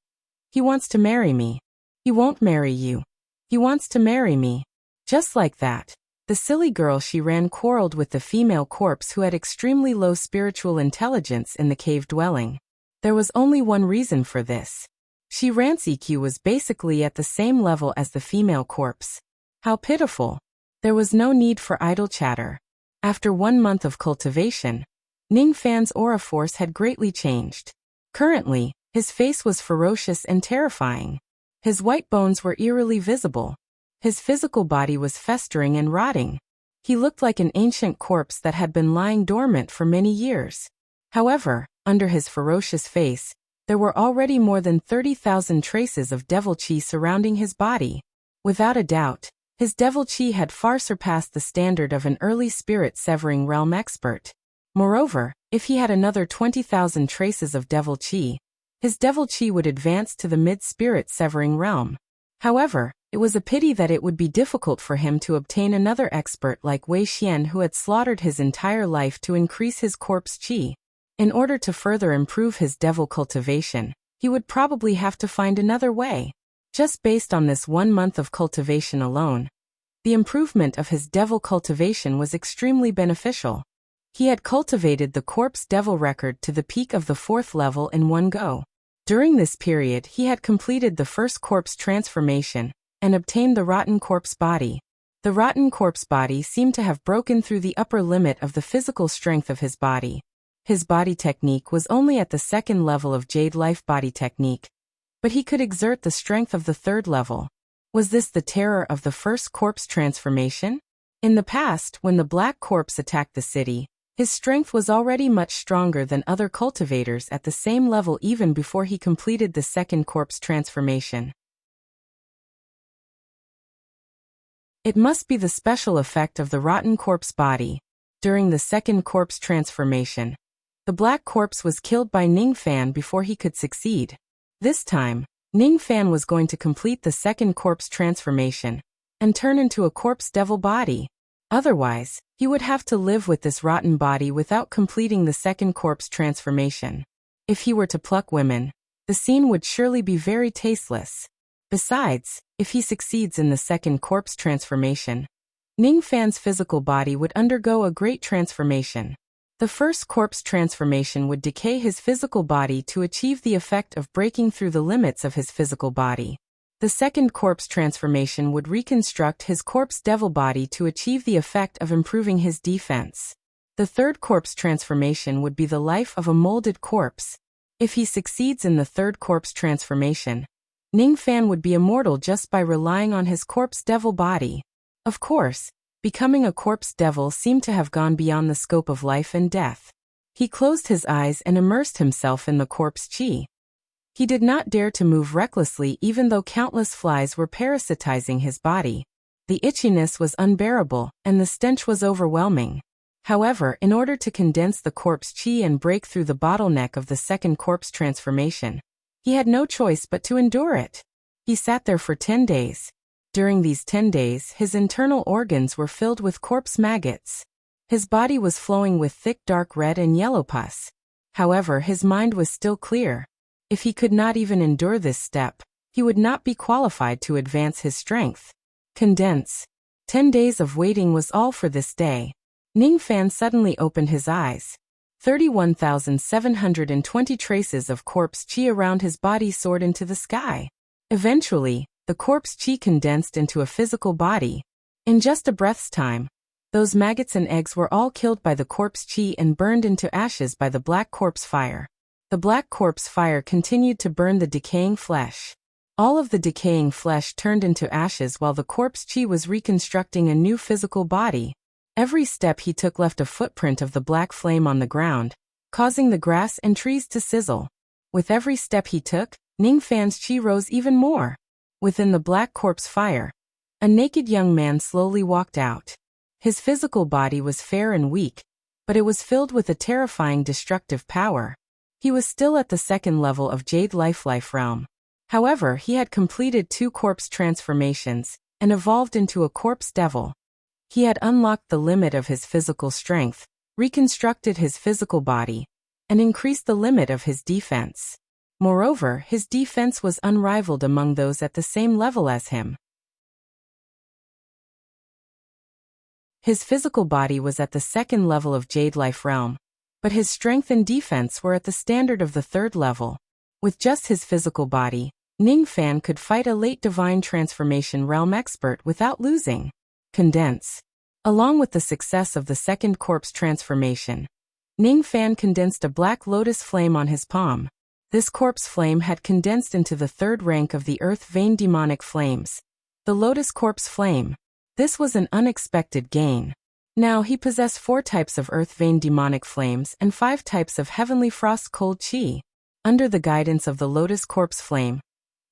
He wants to marry me. He won't marry you. He wants to marry me. Just like that, the silly girl Shiran quarreled with the female corpse who had extremely low spiritual intelligence in the cave dwelling. There was only one reason for this. Shiran's EQ was basically at the same level as the female corpse. How pitiful. There was no need for idle chatter. After 1 month of cultivation, Ning Fan's aura force had greatly changed. Currently, his face was ferocious and terrifying. His white bones were eerily visible. His physical body was festering and rotting. He looked like an ancient corpse that had been lying dormant for many years. However, under his ferocious face, there were already more than 30,000 traces of devil chi surrounding his body. Without a doubt, his devil chi had far surpassed the standard of an early spirit-severing realm expert. Moreover, if he had another 20,000 traces of devil chi, his devil chi would advance to the mid-spirit-severing realm. However, it was a pity that it would be difficult for him to obtain another expert like Wei Xian who had slaughtered his entire life to increase his corpse chi. In order to further improve his devil cultivation, he would probably have to find another way. Just based on this 1 month of cultivation alone, the improvement of his devil cultivation was extremely beneficial. He had cultivated the corpse devil record to the peak of the 4th level in one go. During this period he had completed the first corpse transformation and obtained the rotten corpse body. The rotten corpse body seemed to have broken through the upper limit of the physical strength of his body. His body technique was only at the 2nd level of Jade Life body technique, but he could exert the strength of the 3rd level. Was this the terror of the first corpse transformation? In the past, when the black corpse attacked the city, his strength was already much stronger than other cultivators at the same level even before he completed the 2nd corpse transformation. It must be the special effect of the rotten corpse body. During the 2nd corpse transformation, the black corpse was killed by Ning Fan before he could succeed. This time, Ning Fan was going to complete the 2nd corpse transformation and turn into a corpse devil body. Otherwise, he would have to live with this rotten body without completing the 2nd corpse transformation. If he were to pluck women, the scene would surely be very tasteless. Besides, if he succeeds in the second corpse transformation, Ning Fan's physical body would undergo a great transformation. The first corpse transformation would decay his physical body to achieve the effect of breaking through the limits of his physical body. The second corpse transformation would reconstruct his corpse devil body to achieve the effect of improving his defense. The third corpse transformation would be the life of a molded corpse. If he succeeds in the third corpse transformation, Ning Fan would be immortal just by relying on his corpse devil body. Of course, becoming a corpse devil seemed to have gone beyond the scope of life and death. He closed his eyes and immersed himself in the corpse chi. He did not dare to move recklessly even though countless flies were parasitizing his body. The itchiness was unbearable, and the stench was overwhelming. However, in order to condense the corpse chi and break through the bottleneck of the second corpse transformation, he had no choice but to endure it. He sat there for 10 days. During these 10 days, his internal organs were filled with corpse maggots. His body was flowing with thick dark red and yellow pus. However, his mind was still clear. If he could not even endure this step, he would not be qualified to advance his strength. Condense. 10 days of waiting was all for this day. Ning Fan suddenly opened his eyes. 31,720 traces of corpse chi around his body soared into the sky. Eventually, the corpse chi condensed into a physical body. In just a breath's time, those maggots and eggs were all killed by the corpse chi and burned into ashes by the black corpse fire. The black corpse fire continued to burn the decaying flesh. All of the decaying flesh turned into ashes while the corpse chi was reconstructing a new physical body. Every step he took left a footprint of the black flame on the ground, causing the grass and trees to sizzle. With every step he took, Ning Fan's chi rose even more. Within the black corpse fire, a naked young man slowly walked out. His physical body was fair and weak, but it was filled with a terrifying destructive power. He was still at the second level of Jade Life realm. However, he had completed 2 corpse transformations and evolved into a corpse devil. He had unlocked the limit of his physical strength, reconstructed his physical body, and increased the limit of his defense. Moreover, his defense was unrivaled among those at the same level as him. His physical body was at the second level of Jade Life realm, but his strength and defense were at the standard of the third level. With just his physical body, Ning Fan could fight a late divine transformation realm expert without losing. Condense. Along with the success of the second corpse transformation, Ning Fan condensed a black lotus flame on his palm. This corpse flame had condensed into the third rank of the earth vein demonic flames, the lotus corpse flame. This was an unexpected gain. Now he possessed 4 types of earth vein demonic flames and 5 types of heavenly frost cold chi. Under the guidance of the lotus corpse flame,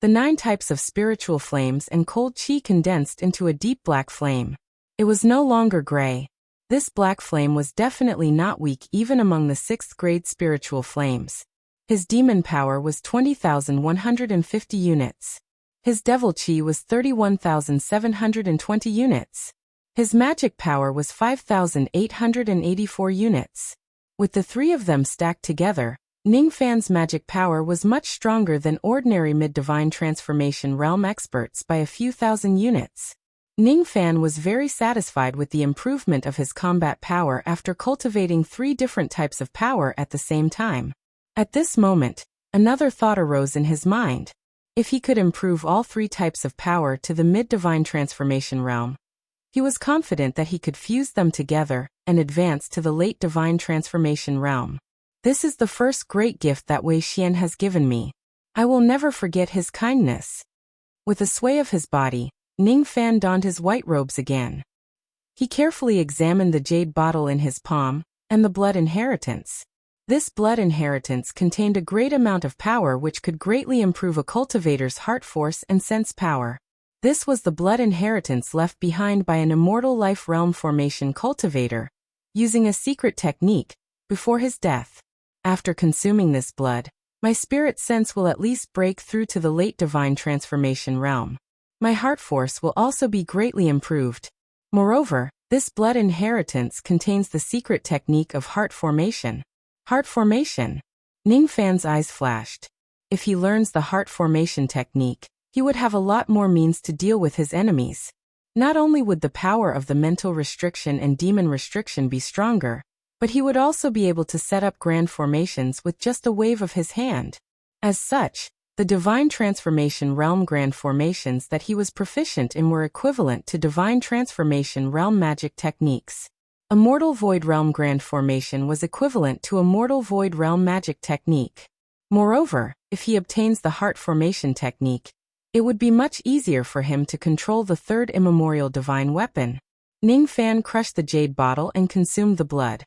the 9 types of spiritual flames and cold chi condensed into a deep black flame. It was no longer gray. This black flame was definitely not weak even among the 6th grade spiritual flames. His demon power was 20,150 units. His devil chi was 31,720 units. His magic power was 5,884 units. With the 3 of them stacked together, Ning Fan's magic power was much stronger than ordinary mid-divine transformation realm experts by a few thousand units. Ning Fan was very satisfied with the improvement of his combat power after cultivating 3 different types of power at the same time. At this moment, another thought arose in his mind. If he could improve all 3 types of power to the mid-divine transformation realm, he was confident that he could fuse them together and advance to the late divine transformation realm. This is the first great gift that Wei Xian has given me. I will never forget his kindness. With a sway of his body, Ning Fan donned his white robes again. He carefully examined the jade bottle in his palm and the blood inheritance. This blood inheritance contained a great amount of power which could greatly improve a cultivator's heart force and sense power. This was the blood inheritance left behind by an immortal life realm formation cultivator, using a secret technique, before his death. After consuming this blood, my spirit sense will at least break through to the late divine transformation realm. My heart force will also be greatly improved. Moreover, this blood inheritance contains the secret technique of heart formation. Heart formation. Ning Fan's eyes flashed. If he learns the heart formation technique, he would have a lot more means to deal with his enemies. Not only would the power of the mental restriction and demon restriction be stronger, but he would also be able to set up grand formations with just a wave of his hand. As such, the divine transformation realm grand formations that he was proficient in were equivalent to divine transformation realm magic techniques. A mortal void realm grand formation was equivalent to a mortal void realm magic technique. Moreover, if he obtains the heart formation technique, it would be much easier for him to control the third immemorial divine weapon. Ning Fan crushed the jade bottle and consumed the blood.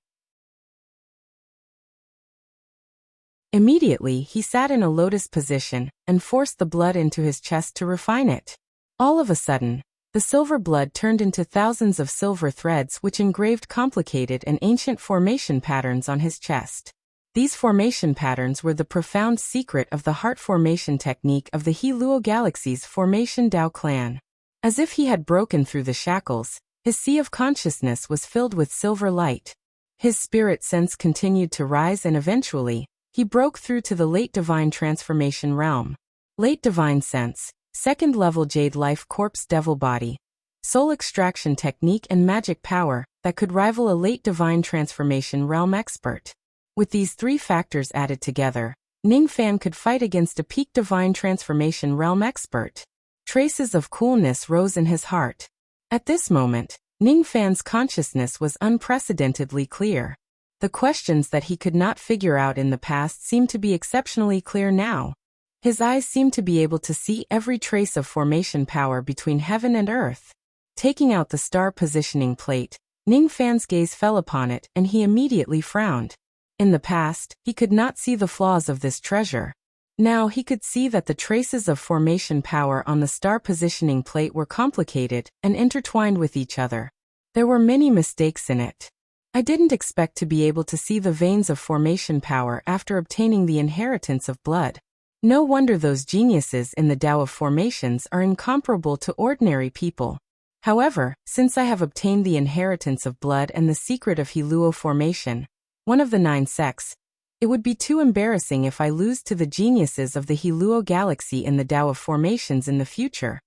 Immediately, he sat in a lotus position and forced the blood into his chest to refine it. All of a sudden, the silver blood turned into thousands of silver threads which engraved complicated and ancient formation patterns on his chest. These formation patterns were the profound secret of the heart formation technique of the He Luo Galaxy's Formation Dao clan. As if he had broken through the shackles, his sea of consciousness was filled with silver light. His spirit sense continued to rise and eventually, he broke through to the late divine transformation realm. Late divine sense, second level jade life corpse devil body, soul extraction technique and magic power that could rival a late divine transformation realm expert. With these three factors added together, Ning Fan could fight against a peak divine transformation realm expert. Traces of coolness rose in his heart. At this moment, Ning Fan's consciousness was unprecedentedly clear. The questions that he could not figure out in the past seemed to be exceptionally clear now. His eyes seemed to be able to see every trace of formation power between heaven and earth. Taking out the star positioning plate, Ning Fan's gaze fell upon it and he immediately frowned. In the past, he could not see the flaws of this treasure. Now he could see that the traces of formation power on the star positioning plate were complicated and intertwined with each other. There were many mistakes in it. I didn't expect to be able to see the veins of formation power after obtaining the inheritance of blood. No wonder those geniuses in the Tao of formations are incomparable to ordinary people. However, since I have obtained the inheritance of blood and the secret of He Luo formation, one of the 9 sects, it would be too embarrassing if I lose to the geniuses of the He Luo Galaxy in the Tao of formations in the future.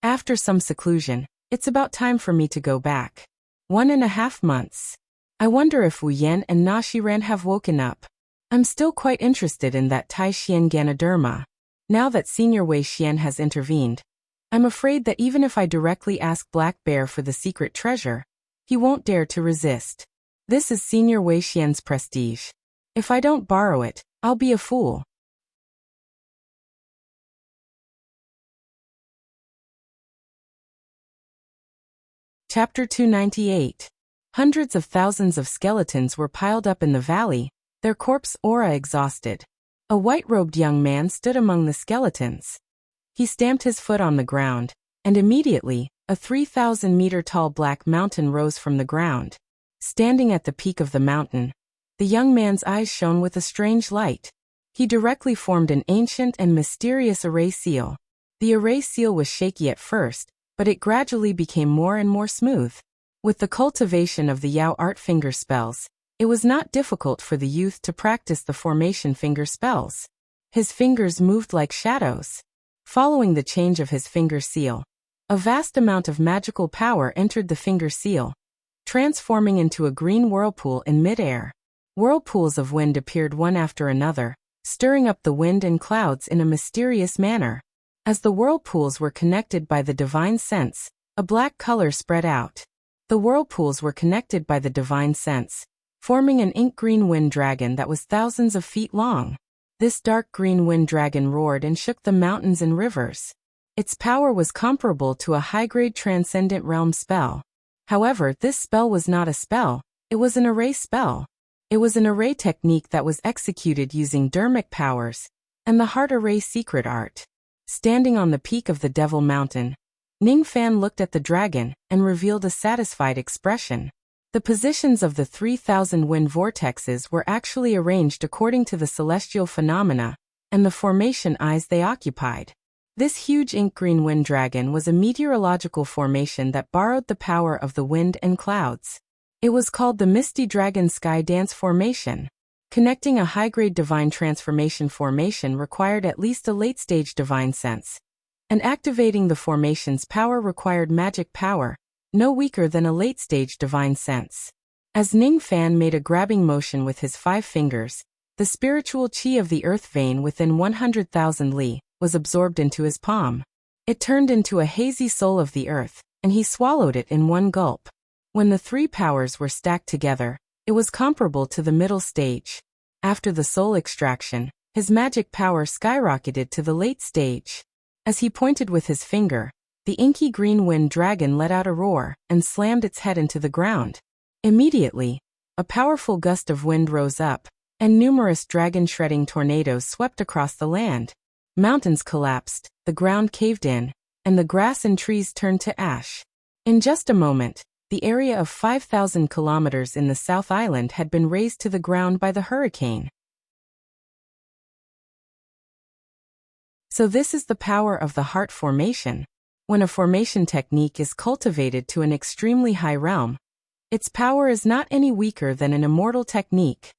After some seclusion, it's about time for me to go back. 1.5 months. I wonder if Wu Yan and Na Shiran have woken up. I'm still quite interested in that Tai Xian Ganoderma. Now that Senior Wei Xian has intervened, I'm afraid that even if I directly ask Black Bear for the secret treasure, he won't dare to resist. This is Senior Wei Xian's prestige. If I don't borrow it, I'll be a fool. Chapter 298. Hundreds of thousands of skeletons were piled up in the valley, their corpse aura exhausted. A white-robed young man stood among the skeletons. He stamped his foot on the ground, and immediately, a 3,000-meter-tall black mountain rose from the ground. Standing at the peak of the mountain, the young man's eyes shone with a strange light. He directly formed an ancient and mysterious array seal. The array seal was shaky at first, but it gradually became more and more smooth. With the cultivation of the Yao art finger spells, it was not difficult for the youth to practice the formation finger spells. His fingers moved like shadows. Following the change of his finger seal, a vast amount of magical power entered the finger seal, transforming into a green whirlpool in midair. Whirlpools of wind appeared one after another, stirring up the wind and clouds in a mysterious manner. As the whirlpools were connected by the divine sense, a black color spread out. The whirlpools were connected by the divine sense, forming an ink-green wind dragon that was thousands of feet long. This dark green wind dragon roared and shook the mountains and rivers. Its power was comparable to a high-grade transcendent realm spell. However, this spell was not a spell, it was an array spell. It was an array technique that was executed using dermic powers and the heart array secret art. Standing on the peak of the Devil Mountain, Ning Fan looked at the dragon and revealed a satisfied expression. The positions of the 3,000 wind vortexes were actually arranged according to the celestial phenomena and the formation eyes they occupied. This huge ink-green wind dragon was a meteorological formation that borrowed the power of the wind and clouds. It was called the Misty Dragon Sky Dance Formation. Connecting a high-grade divine transformation formation required at least a late-stage divine sense. and activating the formation's power required magic power, no weaker than a late-stage divine sense. As Ning Fan made a grabbing motion with his 5 fingers, the spiritual qi of the earth vein within 100,000 li was absorbed into his palm. It turned into a hazy soul of the earth, and he swallowed it in one gulp. When the 3 powers were stacked together, it was comparable to the middle stage. After the soul extraction, his magic power skyrocketed to the late stage. As he pointed with his finger, the inky green wind dragon let out a roar and slammed its head into the ground. Immediately, a powerful gust of wind rose up, and numerous dragon-shredding tornadoes swept across the land. Mountains collapsed, the ground caved in, and the grass and trees turned to ash. In just a moment, the area of 5,000 kilometers in the South Island had been razed to the ground by the hurricane. So this is the power of the heart formation. When a formation technique is cultivated to an extremely high realm, its power is not any weaker than an immortal technique.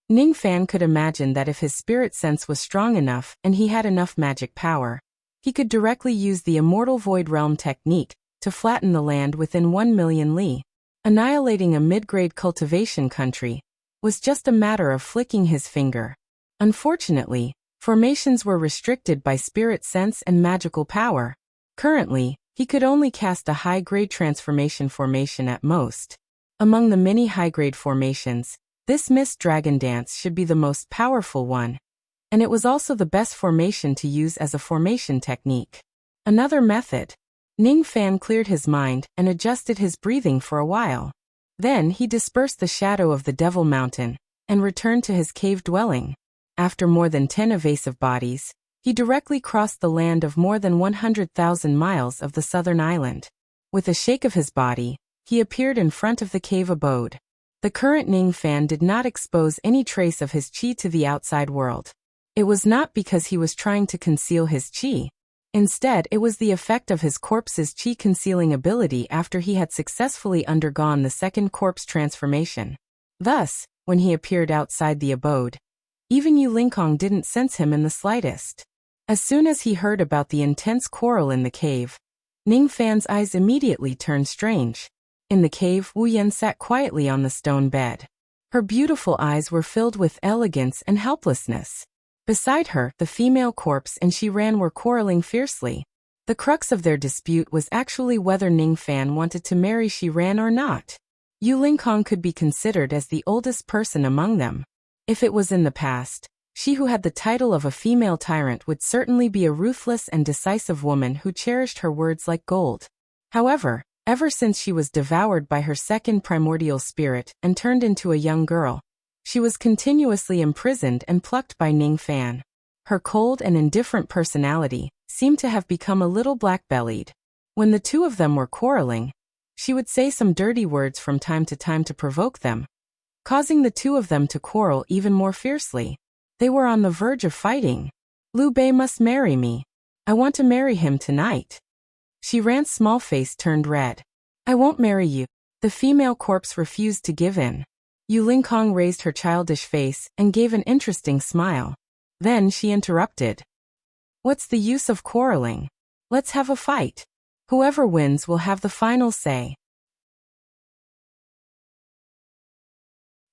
Ning Fan could imagine that if his spirit sense was strong enough and he had enough magic power, he could directly use the immortal void realm technique to flatten the land within 1 million li. Annihilating a mid-grade cultivation country was just a matter of flicking his finger. Unfortunately, formations were restricted by spirit sense and magical power. Currently, he could only cast a high-grade transformation formation at most. Among the many high-grade formations, this Mist Dragon Dance should be the most powerful one, and it was also the best formation to use as a formation technique. Another method. Ning Fan cleared his mind and adjusted his breathing for a while. Then he dispersed the shadow of the Devil Mountain and returned to his cave dwelling. After more than 10 evasive bodies, he directly crossed the land of more than 100,000 miles of the southern island. With a shake of his body, he appeared in front of the cave abode. The current Ning Fan did not expose any trace of his qi to the outside world. It was not because he was trying to conceal his qi. Instead, it was the effect of his corpse's qi concealing ability after he had successfully undergone the second corpse transformation. Thus, when he appeared outside the abode, even Yu Lingkong didn't sense him in the slightest. As soon as he heard about the intense quarrel in the cave, Ning Fan's eyes immediately turned strange. In the cave, Wu Yan sat quietly on the stone bed. Her beautiful eyes were filled with elegance and helplessness. Beside her, the female corpse and Shi Ran were quarreling fiercely. The crux of their dispute was actually whether Ning Fan wanted to marry Shi Ran or not. Yu Lingkong could be considered as the oldest person among them. If it was in the past, she who had the title of a female tyrant would certainly be a ruthless and decisive woman who cherished her words like gold. However, ever since she was devoured by her second primordial spirit and turned into a young girl, she was continuously imprisoned and plucked by Ning Fan. Her cold and indifferent personality seemed to have become a little black-bellied. When the two of them were quarreling, she would say some dirty words from time to provoke them, causing the two of them to quarrel even more fiercely. They were on the verge of fighting. Liu Bei must marry me. I want to marry him tonight. Shi Ran's small face turned red. I won't marry you. The female corpse refused to give in. Yu Lingkong raised her childish face and gave an interesting smile. Then she interrupted. What's the use of quarreling? Let's have a fight. Whoever wins will have the final say.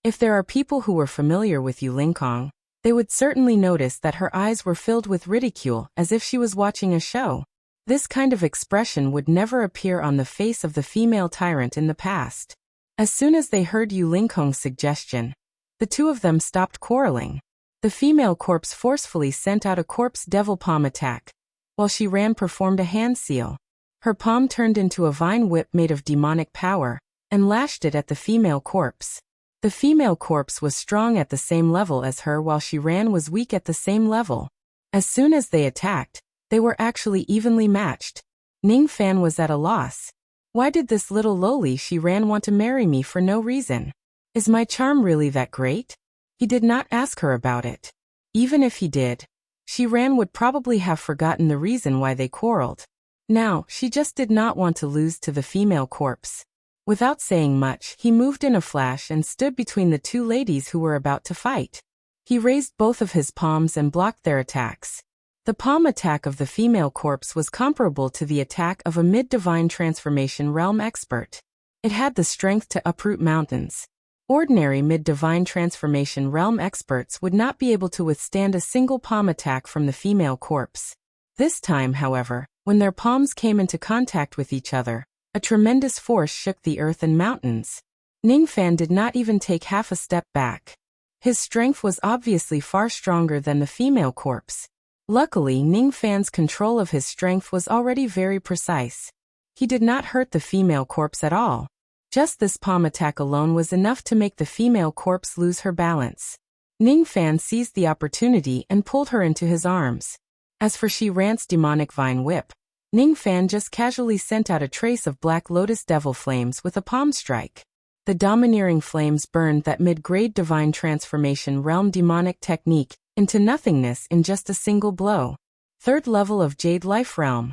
If there are people who were familiar with Yu Lingkong, they would certainly notice that her eyes were filled with ridicule as if she was watching a show. This kind of expression would never appear on the face of the female tyrant in the past. As soon as they heard Yu Lingkong's suggestion, the two of them stopped quarreling. The female corpse forcefully sent out a corpse devil palm attack, while Shi Ran performed a hand seal. Her palm turned into a vine whip made of demonic power, and lashed it at the female corpse. The female corpse was strong at the same level as her while Shi Ran was weak at the same level. As soon as they attacked, they were actually evenly matched. Ning Fan was at a loss. Why did this little lowly Shi Ran want to marry me for no reason? Is my charm really that great? He did not ask her about it. Even if he did, Shi Ran would probably have forgotten the reason why they quarreled. Now, she just did not want to lose to the female corpse. Without saying much, he moved in a flash and stood between the two ladies who were about to fight. He raised both of his palms and blocked their attacks. The palm attack of the female corpse was comparable to the attack of a mid-divine transformation realm expert. It had the strength to uproot mountains. Ordinary mid-divine transformation realm experts would not be able to withstand a single palm attack from the female corpse. This time, however, when their palms came into contact with each other, a tremendous force shook the earth and mountains. Ningfan did not even take half a step back. His strength was obviously far stronger than the female corpse. Luckily, Ningfan's control of his strength was already very precise. He did not hurt the female corpse at all. Just this palm attack alone was enough to make the female corpse lose her balance. Ningfan seized the opportunity and pulled her into his arms. As for Shi Ran's demonic vine whip, Ningfan just casually sent out a trace of black lotus devil flames with a palm strike. The domineering flames burned that mid-grade divine transformation realm demonic technique into nothingness in just a single blow. Third level of Jade Life Realm.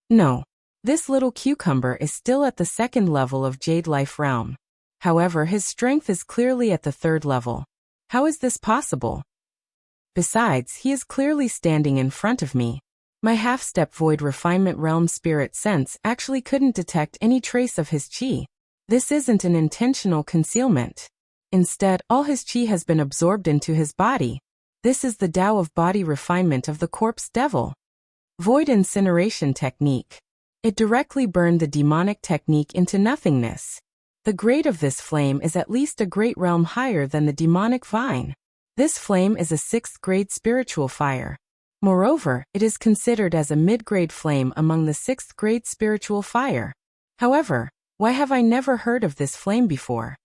No. This little cucumber is still at the second level of Jade Life Realm. However, his strength is clearly at the third level. How is this possible? Besides, he is clearly standing in front of me. My half-step void refinement realm spirit sense actually couldn't detect any trace of his chi. This isn't an intentional concealment. Instead, all his chi has been absorbed into his body. This is the Tao of body refinement of the corpse devil. Void incineration technique. It directly burned the demonic technique into nothingness. The grade of this flame is at least a great realm higher than the demonic vine. This flame is a 6th grade spiritual fire. Moreover, it is considered as a mid-grade flame among the 6th grade spiritual fire. However, why have I never heard of this flame before?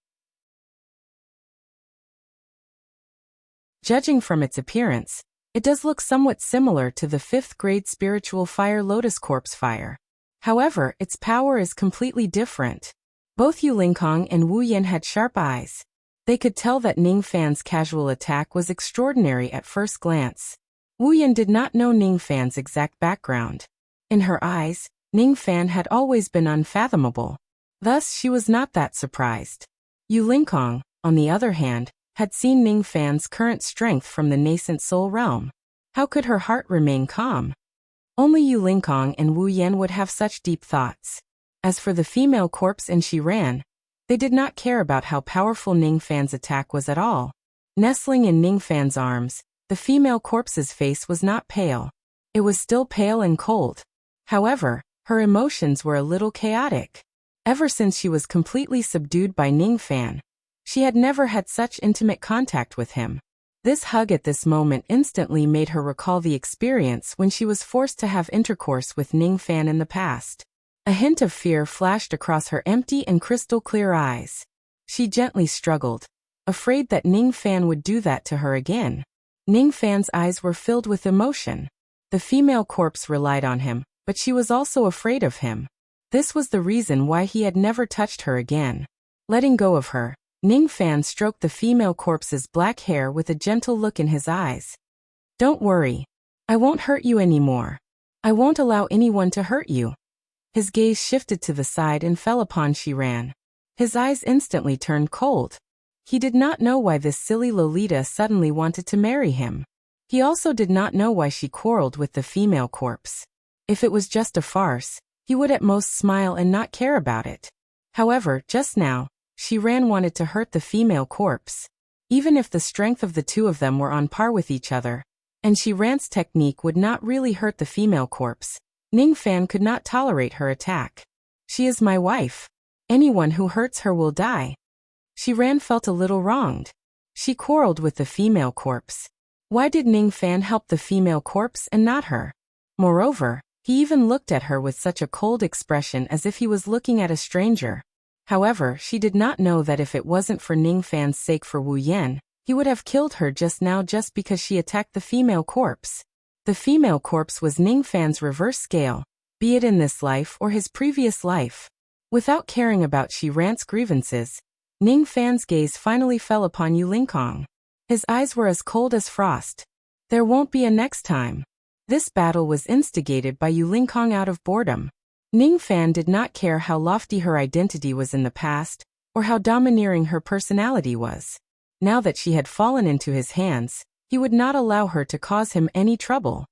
Judging from its appearance, it does look somewhat similar to the 5th grade spiritual fire Lotus Corpse fire. However, its power is completely different. Both Yu Lingkong and Wu Yan had sharp eyes. They could tell that Ningfan's casual attack was extraordinary at first glance. Wu Yan did not know Ningfan's exact background. In her eyes, Ningfan had always been unfathomable. Thus, she was not that surprised. Yu Lingkong, on the other hand, had seen Ningfan's current strength from the nascent soul realm. How could her heart remain calm? Only Yu Lingkong and Wu Yan would have such deep thoughts. As for the female corpse and Shi Ran, they did not care about how powerful Ningfan's attack was at all. Nestling in Ningfan's arms, the female corpse's face was not pale. It was still pale and cold. However, her emotions were a little chaotic. Ever since she was completely subdued by Ningfan, she had never had such intimate contact with him. This hug at this moment instantly made her recall the experience when she was forced to have intercourse with Ningfan in the past. A hint of fear flashed across her empty and crystal-clear eyes. She gently struggled, afraid that Ningfan would do that to her again. Ningfan's eyes were filled with emotion. The female corpse relied on him, but she was also afraid of him. This was the reason why he had never touched her again. Letting go of her, Ningfan stroked the female corpse's black hair with a gentle look in his eyes. Don't worry. I won't hurt you anymore. I won't allow anyone to hurt you. His gaze shifted to the side and fell upon Shi Ran. His eyes instantly turned cold. He did not know why this silly Lolita suddenly wanted to marry him. He also did not know why she quarreled with the female corpse. If it was just a farce, he would at most smile and not care about it. However, just now, Shi Ran wanted to hurt the female corpse. Even if the strength of the two of them were on par with each other, and Shi Ran's technique would not really hurt the female corpse, Ningfan could not tolerate her attack. She is my wife. Anyone who hurts her will die. Shi Ran felt a little wronged. She quarreled with the female corpse. Why did Ningfan help the female corpse and not her? Moreover, he even looked at her with such a cold expression as if he was looking at a stranger. However, she did not know that if it wasn't for Ningfan's sake for Wu Yan, he would have killed her just now just because she attacked the female corpse. The female corpse was Ningfan's reverse scale, be it in this life or his previous life. Without caring about Shi Ran's grievances, Ningfan's gaze finally fell upon Yu Lingkong. His eyes were as cold as frost. There won't be a next time. This battle was instigated by Yu Lingkong out of boredom. Ningfan did not care how lofty her identity was in the past, or how domineering her personality was. Now that she had fallen into his hands, he would not allow her to cause him any trouble.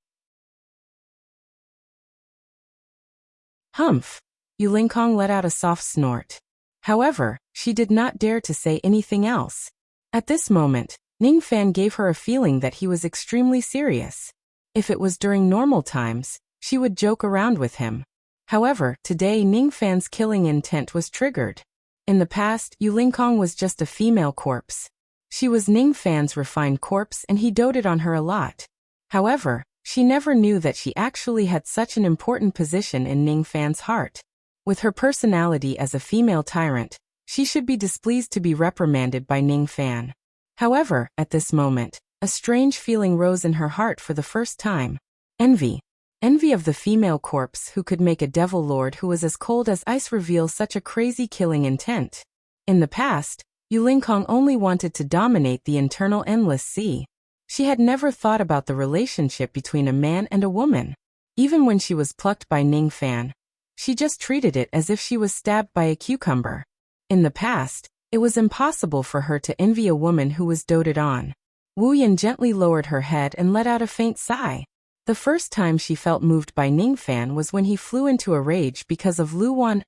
Humph. Yu Lingkong let out a soft snort. However, she did not dare to say anything else. At this moment, Ning Fan gave her a feeling that he was extremely serious. If it was during normal times, she would joke around with him. However, today Ning Fan's killing intent was triggered. In the past, Yu Lingkong was just a female corpse. She was Ning Fan's refined corpse and he doted on her a lot. However, she never knew that she actually had such an important position in Ning Fan's heart. With her personality as a female tyrant, she should be displeased to be reprimanded by Ning Fan. However, at this moment, a strange feeling rose in her heart for the first time. Envy. Envy of the female corpse who could make a devil lord who was as cold as ice reveal such a crazy killing intent. In the past, Yu Lingkong only wanted to dominate the internal endless sea. She had never thought about the relationship between a man and a woman. Even when she was plucked by Ning Fan, she just treated it as if she was stabbed by a cucumber. In the past, it was impossible for her to envy a woman who was doted on. Wu Yan gently lowered her head and let out a faint sigh. The first time she felt moved by Ning Fan was when he flew into a rage because of Lu Wan.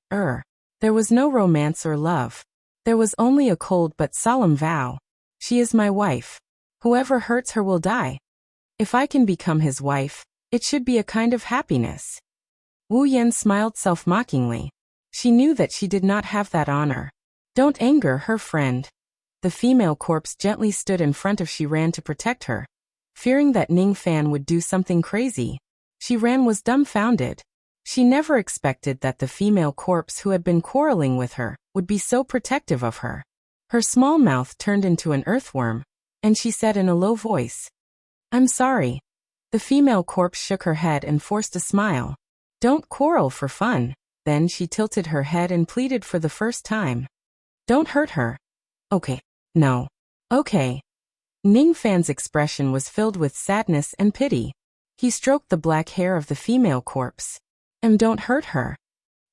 There was no romance or love. There was only a cold but solemn vow. She is my wife. Whoever hurts her will die. If I can become his wife, it should be a kind of happiness. Wu Yan smiled self-mockingly. She knew that she did not have that honor. Don't anger her friend. The female corpse gently stood in front of Shiran to protect her. Fearing that Ning Fan would do something crazy, Shiran was dumbfounded. She never expected that the female corpse who had been quarreling with her would be so protective of her. Her small mouth turned into an earthworm, and she said in a low voice, "I'm sorry." The female corpse shook her head and forced a smile. "Don't quarrel for fun." Then she tilted her head and pleaded for the first time. "Don't hurt her." "Okay." "No." "Okay." Ning Fan's expression was filled with sadness and pity. He stroked the black hair of the female corpse. Don't hurt her.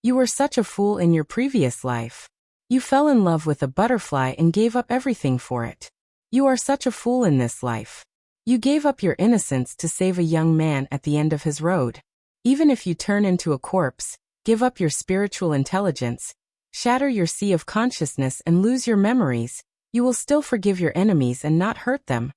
You were such a fool in your previous life. You fell in love with a butterfly and gave up everything for it. You are such a fool in this life. You gave up your innocence to save a young man at the end of his road. Even if you turn into a corpse, give up your spiritual intelligence, shatter your sea of consciousness and lose your memories, you will still forgive your enemies and not hurt them.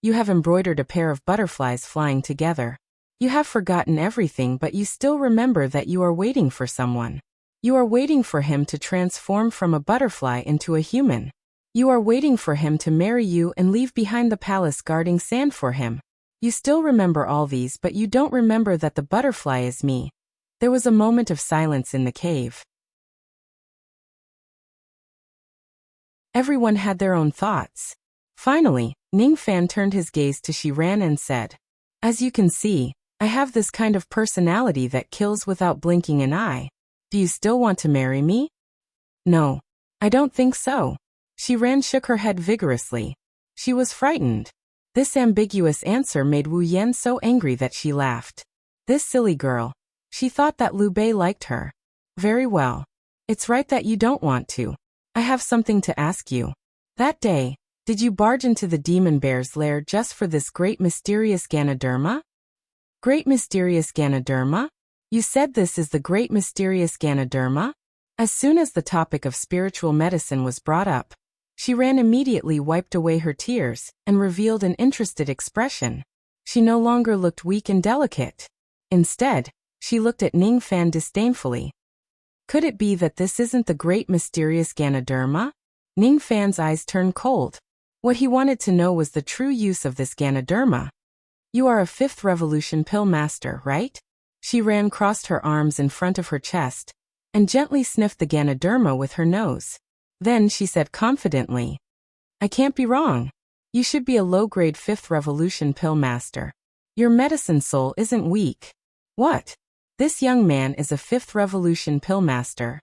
You have embroidered a pair of butterflies flying together. You have forgotten everything, but you still remember that you are waiting for someone. You are waiting for him to transform from a butterfly into a human. You are waiting for him to marry you and leave behind the palace guarding sand for him. You still remember all these, but you don't remember that the butterfly is me. There was a moment of silence in the cave. Everyone had their own thoughts. Finally, Ning Fan turned his gaze to Shiran and said, "As you can see, I have this kind of personality that kills without blinking an eye. Do you still want to marry me?" "No. I don't think so." Shiran shook her head vigorously. She was frightened. This ambiguous answer made Wu Yan so angry that she laughed. This silly girl. She thought that Liu Bei liked her. "Very well. It's right that you don't want to. I have something to ask you. That day, did you barge into the demon bear's lair just for this great mysterious Ganoderma?" "Great mysterious Ganoderma? You said this is the great mysterious Ganoderma?" As soon as the topic of spiritual medicine was brought up, Shiran immediately wiped away her tears and revealed an interested expression. She no longer looked weak and delicate. Instead, she looked at Ning Fan disdainfully. "Could it be that this isn't the great mysterious Ganoderma?" Ning Fan's eyes turned cold. What he wanted to know was the true use of this Ganoderma. "You are a fifth revolution pill master, right?" Shiran crossed her arms in front of her chest and gently sniffed the Ganoderma with her nose. Then she said confidently, "I can't be wrong. You should be a low-grade fifth revolution pill master. Your medicine soul isn't weak." "What? This young man is a fifth revolution pill master?"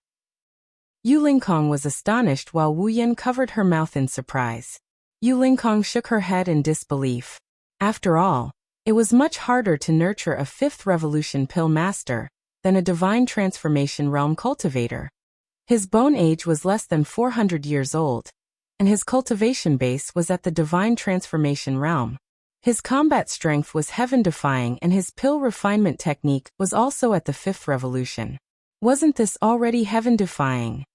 Yu Lingkong was astonished while Wu Yan covered her mouth in surprise. Yu Lingkong shook her head in disbelief. After all, it was much harder to nurture a fifth revolution pill master than a divine transformation realm cultivator. His bone age was less than 400 years old, and his cultivation base was at the divine transformation realm. His combat strength was heaven-defying and his pill refinement technique was also at the fifth revolution. Wasn't this already heaven-defying?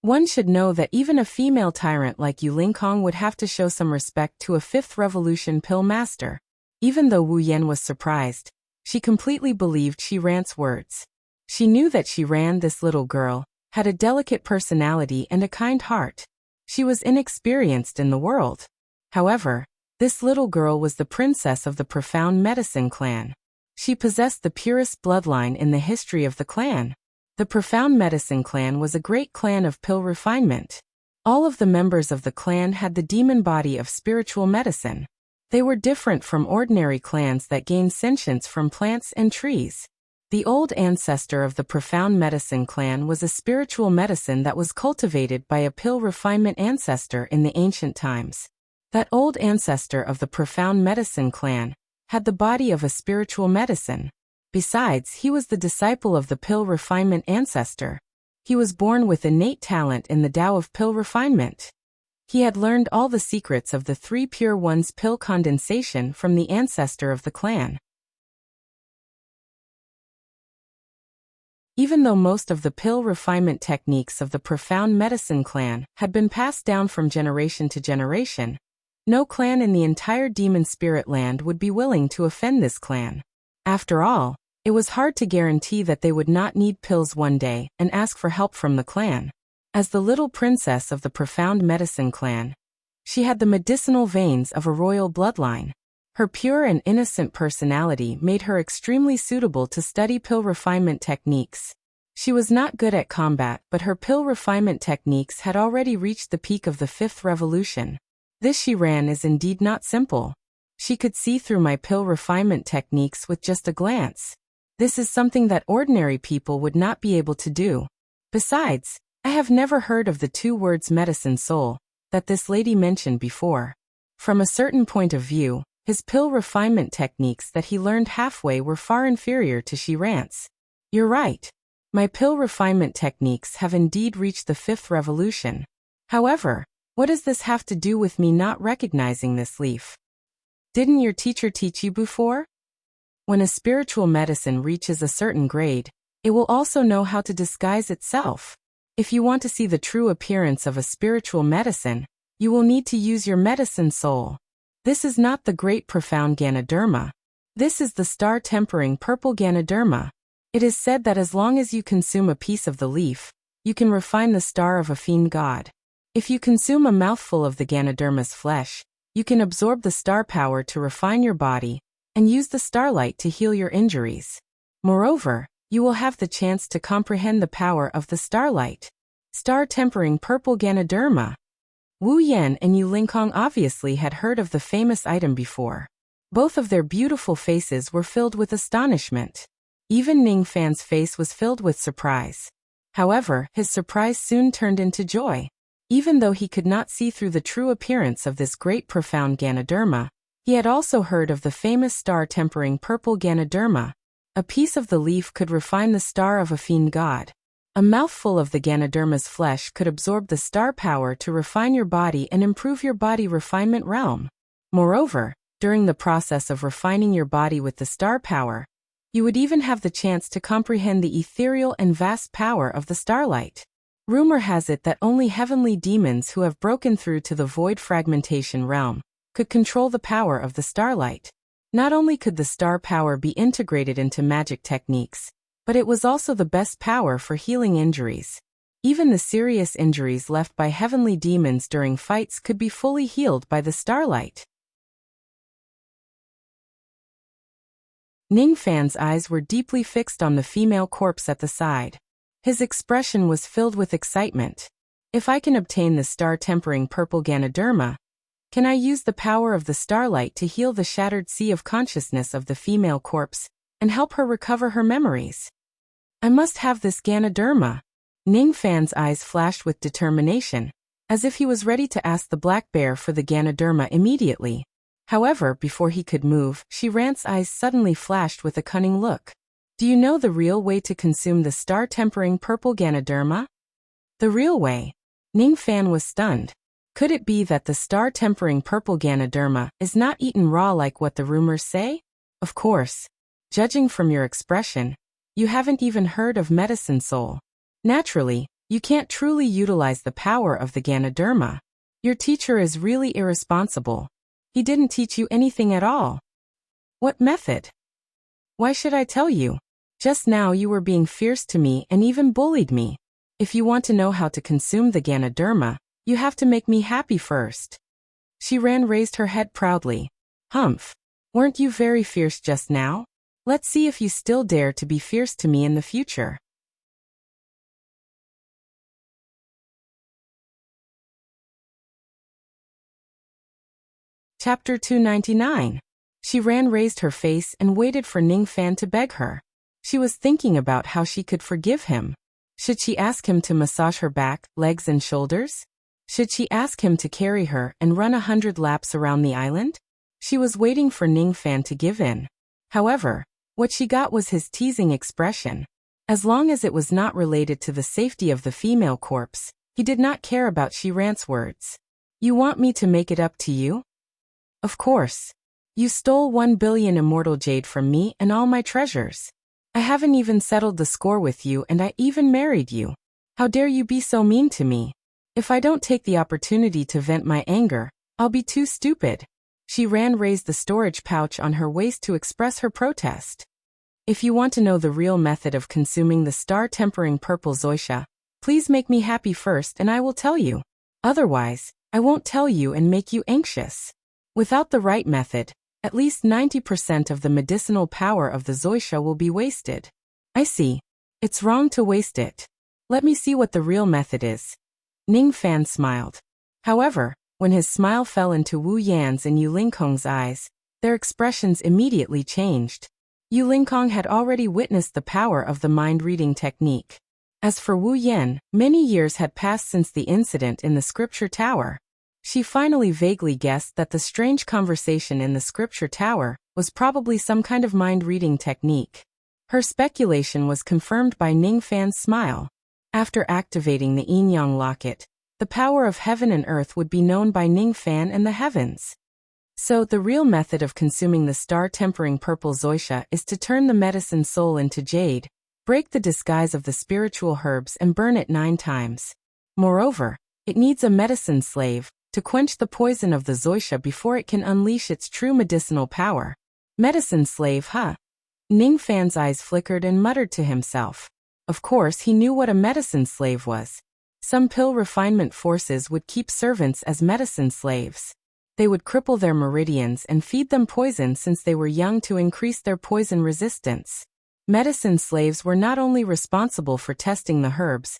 One should know that even a female tyrant like Yu Lingkong would have to show some respect to a fifth revolution pill master. Even though Wu Yan was surprised, she completely believed Shi Ran's words. She knew that Shi Ran, this little girl, had a delicate personality and a kind heart. She was inexperienced in the world. However, this little girl was the princess of the Profound Medicine clan. She possessed the purest bloodline in the history of the clan. The Profound Medicine clan was a great clan of pill refinement. All of the members of the clan had the demon body of spiritual medicine. They were different from ordinary clans that gained sentience from plants and trees. The old ancestor of the Profound Medicine clan was a spiritual medicine that was cultivated by a pill refinement ancestor in the ancient times. That old ancestor of the Profound Medicine clan had the body of a spiritual medicine. Besides, he was the disciple of the pill refinement ancestor. He was born with innate talent in the Tao of pill refinement. He had learned all the secrets of the three pure ones pill condensation from the ancestor of the clan. Even though most of the pill refinement techniques of the Profound Medicine clan had been passed down from generation to generation, no clan in the entire demon spirit land would be willing to offend this clan. After all, it was hard to guarantee that they would not need pills one day and ask for help from the clan. As the little princess of the Profound Medicine clan, she had the medicinal veins of a royal bloodline. Her pure and innocent personality made her extremely suitable to study pill refinement techniques. She was not good at combat, but her pill refinement techniques had already reached the peak of the fifth revolution. This Shi Ran is indeed not simple. She could see through my pill refinement techniques with just a glance. This is something that ordinary people would not be able to do. Besides, I have never heard of the two words medicine soul that this lady mentioned before. From a certain point of view, his pill refinement techniques that he learned halfway were far inferior to Shi Ran's. You're right. My pill refinement techniques have indeed reached the fifth revolution. However, what does this have to do with me not recognizing this leaf? Didn't your teacher teach you before? When a spiritual medicine reaches a certain grade, it will also know how to disguise itself. If you want to see the true appearance of a spiritual medicine, you will need to use your medicine soul. This is not the great profound Ganoderma. This is the star-tempering purple Ganoderma. It is said that as long as you consume a piece of the leaf, you can refine the star of a fiend god. If you consume a mouthful of the Ganoderma's flesh, you can absorb the star power to refine your body, and use the starlight to heal your injuries. Moreover, you will have the chance to comprehend the power of the starlight. Star-tempering purple Ganoderma. Wu Yan and Yu Lingkong obviously had heard of the famous item before. Both of their beautiful faces were filled with astonishment. Even Ning Fan's face was filled with surprise. However, his surprise soon turned into joy. Even though he could not see through the true appearance of this great profound Ganoderma, he had also heard of the famous star-tempering purple Ganoderma. A piece of the leaf could refine the star of a fiend god. A mouthful of the Ganoderma's flesh could absorb the star power to refine your body and improve your body refinement realm. Moreover, during the process of refining your body with the star power, you would even have the chance to comprehend the ethereal and vast power of the starlight. Rumor has it that only heavenly demons who have broken through to the void fragmentation realm could control the power of the starlight. Not only could the star power be integrated into magic techniques, but it was also the best power for healing injuries. Even the serious injuries left by heavenly demons during fights could be fully healed by the starlight. Ning Fan's eyes were deeply fixed on the female corpse at the side. His expression was filled with excitement. If I can obtain the star-tempering purple Ganoderma, can I use the power of the starlight to heal the shattered sea of consciousness of the female corpse and help her recover her memories? I must have this Ganoderma. Ning Fan's eyes flashed with determination, as if he was ready to ask the black bear for the Ganoderma immediately. However, before he could move, Shi Ran's eyes suddenly flashed with a cunning look. Do you know the real way to consume the star-tempering purple Ganoderma? The real way? Ning Fan was stunned. Could it be that the star-tempering purple Ganoderma is not eaten raw like what the rumors say? Of course. Judging from your expression, You haven't even heard of medicine soul. Naturally, you can't truly utilize the power of the Ganoderma. Your teacher is really irresponsible. He didn't teach you anything at all. What method? Why should I tell you? Just now you were being fierce to me and even bullied me. If you want to know how to consume the Ganoderma, you have to make me happy first. Shiran raised her head proudly. Humph. Weren't you very fierce just now? Let's see if you still dare to be fierce to me in the future. Chapter 299. Shiran raised her face and waited for Ningfan to beg her. She was thinking about how she could forgive him. Should she ask him to massage her back, legs and shoulders? Should she ask him to carry her and run 100 laps around the island? She was waiting for Ningfan to give in. However, what she got was his teasing expression. As long as it was not related to the safety of the female corpse, he did not care about Shiran's words. You want me to make it up to you? Of course. You stole 1 billion immortal jade from me and all my treasures. I haven't even settled the score with you and I even married you. How dare you be so mean to me? If I don't take the opportunity to vent my anger, I'll be too stupid. Shiran raised the storage pouch on her waist to express her protest. If you want to know the real method of consuming the star-tempering purple Wuxia, please make me happy first and I will tell you. Otherwise, I won't tell you and make you anxious. Without the right method, at least 90% of the medicinal power of the Wuxia will be wasted. I see. It's wrong to waste it. Let me see what the real method is. Ningfan smiled. However, when his smile fell into Wu Yan's and Yu Lingkong's eyes, their expressions immediately changed. Yu Lingkong had already witnessed the power of the mind-reading technique. As for Wu Yan, many years had passed since the incident in the scripture tower. She finally vaguely guessed that the strange conversation in the scripture tower was probably some kind of mind-reading technique. Her speculation was confirmed by Ningfan's smile. After activating the Yin-Yang locket, the power of heaven and earth would be known by Ningfan and the heavens. So, the real method of consuming the star-tempering purple Wuxia is to turn the medicine soul into jade, break the disguise of the spiritual herbs and burn it 9 times. Moreover, it needs a medicine slave to quench the poison of the Wuxia before it can unleash its true medicinal power. Medicine slave, huh? Ningfan's eyes flickered and muttered to himself. Of course he knew what a medicine slave was. Some pill refinement forces would keep servants as medicine slaves. They would cripple their meridians and feed them poison since they were young to increase their poison resistance. Medicine slaves were not only responsible for testing the herbs,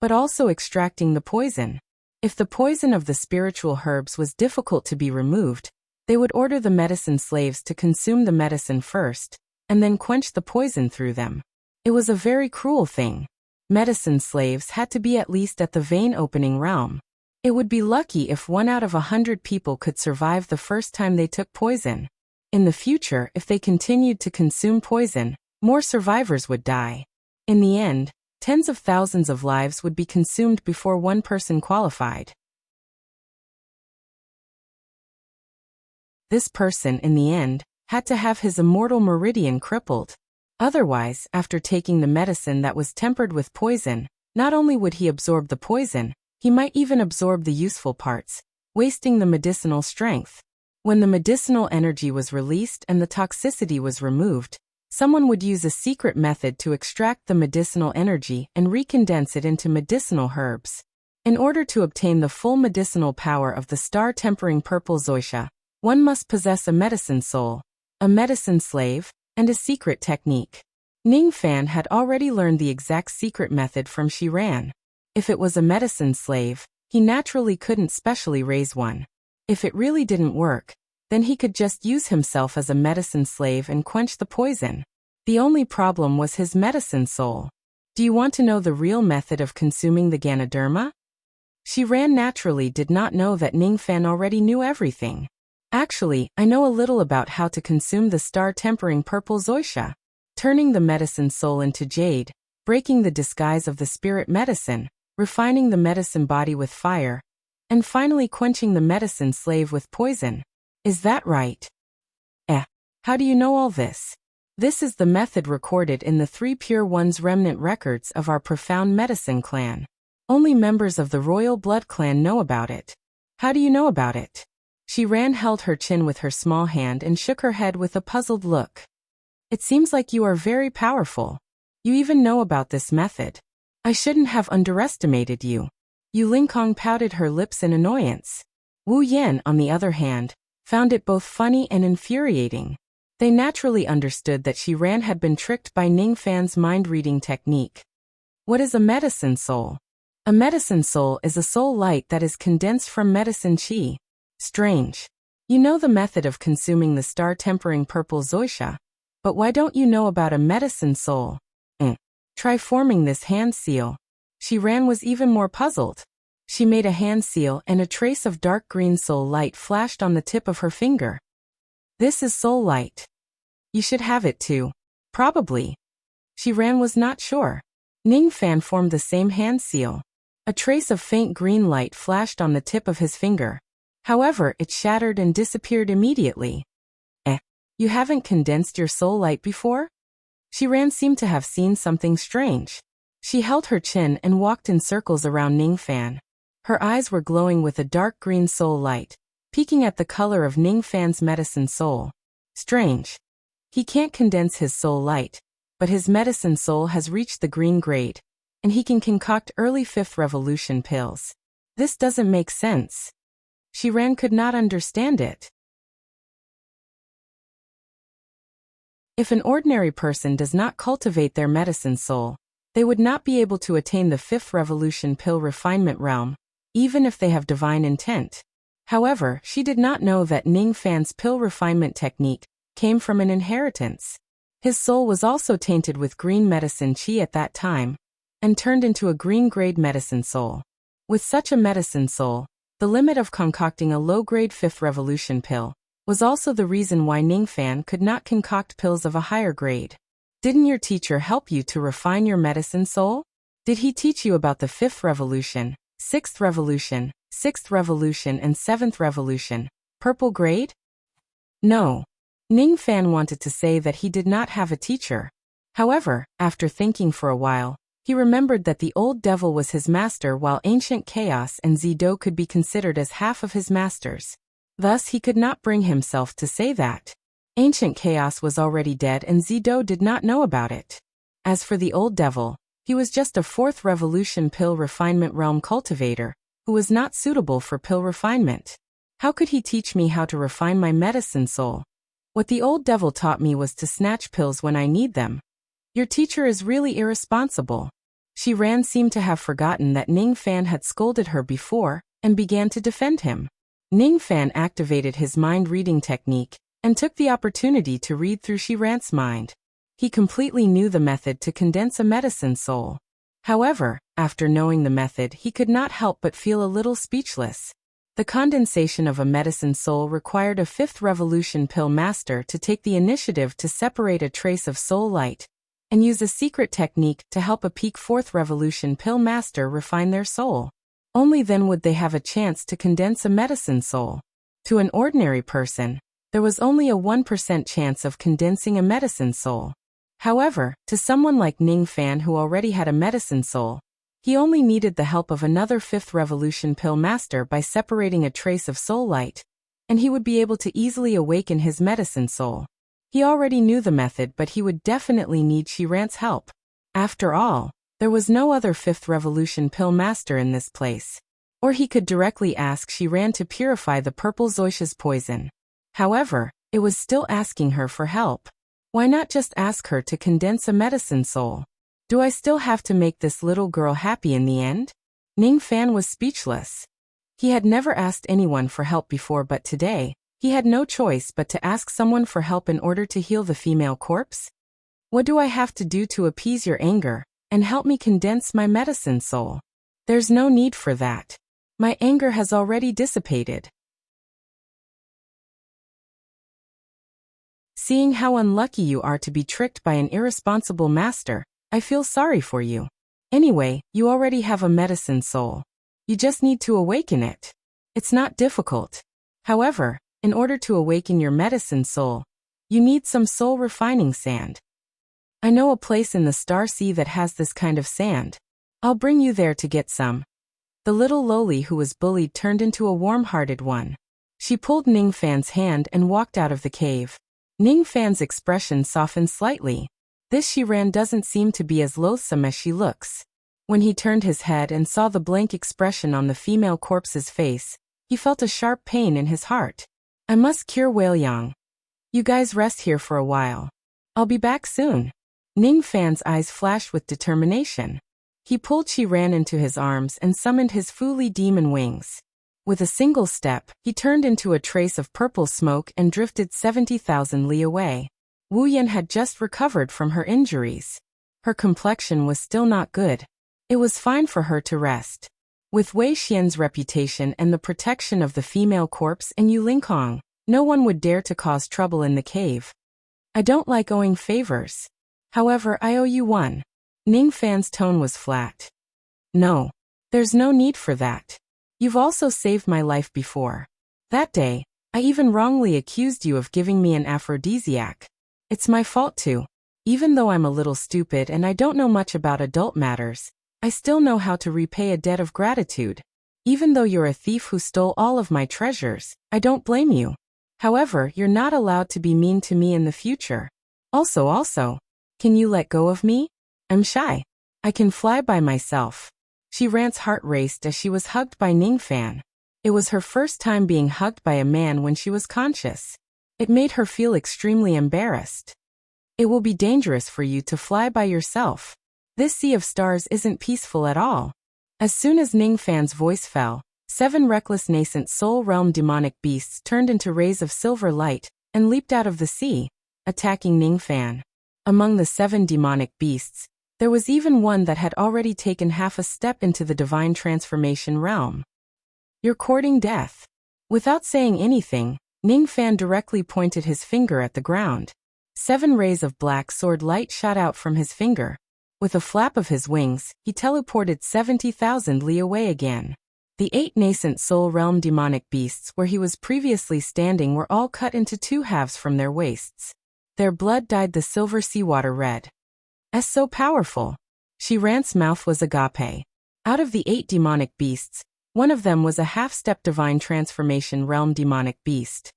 but also extracting the poison. If the poison of the spiritual herbs was difficult to be removed, they would order the medicine slaves to consume the medicine first, and then quench the poison through them. It was a very cruel thing. Medicine slaves had to be at least at the vein-opening realm. It would be lucky if 1 out of 100 people could survive the first time they took poison. In the future, if they continued to consume poison, more survivors would die. In the end, tens of thousands of lives would be consumed before one person qualified. This person, in the end, had to have his immortal meridian crippled. Otherwise, after taking the medicine that was tempered with poison, not only would he absorb the poison, he might even absorb the useful parts, wasting the medicinal strength. When the medicinal energy was released and the toxicity was removed, someone would use a secret method to extract the medicinal energy and recondense it into medicinal herbs. In order to obtain the full medicinal power of the star-tempering purple Wuxia, one must possess a medicine soul, a medicine slave, and a secret technique. Ningfan had already learned the exact secret method from Shiran. If it was a medicine slave, he naturally couldn't specially raise one. If it really didn't work, then he could just use himself as a medicine slave and quench the poison. The only problem was his medicine soul. Do you want to know the real method of consuming the Ganoderma? Shiran naturally did not know that Ningfan already knew everything. Actually, I know a little about how to consume the star-tempering purple Wuxia. Turning the medicine soul into jade, breaking the disguise of the spirit medicine, refining the medicine body with fire, and finally quenching the medicine slave with poison. Is that right? How do you know all this? This is the method recorded in the 3 Pure Ones remnant records of our profound medicine clan. Only members of the royal blood clan know about it. How do you know about it? Shiran held her chin with her small hand and shook her head with a puzzled look. It seems like you are very powerful. You even know about this method. I shouldn't have underestimated you. Yu Lingkong pouted her lips in annoyance. Wu Yan, on the other hand, found it both funny and infuriating. They naturally understood that Shiran had been tricked by Ningfan's mind-reading technique. What is a medicine soul? A medicine soul is a soul light that is condensed from medicine qi. Strange. You know the method of consuming the star-tempering purple Wuxia, but why don't you know about a medicine soul? Try forming this hand seal. Shiran was even more puzzled. She made a hand seal and a trace of dark green soul light flashed on the tip of her finger. This is soul light. You should have it too. Probably. Shiran was not sure. Ningfan formed the same hand seal. A trace of faint green light flashed on the tip of his finger. However, it shattered and disappeared immediately. You haven't condensed your soul light before? Shiran seemed to have seen something strange. She held her chin and walked in circles around Ningfan. Her eyes were glowing with a dark green soul light, peeking at the color of Ningfan's medicine soul. Strange. He can't condense his soul light, but his medicine soul has reached the green grade, and he can concoct early 5th revolution pills. This doesn't make sense. Shiran could not understand it. If an ordinary person does not cultivate their medicine soul, they would not be able to attain the 5th revolution pill refinement realm, even if they have divine intent. However, she did not know that Ningfan's pill refinement technique came from an inheritance. His soul was also tainted with green medicine qi at that time, and turned into a green-grade medicine soul. With such a medicine soul, the limit of concocting a low-grade 5th revolution pill was also the reason why Ningfan could not concoct pills of a higher grade. Didn't your teacher help you to refine your medicine soul? Did he teach you about the 5th revolution, 6th revolution, 6th revolution and 7th revolution, purple grade? No. Ningfan wanted to say that he did not have a teacher. However, after thinking for a while, he remembered that the old devil was his master while ancient chaos and Zido could be considered as half of his masters. Thus he could not bring himself to say that. Ancient chaos was already dead and Zido did not know about it. As for the old devil, he was just a 4th revolution pill refinement realm cultivator, who was not suitable for pill refinement. How could he teach me how to refine my medicine soul? What the old devil taught me was to snatch pills when I need them. Your teacher is really irresponsible. Shiran seemed to have forgotten that Ningfan had scolded her before, and began to defend him. Ningfan activated his mind-reading technique, and took the opportunity to read through Shiran's mind. He completely knew the method to condense a medicine soul. However, after knowing the method, he could not help but feel a little speechless. The condensation of a medicine soul required a 5th revolution pill master to take the initiative to separate a trace of soul light, and use a secret technique to help a peak 4th revolution pill master refine their soul. Only then would they have a chance to condense a medicine soul. To an ordinary person, there was only a 1% chance of condensing a medicine soul. However, to someone like Ningfan who already had a medicine soul, he only needed the help of another 5th revolution pill master by separating a trace of soul light, and he would be able to easily awaken his medicine soul. He already knew the method, but he would definitely need Shiran's help. After all, there was no other 5th revolution pill master in this place. Or he could directly ask Shiran to purify the purple Wuxia's poison. However, it was still asking her for help. Why not just ask her to condense a medicine soul? Do I still have to make this little girl happy in the end? Ningfan was speechless. He had never asked anyone for help before, but today, he had no choice but to ask someone for help in order to heal the female corpse. What do I have to do to appease your anger and help me condense my medicine soul? There's no need for that. My anger has already dissipated. Seeing how unlucky you are to be tricked by an irresponsible master, I feel sorry for you. Anyway, you already have a medicine soul. You just need to awaken it. It's not difficult. However, in order to awaken your medicine soul, You need some soul refining sand. I know a place in the Star Sea that has this kind of sand. I'll bring you there to get some. The little lowly who was bullied turned into a warm-hearted one. She pulled Ningfan's hand and walked out of the cave. Ningfan's expression softened slightly. This Shiran doesn't seem to be as loathsome as she looks. When he turned his head and saw the blank expression on the female corpse's face, he felt a sharp pain in his heart. I must cure Whaleyang. You guys rest here for a while. I'll be back soon. Ningfan's eyes flashed with determination. He pulled Shiran into his arms and summoned his Fuli demon wings. With a single step, he turned into a trace of purple smoke and drifted 70,000 li away. Wu Yan had just recovered from her injuries. Her complexion was still not good. It was fine for her to rest. With Wei Xian's reputation and the protection of the female corpse and Yu Lingkong, no one would dare to cause trouble in the cave. I don't like owing favors. However, I owe you one. Ningfan's tone was flat. No. There's no need for that. You've also saved my life before. That day, I even wrongly accused you of giving me an aphrodisiac. It's my fault too. Even though I'm a little stupid and I don't know much about adult matters, I still know how to repay a debt of gratitude. Even though you're a thief who stole all of my treasures, I don't blame you. However, you're not allowed to be mean to me in the future. Also, can you let go of me? I'm shy. I can fly by myself. Shiran's heart raced as she was hugged by Ningfan. It was her first time being hugged by a man when she was conscious. It made her feel extremely embarrassed. It will be dangerous for you to fly by yourself. This sea of stars isn't peaceful at all. As soon as Ningfan's voice fell, 7 reckless nascent soul realm demonic beasts turned into rays of silver light and leaped out of the sea, attacking Ningfan. Among the 7 demonic beasts, there was even one that had already taken half a step into the divine transformation realm. You're courting death. Without saying anything, Ningfan directly pointed his finger at the ground. 7 rays of black sword light shot out from his finger. With a flap of his wings, he teleported 70,000 li away again. The 8 nascent soul realm demonic beasts where he was previously standing were all cut into 2 halves from their waists. Their blood dyed the silver seawater red. As so powerful. Shiran's mouth was agape. Out of the 8 demonic beasts, one of them was a half-step divine transformation realm demonic beast.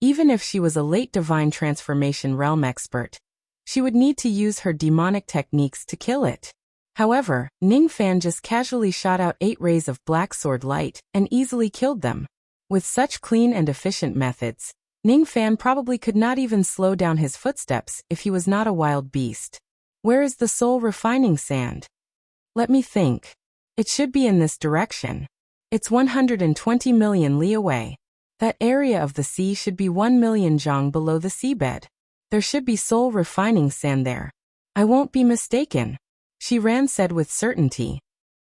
Even if she was a late divine transformation realm expert, she would need to use her demonic techniques to kill it. However, Ningfan just casually shot out 8 rays of black sword light and easily killed them. With such clean and efficient methods, Ningfan probably could not even slow down his footsteps if he was not a wild beast. Where is the soul refining sand? Let me think. It should be in this direction. It's 120 million li away. That area of the sea should be 1 million zhang below the seabed. There should be soul refining sand there. I won't be mistaken. Shiran said with certainty.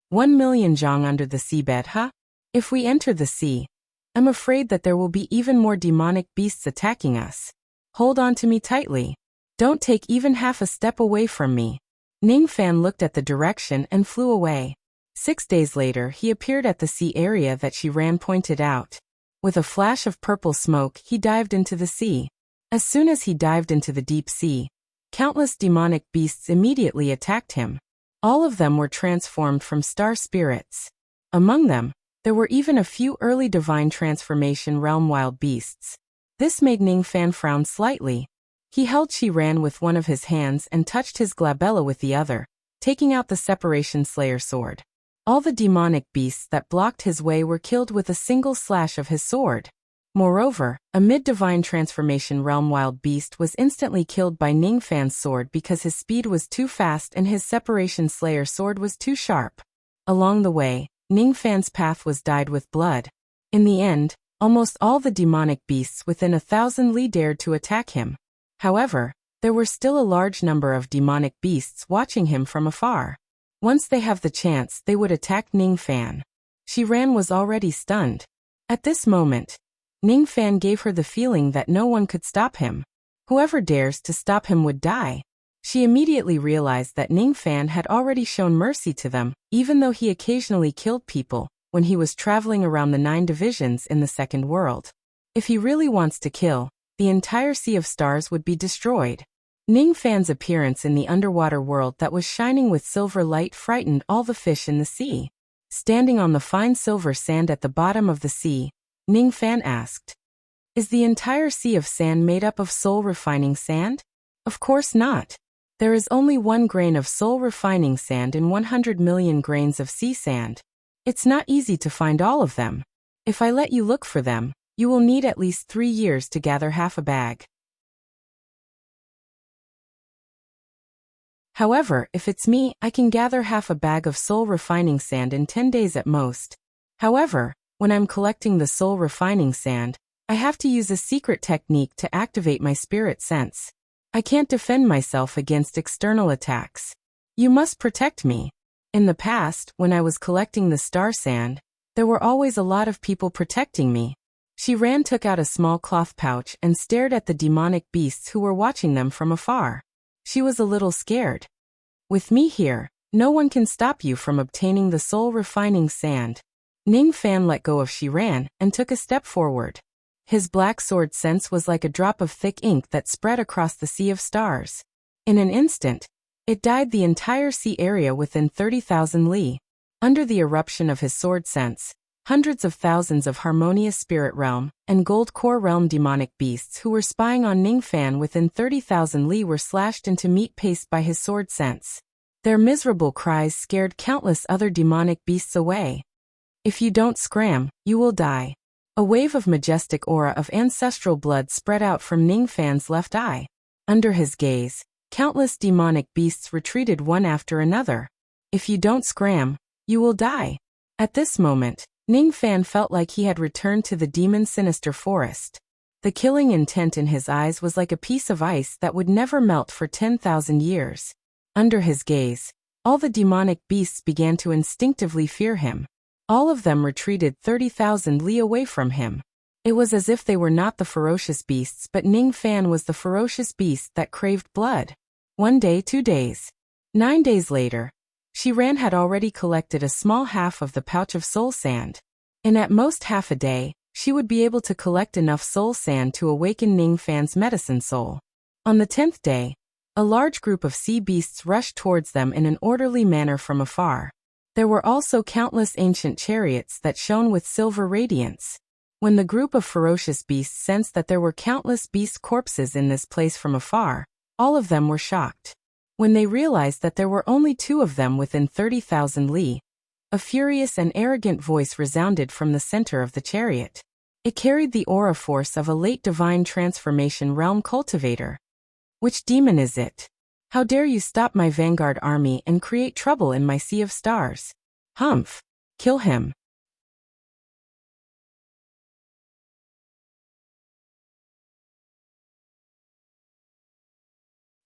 1 million zhang under the seabed, huh? If we enter the sea, I'm afraid that there will be even more demonic beasts attacking us. Hold on to me tightly. Don't take even half a step away from me. Ningfan looked at the direction and flew away. 6 days later, he appeared at the sea area that Shiran pointed out. With a flash of purple smoke, he dived into the sea. As soon as he dived into the deep sea, countless demonic beasts immediately attacked him. All of them were transformed from star spirits. Among them, there were even a few early divine transformation realm wild beasts. This made Ningfan frown slightly. He held Shiran with one of his hands and touched his glabella with the other, taking out the Separation Slayer sword. All the demonic beasts that blocked his way were killed with a single slash of his sword. Moreover, a mid-divine transformation realm wild beast was instantly killed by Ningfan's sword because his speed was too fast and his Separation Slayer sword was too sharp. Along the way, Ningfan's path was dyed with blood. In the end, almost all the demonic beasts within 1,000 li dared to attack him. However, there were still a large number of demonic beasts watching him from afar. Once they have the chance, they would attack Ningfan. Shiran was already stunned. At this moment, Ningfan gave her the feeling that no one could stop him. Whoever dares to stop him would die. She immediately realized that Ningfan had already shown mercy to them, even though he occasionally killed people, when he was traveling around the 9 divisions in the second world. If he really wants to kill, the entire sea of stars would be destroyed. Ning Fan's appearance in the underwater world that was shining with silver light frightened all the fish in the sea. Standing on the fine silver sand at the bottom of the sea, Ning Fan asked, "Is the entire sea of sand made up of soul-refining sand?" "Of course not. There is only 1 grain of soul-refining sand in 100 million grains of sea sand. It's not easy to find all of them. If I let you look for them, you will need at least 3 years to gather half a bag. However, if it's me, I can gather half a bag of soul-refining sand in 10 days at most. However, when I'm collecting the soul-refining sand, I have to use a secret technique to activate my spirit sense. I can't defend myself against external attacks. You must protect me. In the past, when I was collecting the star sand, there were always a lot of people protecting me." Took out a small cloth pouch and stared at the demonic beasts who were watching them from afar. She was a little scared. "With me here, no one can stop you from obtaining the soul-refining sand." Ning Fan let go of Shiran and took a step forward. His black sword sense was like a drop of thick ink that spread across the sea of stars. In an instant, it dyed the entire sea area within 30,000 li. Under the eruption of his sword sense, hundreds of thousands of harmonious spirit realm and gold core realm demonic beasts who were spying on Ning Fan within 30,000 li were slashed into meat paste by his sword sense. Their miserable cries scared countless other demonic beasts away. "If you don't scram, you will die." A wave of majestic aura of ancestral blood spread out from Ning Fan's left eye. Under his gaze, countless demonic beasts retreated one after another. "If you don't scram, you will die." At this moment, Ning Fan felt like he had returned to the demon sinister forest. The killing intent in his eyes was like a piece of ice that would never melt for 10,000 years. Under his gaze, all the demonic beasts began to instinctively fear him. All of them retreated 30,000 li away from him. It was as if they were not the ferocious beasts, but Ning Fan was the ferocious beast that craved blood. 1 day, 2 days. 9 days later, Shiran had already collected a small half of the pouch of soul sand. In at most half a day, she would be able to collect enough soul sand to awaken Ning Fan's medicine soul. On the 10th day, a large group of sea beasts rushed towards them in an orderly manner from afar. There were also countless ancient chariots that shone with silver radiance. When the group of ferocious beasts sensed that there were countless beast corpses in this place from afar, all of them were shocked. When they realized that there were only 2 of them within 30,000 li, a furious and arrogant voice resounded from the center of the chariot. It carried the aura force of a late divine transformation realm cultivator. "Which demon is it? How dare you stop my vanguard army and create trouble in my sea of stars? Humph! Kill him."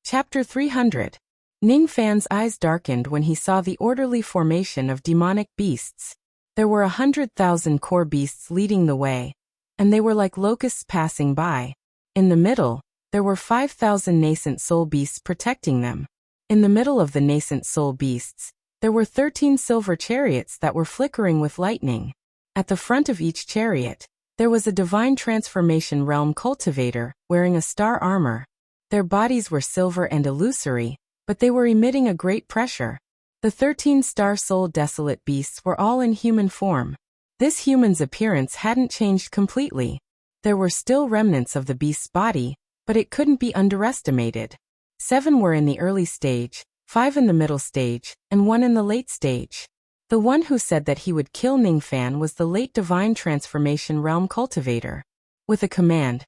Chapter 300. Ning Fan's eyes darkened when he saw the orderly formation of demonic beasts. There were 100,000 core beasts leading the way, and they were like locusts passing by. In the middle, there were 5,000 nascent soul beasts protecting them. In the middle of the nascent soul beasts, there were 13 silver chariots that were flickering with lightning. At the front of each chariot, there was a divine transformation realm cultivator, wearing a star armor. Their bodies were silver and illusory, but they were emitting a great pressure. The 13 star soul desolate beasts were all in human form. This human's appearance hadn't changed completely. There were still remnants of the beast's body, but it couldn't be underestimated. 7 were in the early stage, 5 in the middle stage, and 1 in the late stage. The one who said that he would kill Ning Fan was the late divine transformation realm cultivator. With a command,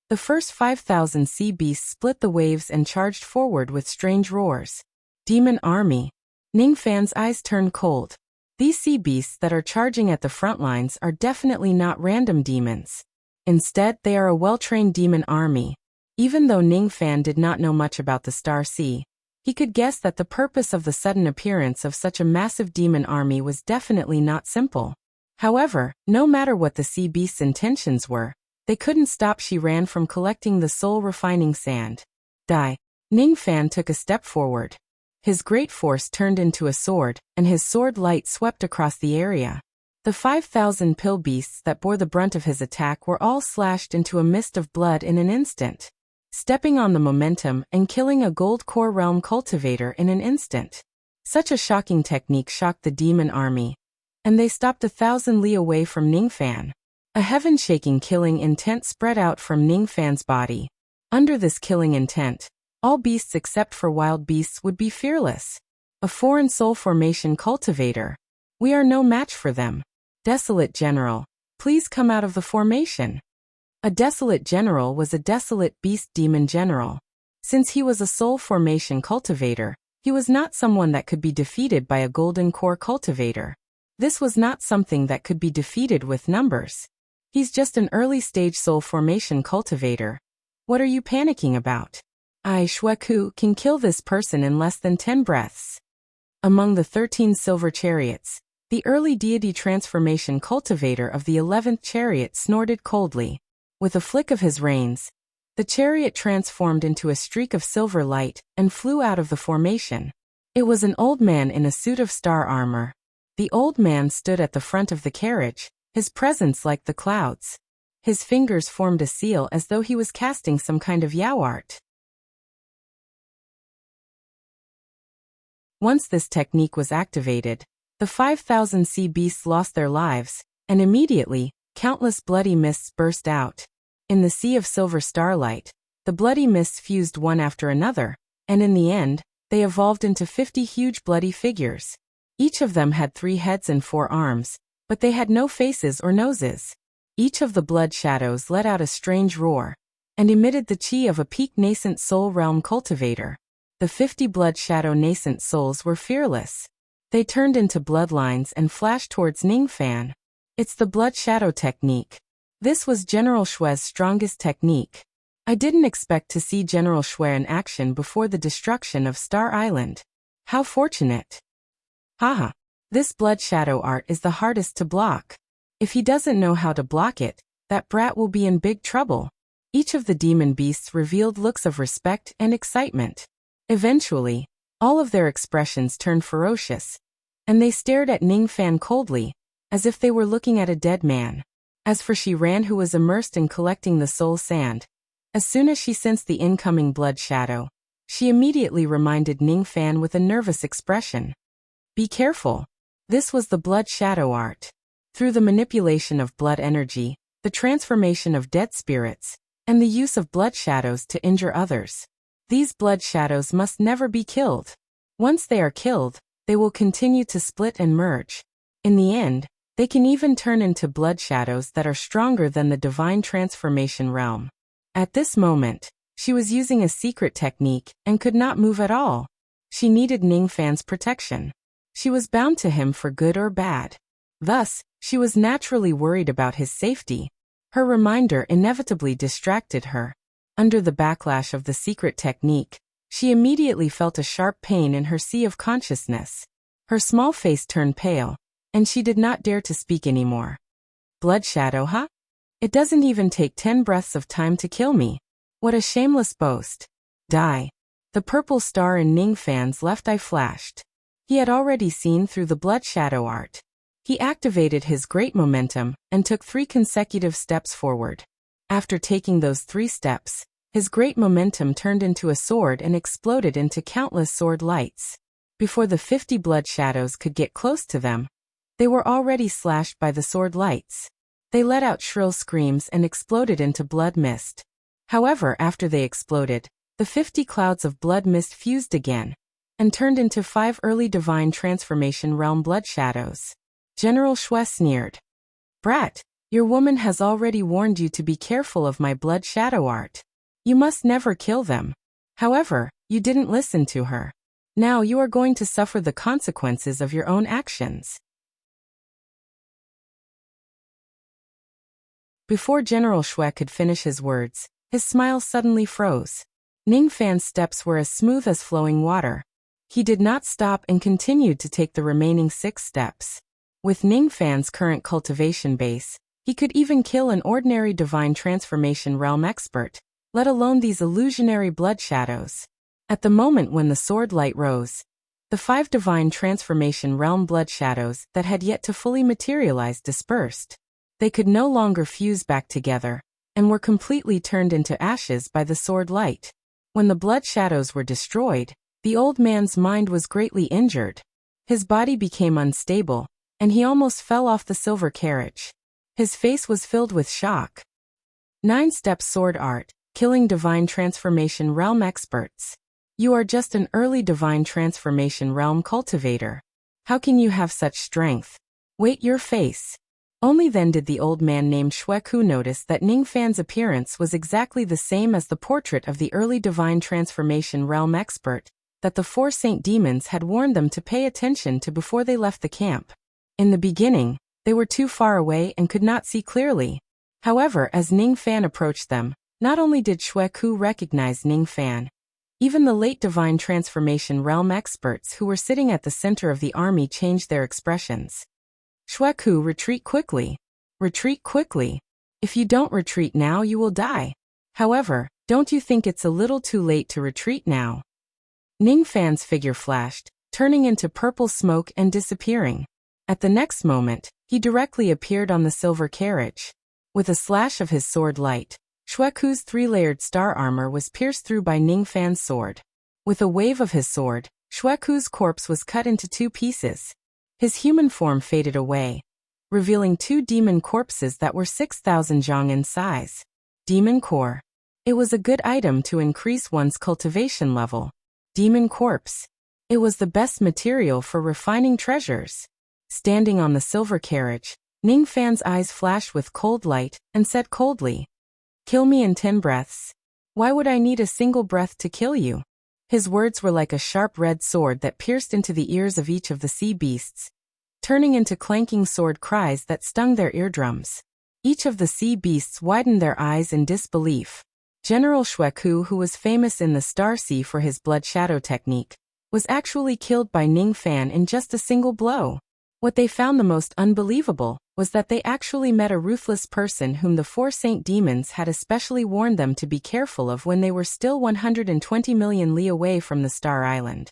the first 5,000 sea beasts split the waves and charged forward with strange roars. Demon army. Ning Fan's eyes turned cold. These sea beasts that are charging at the front lines are definitely not random demons. Instead, they are a well-trained demon army. Even though Ning Fan did not know much about the Star Sea, he could guess that the purpose of the sudden appearance of such a massive demon army was definitely not simple. However, no matter what the sea beast's intentions were, they couldn't stop Shiran from collecting the soul-refining sand. Die. Ning Fan took a step forward. His great force turned into a sword, and his sword light swept across the area. The 5,000 pill beasts that bore the brunt of his attack were all slashed into a mist of blood in an instant, stepping on the momentum and killing a gold core realm cultivator in an instant. Such a shocking technique shocked the demon army, and they stopped 1,000 li away from Ningfan. A heaven-shaking killing intent spread out from Ningfan's body. Under this killing intent, all beasts except for wild beasts would be fearless. A foreign soul formation cultivator. We are no match for them. Desolate General, please come out of the formation. A desolate general was a desolate beast demon general. Since he was a soul formation cultivator, he was not someone that could be defeated by a golden core cultivator. This was not something that could be defeated with numbers. He's just an early-stage soul formation cultivator. What are you panicking about? I, Shueku, can kill this person in less than 10 breaths. Among the 13 silver chariots, the early deity transformation cultivator of the 11th chariot snorted coldly. With a flick of his reins, the chariot transformed into a streak of silver light and flew out of the formation. It was an old man in a suit of star armor. The old man stood at the front of the carriage, his presence like the clouds. His fingers formed a seal as though he was casting some kind of Yao art. Once this technique was activated, the 5,000 sea beasts lost their lives, and immediately, countless bloody mists burst out. In the sea of silver starlight, the bloody mists fused one after another, and in the end, they evolved into 50 huge bloody figures. Each of them had 3 heads and 4 arms, but they had no faces or noses. Each of the blood shadows let out a strange roar, and emitted the chi of a peak nascent soul realm cultivator. The 50 blood shadow nascent souls were fearless. They turned into bloodlines and flashed towards Ningfan. It's the blood shadow technique. This was General Shue's strongest technique. I didn't expect to see General Shue in action before the destruction of Star Island. How fortunate. Haha. This blood shadow art is the hardest to block. If he doesn't know how to block it, that brat will be in big trouble. Each of the demon beasts revealed looks of respect and excitement. Eventually, all of their expressions turned ferocious, and they stared at Ningfan coldly, as if they were looking at a dead man. As for Shiran, who was immersed in collecting the soul sand, as soon as she sensed the incoming blood shadow, she immediately reminded Ningfan with a nervous expression. Be careful. This was the blood shadow art. Through the manipulation of blood energy, the transformation of dead spirits, and the use of blood shadows to injure others. These blood shadows must never be killed. Once they are killed, they will continue to split and merge. In the end, they can even turn into blood shadows that are stronger than the divine transformation realm. At this moment, she was using a secret technique and could not move at all. She needed Ningfan's protection. She was bound to him for good or bad. Thus, she was naturally worried about his safety. Her reminder inevitably distracted her. Under the backlash of the secret technique, she immediately felt a sharp pain in her sea of consciousness. Her small face turned pale, and she did not dare to speak anymore. Blood shadow, huh? It doesn't even take 10 breaths of time to kill me. What a shameless boast. Die. The purple star in Ningfan's left eye flashed. He had already seen through the blood shadow art. He activated his great momentum and took 3 consecutive steps forward. After taking those 3 steps, his great momentum turned into a sword and exploded into countless sword lights. Before the 50 blood shadows could get close to them, they were already slashed by the sword lights. They let out shrill screams and exploded into blood mist. However, after they exploded, the 50 clouds of blood mist fused again, and turned into 5 early divine transformation realm blood shadows. General Shue sneered. Brat, your woman has already warned you to be careful of my blood shadow art. You must never kill them. However, you didn't listen to her. Now you are going to suffer the consequences of your own actions. Before General Shue could finish his words, his smile suddenly froze. Ningfan's steps were as smooth as flowing water. He did not stop and continued to take the remaining 6 steps. With Ningfan's current cultivation base, he could even kill an ordinary divine transformation realm expert, let alone these illusionary blood shadows. At the moment when the sword light rose, The 5 divine transformation realm blood shadows that had yet to fully materialize dispersed. They could no longer fuse back together, and were completely turned into ashes by the sword light. When the blood shadows were destroyed, the old man's mind was greatly injured. His body became unstable, and he almost fell off the silver carriage. His face was filled with shock. 9-step sword art, killing divine transformation realm experts. You are just an early divine transformation realm cultivator. How can you have such strength? Wait your face. Only then did the old man named Xueku notice that Ningfan's appearance was exactly the same as the portrait of the early divine transformation realm expert, that the 4 saint demons had warned them to pay attention to before they left the camp. In the beginning, they were too far away and could not see clearly. However, as Ningfan approached them, not only did Xueku recognize Ningfan, even the late divine transformation realm experts who were sitting at the center of the army changed their expressions. Xueku, retreat quickly. Retreat quickly. If you don't retreat now, you will die. However, don't you think it's a little too late to retreat now? Ningfan's figure flashed, turning into purple smoke and disappearing. At the next moment, he directly appeared on the silver carriage. With a slash of his sword light, Xueku's 3-layered star armor was pierced through by Ningfan's sword. With a wave of his sword, Xueku's corpse was cut into 2 pieces. His human form faded away, revealing 2 demon corpses that were 6,000 zhang in size. Demon core. It was a good item to increase one's cultivation level. Demon corpse. It was the best material for refining treasures. Standing on the silver carriage, Ningfan's eyes flashed with cold light and said coldly, "Kill me in 10 breaths. Why would I need a single breath to kill you?" His words were like a sharp red sword that pierced into the ears of each of the sea beasts, turning into clanking sword cries that stung their eardrums. Each of the sea beasts widened their eyes in disbelief. General Xueku, who was famous in the Star Sea for his blood shadow technique, was actually killed by Ningfan in just a single blow. What they found the most unbelievable was that they actually met a ruthless person whom the 4 saint demons had especially warned them to be careful of when they were still 120 million li away from the Star Island.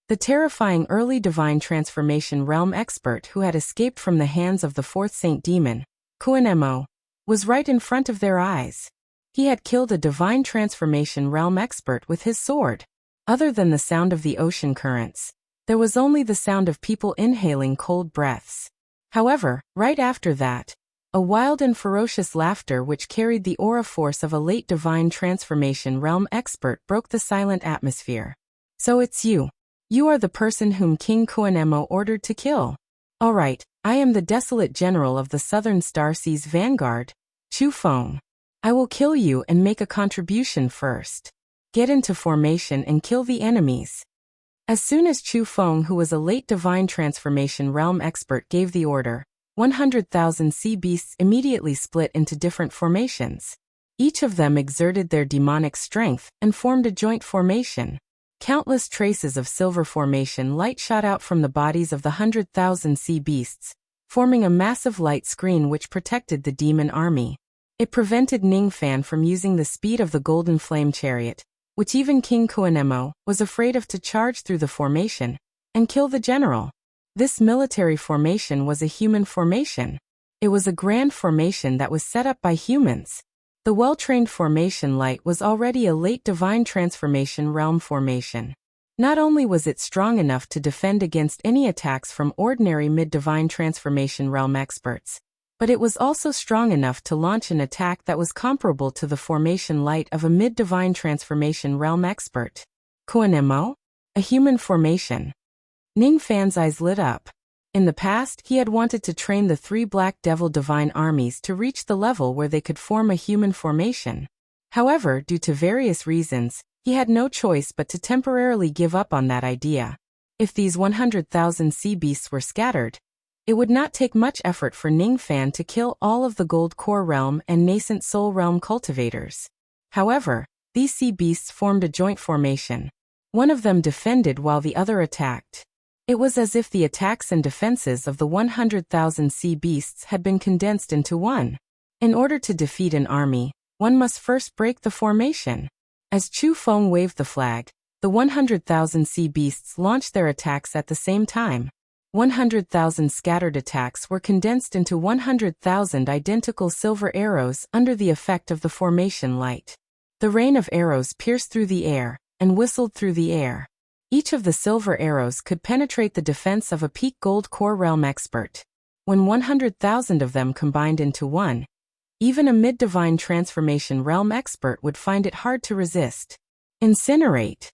The terrifying early divine transformation realm expert who had escaped from the hands of the 4th saint demon, Kuanemo, was right in front of their eyes. He had killed a divine transformation realm expert with his sword. Other than the sound of the ocean currents, there was only the sound of people inhaling cold breaths. However, right after that, a wild and ferocious laughter which carried the aura force of a late divine transformation realm expert broke the silent atmosphere. "So it's you. You are the person whom King Kuanemo ordered to kill. All right, I am the desolate general of the Southern Star Sea's vanguard, Chu Feng. I will kill you and make a contribution first. Get into formation and kill the enemies." As soon as Chu Feng, who was a late divine transformation realm expert, gave the order, 100,000 sea beasts immediately split into different formations. Each of them exerted their demonic strength and formed a joint formation. Countless traces of silver formation light shot out from the bodies of the 100,000 sea beasts, forming a massive light screen which protected the demon army. It prevented Ningfan from using the speed of the golden flame chariot, which even King Kuanemo was afraid of, to charge through the formation and kill the general. This military formation was a human formation. It was a grand formation that was set up by humans. The well-trained formation light was already a late divine transformation realm formation. Not only was it strong enough to defend against any attacks from ordinary mid-divine transformation realm experts, but it was also strong enough to launch an attack that was comparable to the formation light of a mid-divine transformation realm expert. Kuanemo? A human formation. Ningfan's eyes lit up. In the past, he had wanted to train the 3 Black Devil divine armies to reach the level where they could form a human formation. However, due to various reasons, he had no choice but to temporarily give up on that idea. If these 100,000 sea beasts were scattered, it would not take much effort for Ningfan to kill all of the Gold Core Realm and Nascent Soul Realm cultivators. However, these sea beasts formed a joint formation. One of them defended while the other attacked. It was as if the attacks and defenses of the 100,000 sea beasts had been condensed into one. In order to defeat an army, one must first break the formation. As Chu Feng waved the flag, the 100,000 sea beasts launched their attacks at the same time. 100,000 scattered attacks were condensed into 100,000 identical silver arrows under the effect of the formation light. The rain of arrows pierced through the air and whistled through the air. Each of the silver arrows could penetrate the defense of a peak gold core realm expert. When 100,000 of them combined into one, even a mid-divine transformation realm expert would find it hard to resist. Incinerate.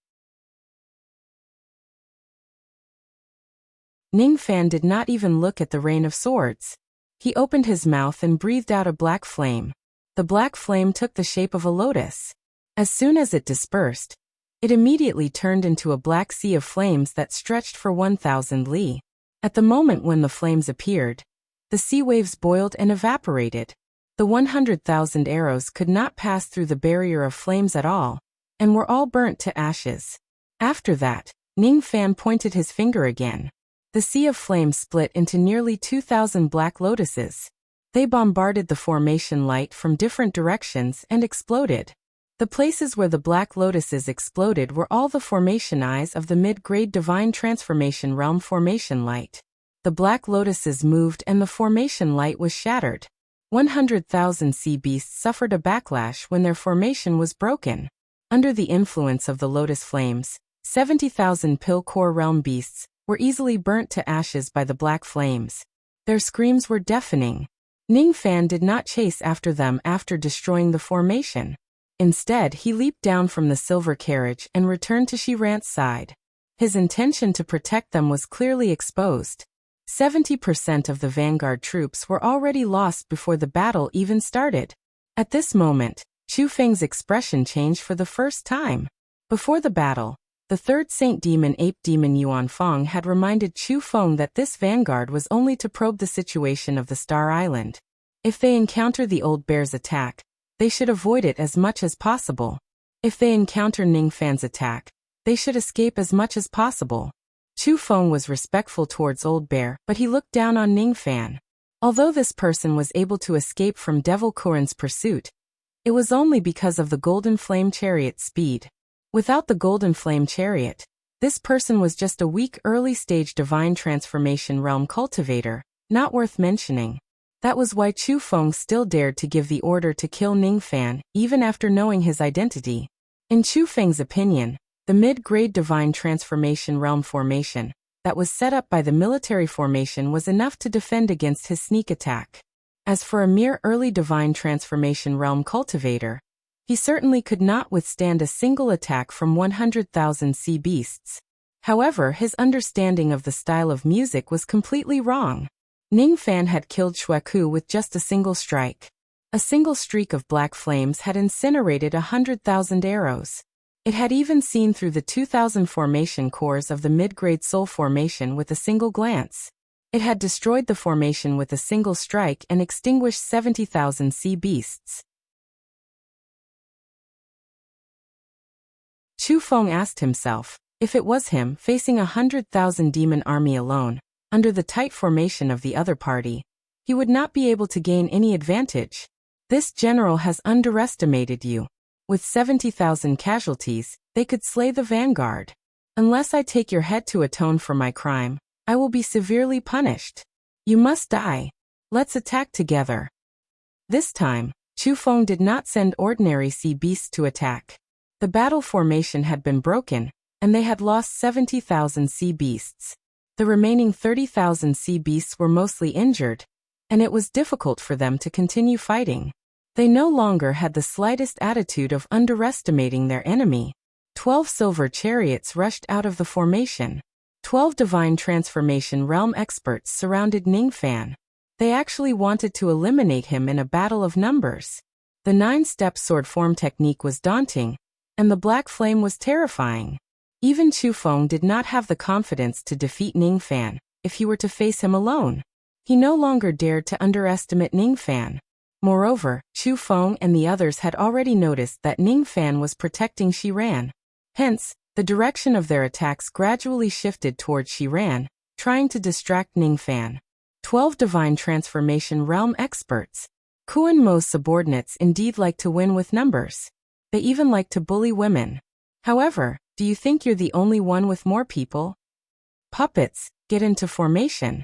Ningfan did not even look at the rain of swords. He opened his mouth and breathed out a black flame. The black flame took the shape of a lotus. As soon as it dispersed, it immediately turned into a black sea of flames that stretched for 1,000 li. At the moment when the flames appeared, the sea waves boiled and evaporated. The 100,000 arrows could not pass through the barrier of flames at all, and were all burnt to ashes. After that, Ningfan pointed his finger again. The sea of flames split into nearly 2,000 black lotuses. They bombarded the formation light from different directions and exploded. The places where the black lotuses exploded were all the formation eyes of the mid-grade divine transformation realm formation light. The black lotuses moved and the formation light was shattered. 100,000 sea beasts suffered a backlash when their formation was broken. Under the influence of the lotus flames, 70,000 pill core realm beasts were easily burnt to ashes by the black flames. Their screams were deafening. Ningfan did not chase after them after destroying the formation. Instead, he leaped down from the silver carriage and returned to Shiran's side. His intention to protect them was clearly exposed. 70% of the vanguard troops were already lost before the battle even started. At this moment, Chu Feng's expression changed for the first time. Before the battle, the third Saint Demon Ape Demon Yuan Fong had reminded Chu Feng that this vanguard was only to probe the situation of the Star Island. If they encounter the old bear's attack, they should avoid it as much as possible. If they encounter Ningfan's attack, they should escape as much as possible. Chu Feng was respectful towards Old Bear, but he looked down on Ningfan. Although this person was able to escape from Devil Kuren's pursuit, it was only because of the Golden Flame Chariot's speed. Without the Golden Flame Chariot, this person was just a weak early-stage divine transformation realm cultivator, not worth mentioning. That was why Chu Feng still dared to give the order to kill Ningfan, even after knowing his identity. In Chu Feng's opinion, the mid-grade divine transformation realm formation that was set up by the military formation was enough to defend against his sneak attack. As for a mere early divine transformation realm cultivator, he certainly could not withstand a single attack from 100,000 sea beasts. However, his understanding of the style of music was completely wrong. Ningfan had killed Xueku with just a single strike. A single streak of black flames had incinerated 100,000 arrows. It had even seen through the 2,000 formation cores of the mid-grade soul formation with a single glance. It had destroyed the formation with a single strike and extinguished 70,000 sea beasts. Chu Feng asked himself, if it was him facing 100,000 demon army alone, under the tight formation of the other party, he would not be able to gain any advantage. This general has underestimated you. With 70,000 casualties, they could slay the vanguard. Unless I take your head to atone for my crime, I will be severely punished. You must die. Let's attack together. This time, Chu Feng did not send ordinary sea beasts to attack. The battle formation had been broken, and they had lost 70,000 sea beasts. The remaining 30,000 sea beasts were mostly injured, and it was difficult for them to continue fighting. They no longer had the slightest attitude of underestimating their enemy. 12 silver chariots rushed out of the formation. 12 divine transformation realm experts surrounded Ningfan. They actually wanted to eliminate him in a battle of numbers. The 9-step sword form technique was daunting, and the black flame was terrifying. Even Chu Feng did not have the confidence to defeat Ningfan if he were to face him alone. He no longer dared to underestimate Ningfan. Moreover, Chu Feng and the others had already noticed that Ningfan was protecting Shiran. Hence, the direction of their attacks gradually shifted towards Shiran, trying to distract Ningfan. 12 divine transformation realm experts. Kuan Mo's subordinates indeed like to win with numbers. They even like to bully women. However, do you think you're the only one with more people? Puppets, get into formation.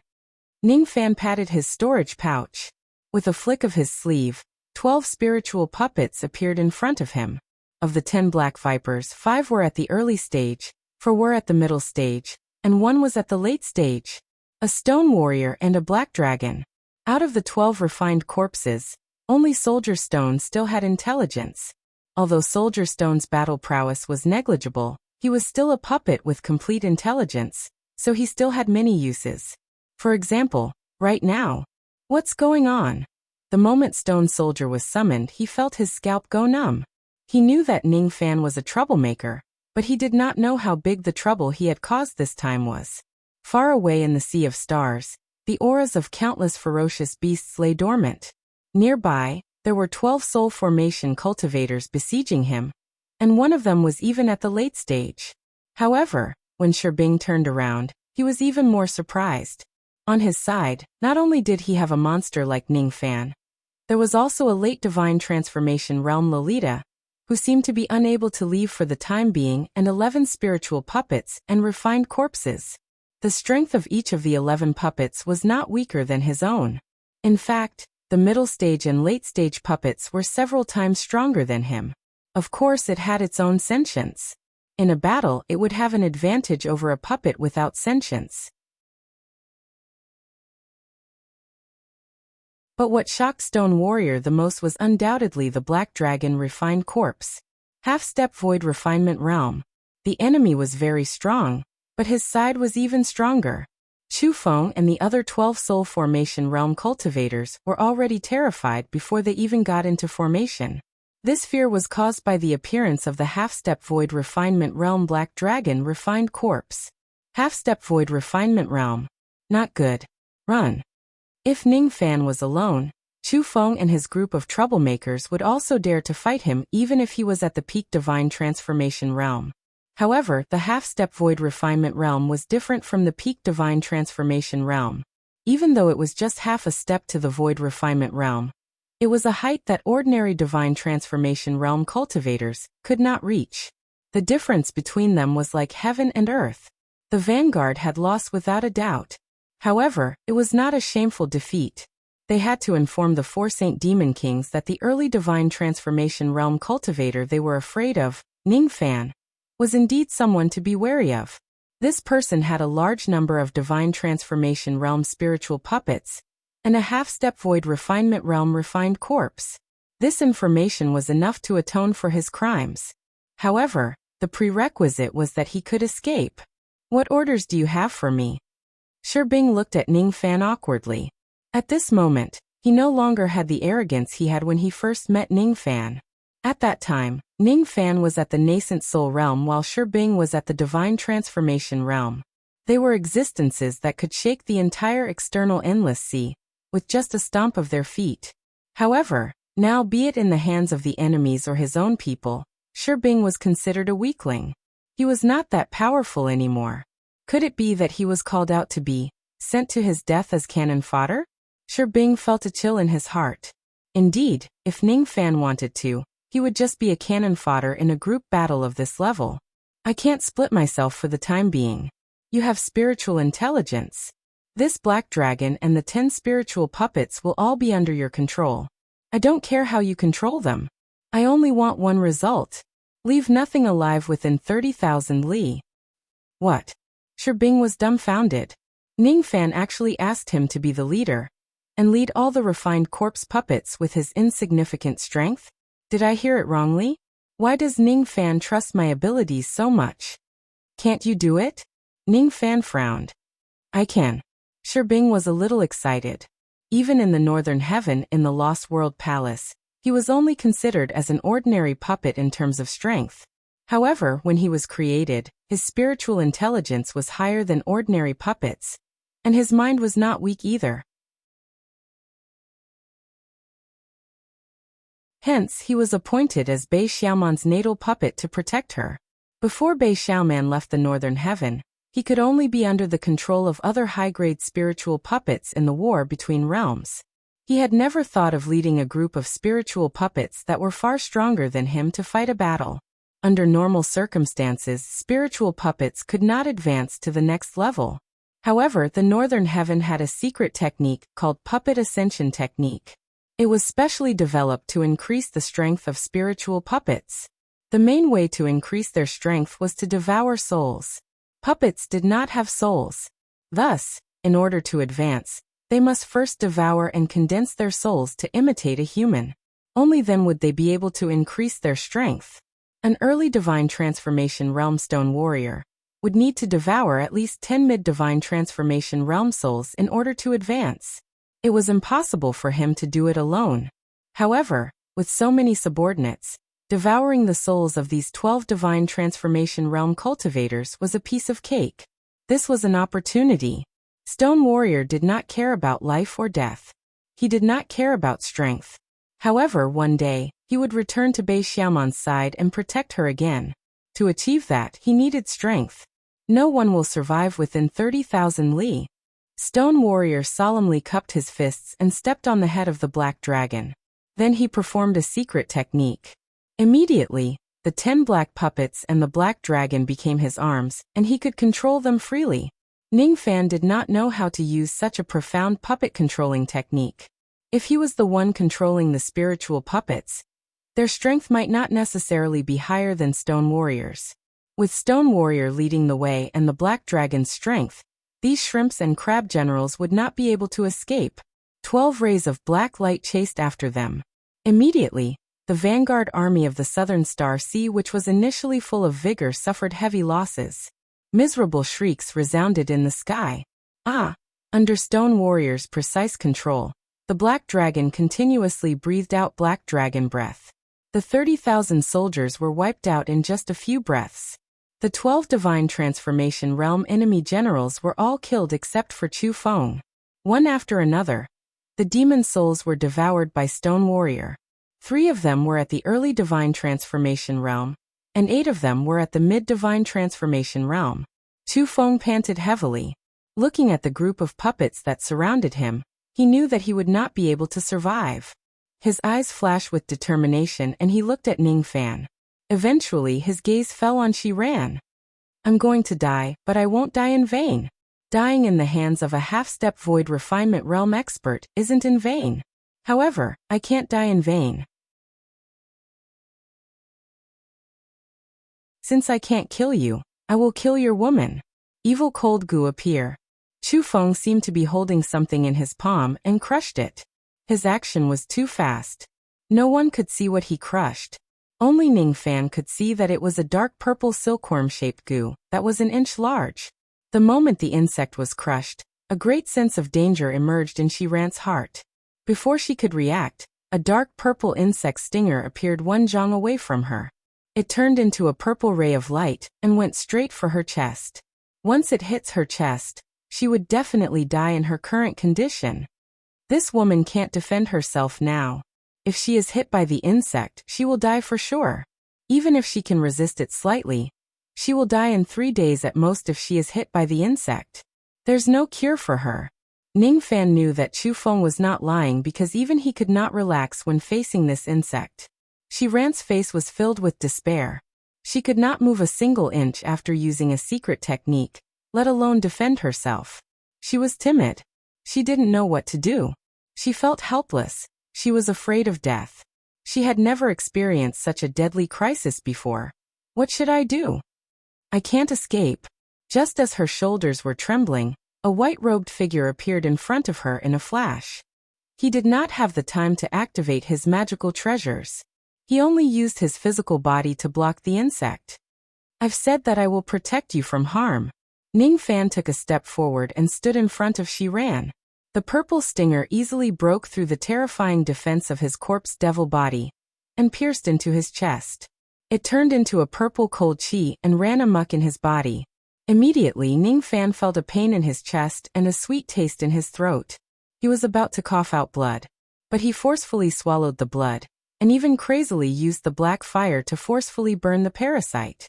Ning Fan patted his storage pouch. With a flick of his sleeve, 12 spiritual puppets appeared in front of him. Of the 10 black vipers, 5 were at the early stage, 4 were at the middle stage, and 1 was at the late stage. A stone warrior and a black dragon. Out of the 12 refined corpses, only Soldier Stone still had intelligence. Although Soldier Stone's battle prowess was negligible, he was still a puppet with complete intelligence, so he still had many uses. For example, right now. What's going on? The moment Stone Soldier was summoned, he felt his scalp go numb. He knew that Ning Fan was a troublemaker, but he did not know how big the trouble he had caused this time was. Far away in the Sea of Stars, the auras of countless ferocious beasts lay dormant. Nearby, there were 12 soul formation cultivators besieging him, and one of them was even at the late stage. However, when Shibing turned around, he was even more surprised. On his side, not only did he have a monster like Ning Fan, there was also a late divine transformation realm Lolita, who seemed to be unable to leave for the time being, and 11 spiritual puppets and refined corpses. The strength of each of the 11 puppets was not weaker than his own. In fact, the middle stage and late stage puppets were several times stronger than him. Of course, it had its own sentience. In a battle, it would have an advantage over a puppet without sentience. But what shocked Stone Warrior the most was undoubtedly the Black Dragon refined corpse. Half-step void refinement realm. The enemy was very strong, but his side was even stronger. Chu Feng and the other 12 soul formation realm cultivators were already terrified before they even got into formation. This fear was caused by the appearance of the half-step void refinement realm Black Dragon refined corpse. Half-step void refinement realm. Not good. Run. If Ning Fan was alone, Chu Feng and his group of troublemakers would also dare to fight him even if he was at the peak divine transformation realm. However, the half-step void refinement realm was different from the peak divine transformation realm. Even though it was just half a step to the void refinement realm, it was a height that ordinary divine transformation realm cultivators could not reach. The difference between them was like heaven and earth. The vanguard had lost without a doubt. However, it was not a shameful defeat. They had to inform the 4 Saint Demon Kings that the early divine transformation realm cultivator they were afraid of, Ning Fan, was indeed someone to be wary of. This person had a large number of divine transformation realm spiritual puppets, and a half-step void refinement realm refined corpse. This information was enough to atone for his crimes. However, the prerequisite was that he could escape. What orders do you have for me? Shibing looked at Ning Fan awkwardly. At this moment, he no longer had the arrogance he had when he first met Ning Fan. At that time, Ning Fan was at the nascent soul realm while Shibing was at the divine transformation realm. They were existences that could shake the entire external endless sea, with just a stomp of their feet. However, now be it in the hands of the enemies or his own people, Shibing was considered a weakling. He was not that powerful anymore. Could it be that he was called out to be sent to his death as cannon fodder? Shibing felt a chill in his heart. Indeed, if Ning Fan wanted to, he would just be a cannon fodder in a group battle of this level. I can't split myself for the time being. You have spiritual intelligence. This Black Dragon and the 10 spiritual puppets will all be under your control. I don't care how you control them. I only want one result. Leave nothing alive within 30,000 li. What? Shibing was dumbfounded. Ning Fan actually asked him to be the leader and lead all the refined corpse puppets with his insignificant strength? Did I hear it wrongly? Why does Ning Fan trust my abilities so much? Can't you do it? Ning Fan frowned. I can. Shibing was a little excited. Even in the Northern Heaven in the Lost World Palace, he was only considered as an ordinary puppet in terms of strength. However, when he was created, his spiritual intelligence was higher than ordinary puppets, and his mind was not weak either. Hence, he was appointed as Bei Xiaoman's natal puppet to protect her. Before Bei Xiaoman left the Northern Heaven, he could only be under the control of other high-grade spiritual puppets in the war between realms. He had never thought of leading a group of spiritual puppets that were far stronger than him to fight a battle. Under normal circumstances, spiritual puppets could not advance to the next level. However, the Northern Heaven had a secret technique called Puppet Ascension Technique. It was specially developed to increase the strength of spiritual puppets. The main way to increase their strength was to devour souls. Puppets did not have souls. Thus, in order to advance, they must first devour and condense their souls to imitate a human. Only then would they be able to increase their strength. An early Divine Transformation Realm Stone Warrior would need to devour at least 10 mid-Divine Transformation Realm souls in order to advance. It was impossible for him to do it alone. However, with so many subordinates, devouring the souls of these 12 Divine Transformation Realm cultivators was a piece of cake. This was an opportunity. Stone Warrior did not care about life or death. He did not care about strength. However, one day, he would return to Bei Xiaoman's side and protect her again. To achieve that, he needed strength. No one will survive within 30,000 li. Stone Warrior solemnly cupped his fists and stepped on the head of the black dragon. Then he performed a secret technique. Immediately, the 10 black puppets and the black dragon became his arms, and he could control them freely. Ning Fan did not know how to use such a profound puppet controlling technique. If he was the one controlling the spiritual puppets, their strength might not necessarily be higher than Stone Warrior's. With Stone Warrior leading the way and the black dragon's strength, these shrimps and crab generals would not be able to escape. 12 rays of black light chased after them. Immediately, the vanguard army of the Southern Star Sea, which was initially full of vigor, suffered heavy losses. Miserable shrieks resounded in the sky. Under Stone Warrior's precise control, the black dragon continuously breathed out black dragon breath. The 30,000 soldiers were wiped out in just a few breaths. The 12 Divine Transformation Realm enemy generals were all killed except for Chu Feng. One after another, the demon souls were devoured by Stone Warrior. 3 of them were at the early Divine Transformation Realm, and 8 of them were at the mid-Divine Transformation Realm. Chu Feng panted heavily. Looking at the group of puppets that surrounded him, he knew that he would not be able to survive. His eyes flashed with determination and he looked at Ning Fan. Eventually his gaze fell on Shi Ran. I'm going to die, but I won't die in vain. Dying in the hands of a half-step void refinement realm expert isn't in vain. However, I can't die in vain. Since I can't kill you, I will kill your woman. Evil cold goo appear. Chu Feng seemed to be holding something in his palm and crushed it. His action was too fast. No one could see what he crushed. Only Ning Fan could see that it was a dark purple silkworm-shaped goo that was an inch large. The moment the insect was crushed, a great sense of danger emerged in Shi Ran's heart. Before she could react, a dark purple insect stinger appeared 1 zhang away from her. It turned into a purple ray of light and went straight for her chest. Once it hits her chest, she would definitely die in her current condition. This woman can't defend herself now. If she is hit by the insect, she will die for sure. Even if she can resist it slightly, she will die in 3 days at most if she is hit by the insect. There's no cure for her. Ning Fan knew that Chu Feng was not lying because even he could not relax when facing this insect. Shi Ran's face was filled with despair. She could not move a single inch after using a secret technique, let alone defend herself. She was timid. She didn't know what to do. She felt helpless. She was afraid of death. She had never experienced such a deadly crisis before. What should I do? I can't escape. Just as her shoulders were trembling, a white-robed figure appeared in front of her in a flash. He did not have the time to activate his magical treasures. He only used his physical body to block the insect. I've said that I will protect you from harm. Ning Fan took a step forward and stood in front of Shi Ran. The purple stinger easily broke through the terrifying defense of his corpse devil body and pierced into his chest. It turned into a purple cold chi and ran amok in his body. Immediately, Ning Fan felt a pain in his chest and a sweet taste in his throat. He was about to cough out blood, but he forcefully swallowed the blood, and even crazily used the black fire to forcefully burn the parasite.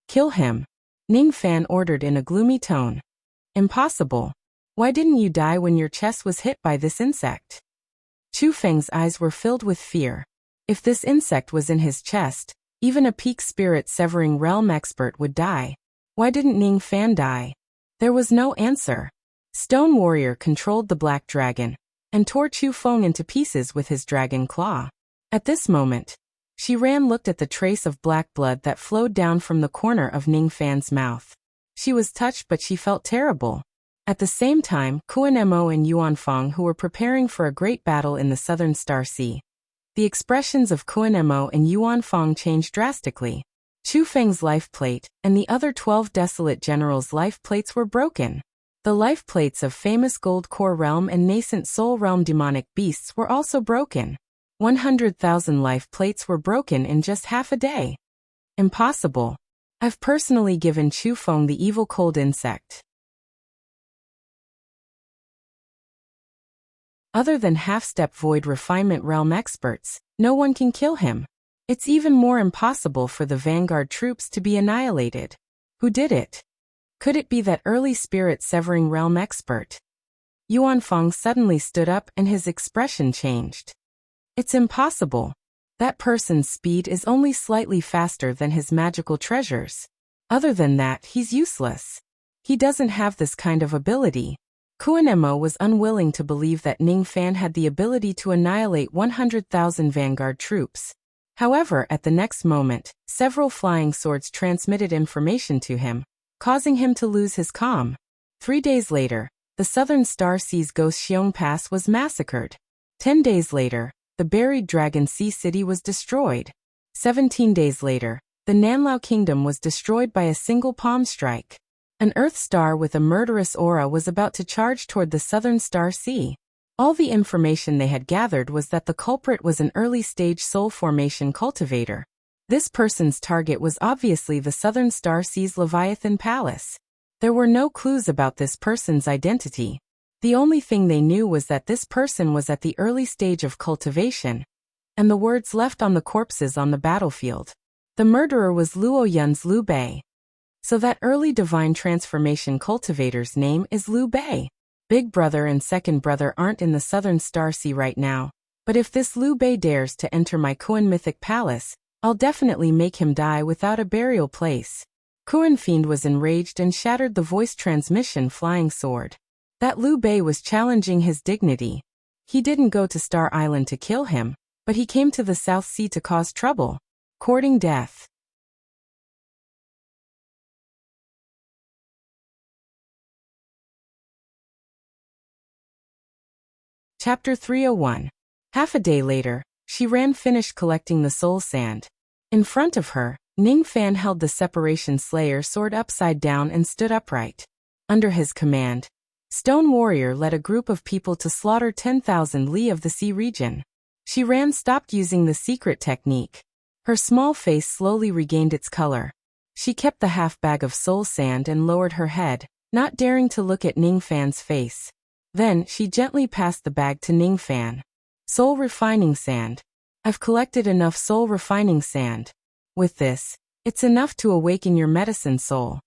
Kill him, Ning Fan ordered in a gloomy tone. Impossible. Why didn't you die when your chest was hit by this insect? Chu Feng's eyes were filled with fear. If this insect was in his chest, even a peak spirit-severing realm expert would die. Why didn't Ning Fan die? There was no answer. Stone Warrior controlled the black dragon and tore Chu Feng into pieces with his dragon claw. At this moment, Shi Ran looked at the trace of black blood that flowed down from the corner of Ning Fan's mouth. She was touched, but she felt terrible. At the same time, Kuan Mo and Yuan Fong, who were preparing for a great battle in the southern Star Sea. The expressions of Kuan Mo and Yuan Fong changed drastically. Chu Feng's life plate and the other 12 desolate generals' life plates were broken. The life plates of famous Gold Core Realm and nascent Soul Realm demonic beasts were also broken. 100,000 life plates were broken in just half a day. Impossible. I've personally given Chu Feng the evil cold insect. Other than half-step void refinement realm experts, no one can kill him. It's even more impossible for the vanguard troops to be annihilated. Who did it? Could it be that early spirit-severing realm expert? Yuan Fong suddenly stood up and his expression changed. It's impossible. That person's speed is only slightly faster than his magical treasures. Other than that, he's useless. He doesn't have this kind of ability. Kuan Mo was unwilling to believe that Ning Fan had the ability to annihilate 100,000 vanguard troops. However, at the next moment, several flying swords transmitted information to him, causing him to lose his calm. 3 days later, the southern Star Sea's Ghost Xiong Pass was massacred. 10 days later, the buried Dragon Sea City was destroyed. 17 days later, the Nanlao Kingdom was destroyed by a single palm strike. An Earth star with a murderous aura was about to charge toward the southern Star Sea. All the information they had gathered was that the culprit was an early-stage soul formation cultivator. This person's target was obviously the southern Star Sea's Leviathan Palace. There were no clues about this person's identity. The only thing they knew was that this person was at the early stage of cultivation, and the words left on the corpses on the battlefield. The murderer was Luo Yun's Liu Bei. So that early divine transformation cultivator's name is Liu Bei. Big Brother and Second Brother aren't in the southern Star Sea right now, but if this Liu Bei dares to enter my Kuan Mythic Palace, I'll definitely make him die without a burial place. Kuan Fiend was enraged and shattered the voice transmission flying sword. That Liu Bei was challenging his dignity. He didn't go to Star Island to kill him, but he came to the South Sea to cause trouble. Courting death. Chapter 301. Half a day later, Shi Ran finished collecting the soul sand. In front of her, Ning Fan held the Separation Slayer sword upside down and stood upright. Under his command, Stone Warrior led a group of people to slaughter 10,000 li of the sea region. Shi Ran stopped using the secret technique. Her small face slowly regained its color. She kept the half bag of soul sand and lowered her head, not daring to look at Ning Fan's face. Then, she gently passed the bag to Ning Fan. Soul refining sand. I've collected enough soul refining sand. With this, it's enough to awaken your medicine soul.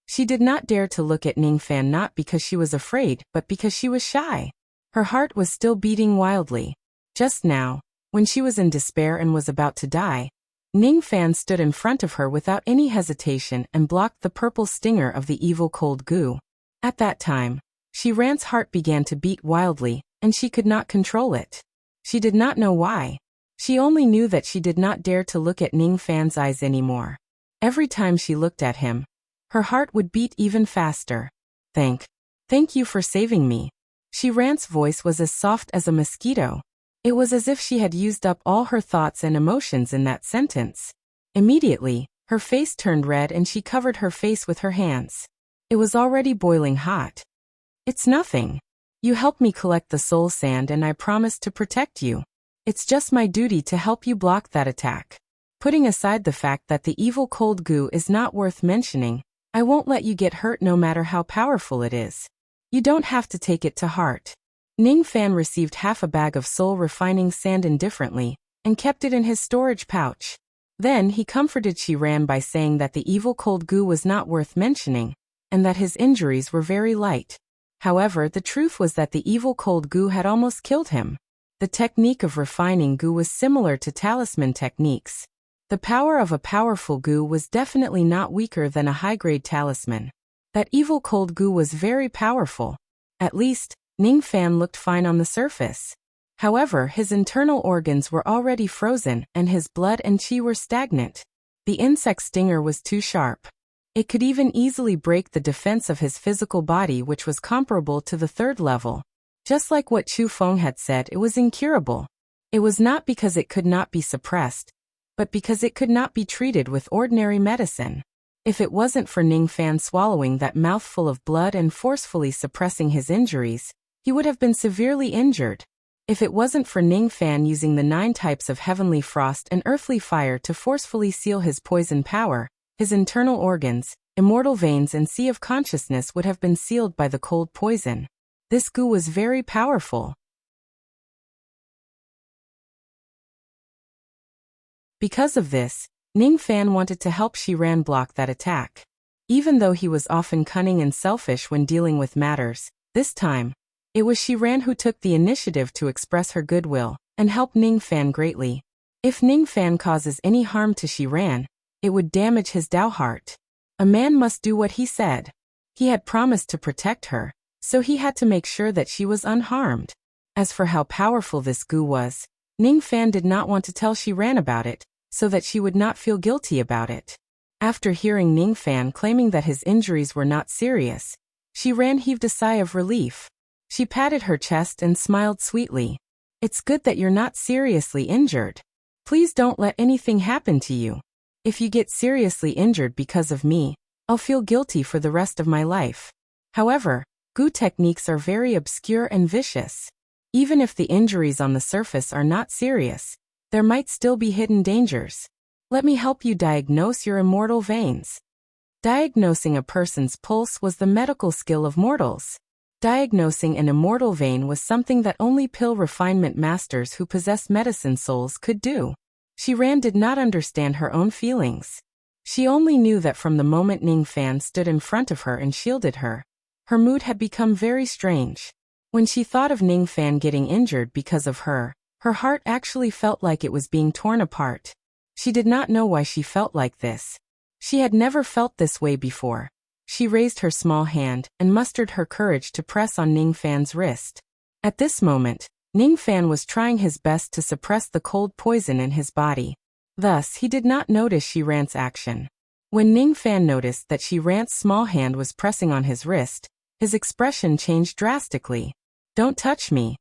She did not dare to look at Ning Fan, not because she was afraid, but because she was shy. Her heart was still beating wildly. Just now, when she was in despair and was about to die, Ning Fan stood in front of her without any hesitation and blocked the purple stinger of the evil cold goo. At that time, Shi Ran's heart began to beat wildly, and she could not control it. She did not know why. She only knew that she did not dare to look at Ning Fan's eyes anymore. Every time she looked at him, her heart would beat even faster. Thank you for saving me. Shi Ran's voice was as soft as a mosquito. It was as if she had used up all her thoughts and emotions in that sentence. Immediately, her face turned red and she covered her face with her hands. It was already boiling hot. It's nothing. You helped me collect the soul sand and I promised to protect you. It's just my duty to help you block that attack. Putting aside the fact that the evil cold goo is not worth mentioning, I won't let you get hurt no matter how powerful it is. You don't have to take it to heart. Ning Fan received half a bag of soul refining sand indifferently, and kept it in his storage pouch. Then he comforted Shi Ran by saying that the evil cold goo was not worth mentioning, and that his injuries were very light. However, the truth was that the evil cold goo had almost killed him. The technique of refining goo was similar to talisman techniques. The power of a powerful goo was definitely not weaker than a high-grade talisman. That evil cold goo was very powerful. At least, Ning Fan looked fine on the surface. However, his internal organs were already frozen and his blood and qi were stagnant. The insect stinger was too sharp. It could even easily break the defense of his physical body, which was comparable to the third level. Just like what Chu Feng had said, it was incurable. It was not because it could not be suppressed, but because it could not be treated with ordinary medicine. If it wasn't for Ning Fan swallowing that mouthful of blood and forcefully suppressing his injuries, he would have been severely injured. If it wasn't for Ning Fan using the 9 types of heavenly frost and earthly fire to forcefully seal his poison power, his internal organs, immortal veins and sea of consciousness would have been sealed by the cold poison. This goo was very powerful. Because of this, Ning Fan wanted to help Shiran block that attack. Even though he was often cunning and selfish when dealing with matters, this time, it was Shiran who took the initiative to express her goodwill and help Ning Fan greatly. If Ning Fan causes any harm to Shiran, it would damage his Dao heart. A man must do what he said. He had promised to protect her, so he had to make sure that she was unharmed. As for how powerful this goo was, Ning Fan did not want to tell Shiran about it, so that she would not feel guilty about it. After hearing Ning Fan claiming that his injuries were not serious, Shiran heaved a sigh of relief. She patted her chest and smiled sweetly. It's good that you're not seriously injured. Please don't let anything happen to you. If you get seriously injured because of me, I'll feel guilty for the rest of my life. However, goo techniques are very obscure and vicious. Even if the injuries on the surface are not serious, there might still be hidden dangers. Let me help you diagnose your immortal veins. Diagnosing a person's pulse was the medical skill of mortals. Diagnosing an immortal vein was something that only pill refinement masters who possessed medicine souls could do. Shiran did not understand her own feelings. She only knew that from the moment Ning Fan stood in front of her and shielded her, her mood had become very strange. When she thought of Ning Fan getting injured because of her, her heart actually felt like it was being torn apart. She did not know why she felt like this. She had never felt this way before. She raised her small hand and mustered her courage to press on Ning Fan's wrist. At this moment, Ning Fan was trying his best to suppress the cold poison in his body. Thus, he did not notice Shiran's action. When Ning Fan noticed that Shiran's small hand was pressing on his wrist, his expression changed drastically. Don't touch me.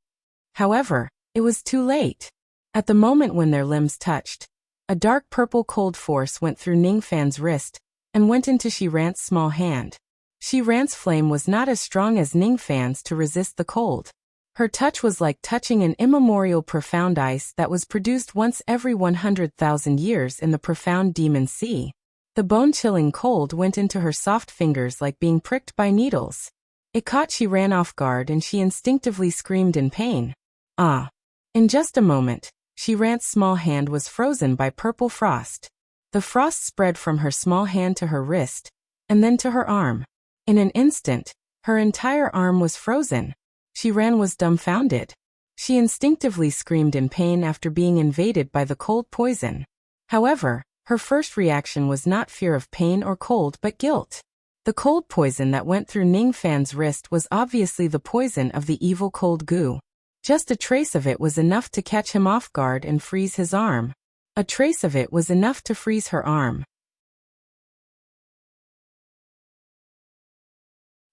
However, it was too late. At the moment when their limbs touched, a dark purple cold force went through Ning Fan's wrist and went into Shiran's small hand. Shiran's flame was not as strong as Ning Fan's to resist the cold. Her touch was like touching an immemorial profound ice that was produced once every 100,000 years in the profound demon sea. The bone-chilling cold went into her soft fingers like being pricked by needles. It caught Shiran off guard and she instinctively screamed in pain. Ah! In just a moment, Shiran's small hand was frozen by purple frost. The frost spread from her small hand to her wrist, and then to her arm. In an instant, her entire arm was frozen. Shiran was dumbfounded. She instinctively screamed in pain after being invaded by the cold poison. However, her first reaction was not fear of pain or cold but guilt. The cold poison that went through Ning Fan's wrist was obviously the poison of the evil cold goo. Just a trace of it was enough to catch him off guard and freeze his arm. A trace of it was enough to freeze her arm.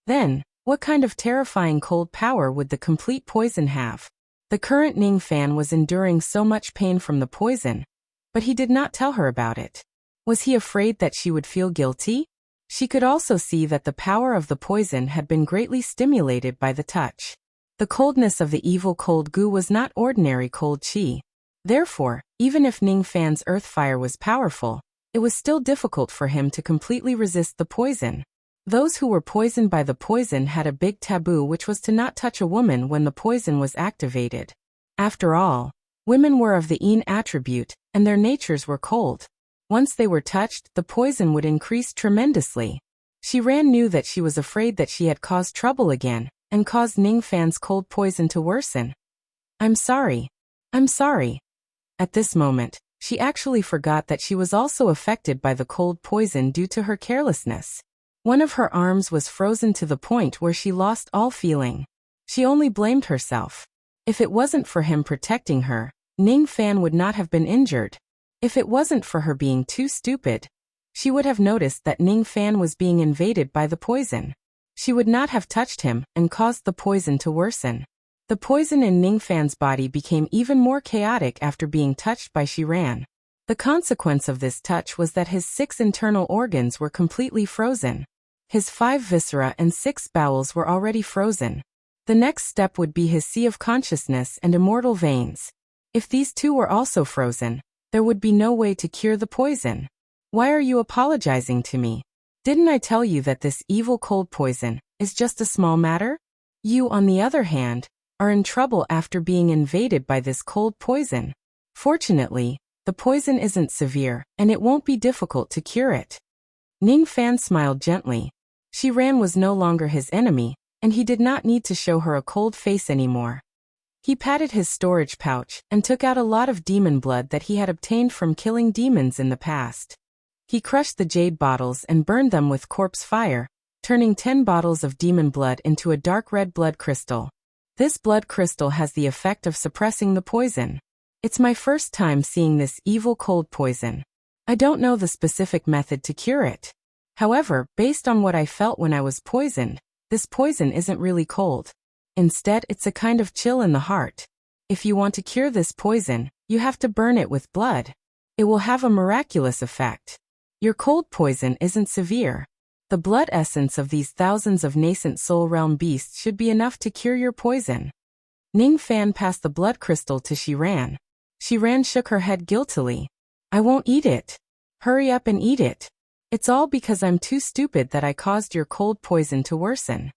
Then, what kind of terrifying cold power would the complete poison have? The current Ning Fan was enduring so much pain from the poison, but he did not tell her about it. Was he afraid that she would feel guilty? She could also see that the power of the poison had been greatly stimulated by the touch. The coldness of the evil cold goo was not ordinary cold qi. Therefore, even if Ning Fan's earth fire was powerful, it was still difficult for him to completely resist the poison. Those who were poisoned by the poison had a big taboo, which was to not touch a woman when the poison was activated. After all, women were of the yin attribute, and their natures were cold. Once they were touched, the poison would increase tremendously. Shiran knew that she was afraid that she had caused trouble again, and caused Ning Fan's cold poison to worsen. I'm sorry, I'm sorry. At this moment, she actually forgot that she was also affected by the cold poison due to her carelessness. One of her arms was frozen to the point where she lost all feeling. She only blamed herself. If it wasn't for him protecting her, Ning Fan would not have been injured. If it wasn't for her being too stupid, she would have noticed that Ning Fan was being invaded by the poison. She would not have touched him and caused the poison to worsen. The poison in Ning Fan's body became even more chaotic after being touched by Shiran. The consequence of this touch was that his 6 internal organs were completely frozen. His 5 viscera and 6 bowels were already frozen. The next step would be his sea of consciousness and immortal veins. If these 2 were also frozen, there would be no way to cure the poison. Why are you apologizing to me? Didn't I tell you that this evil cold poison is just a small matter? You, on the other hand, are in trouble after being invaded by this cold poison. Fortunately, the poison isn't severe, and it won't be difficult to cure it. Ning Fan smiled gently. Shiran was no longer his enemy, and he did not need to show her a cold face anymore. He patted his storage pouch and took out a lot of demon blood that he had obtained from killing demons in the past. He crushed the jade bottles and burned them with corpse fire, turning 10 bottles of demon blood into a dark red blood crystal. This blood crystal has the effect of suppressing the poison. It's my first time seeing this evil cold poison. I don't know the specific method to cure it. However, based on what I felt when I was poisoned, this poison isn't really cold. Instead, it's a kind of chill in the heart. If you want to cure this poison, you have to burn it with blood. It will have a miraculous effect. Your cold poison isn't severe. The blood essence of these thousands of nascent soul realm beasts should be enough to cure your poison. Ning Fan passed the blood crystal to Shiran. Shiran shook her head guiltily. I won't eat it. Hurry up and eat it. It's all because I'm too stupid that I caused your cold poison to worsen.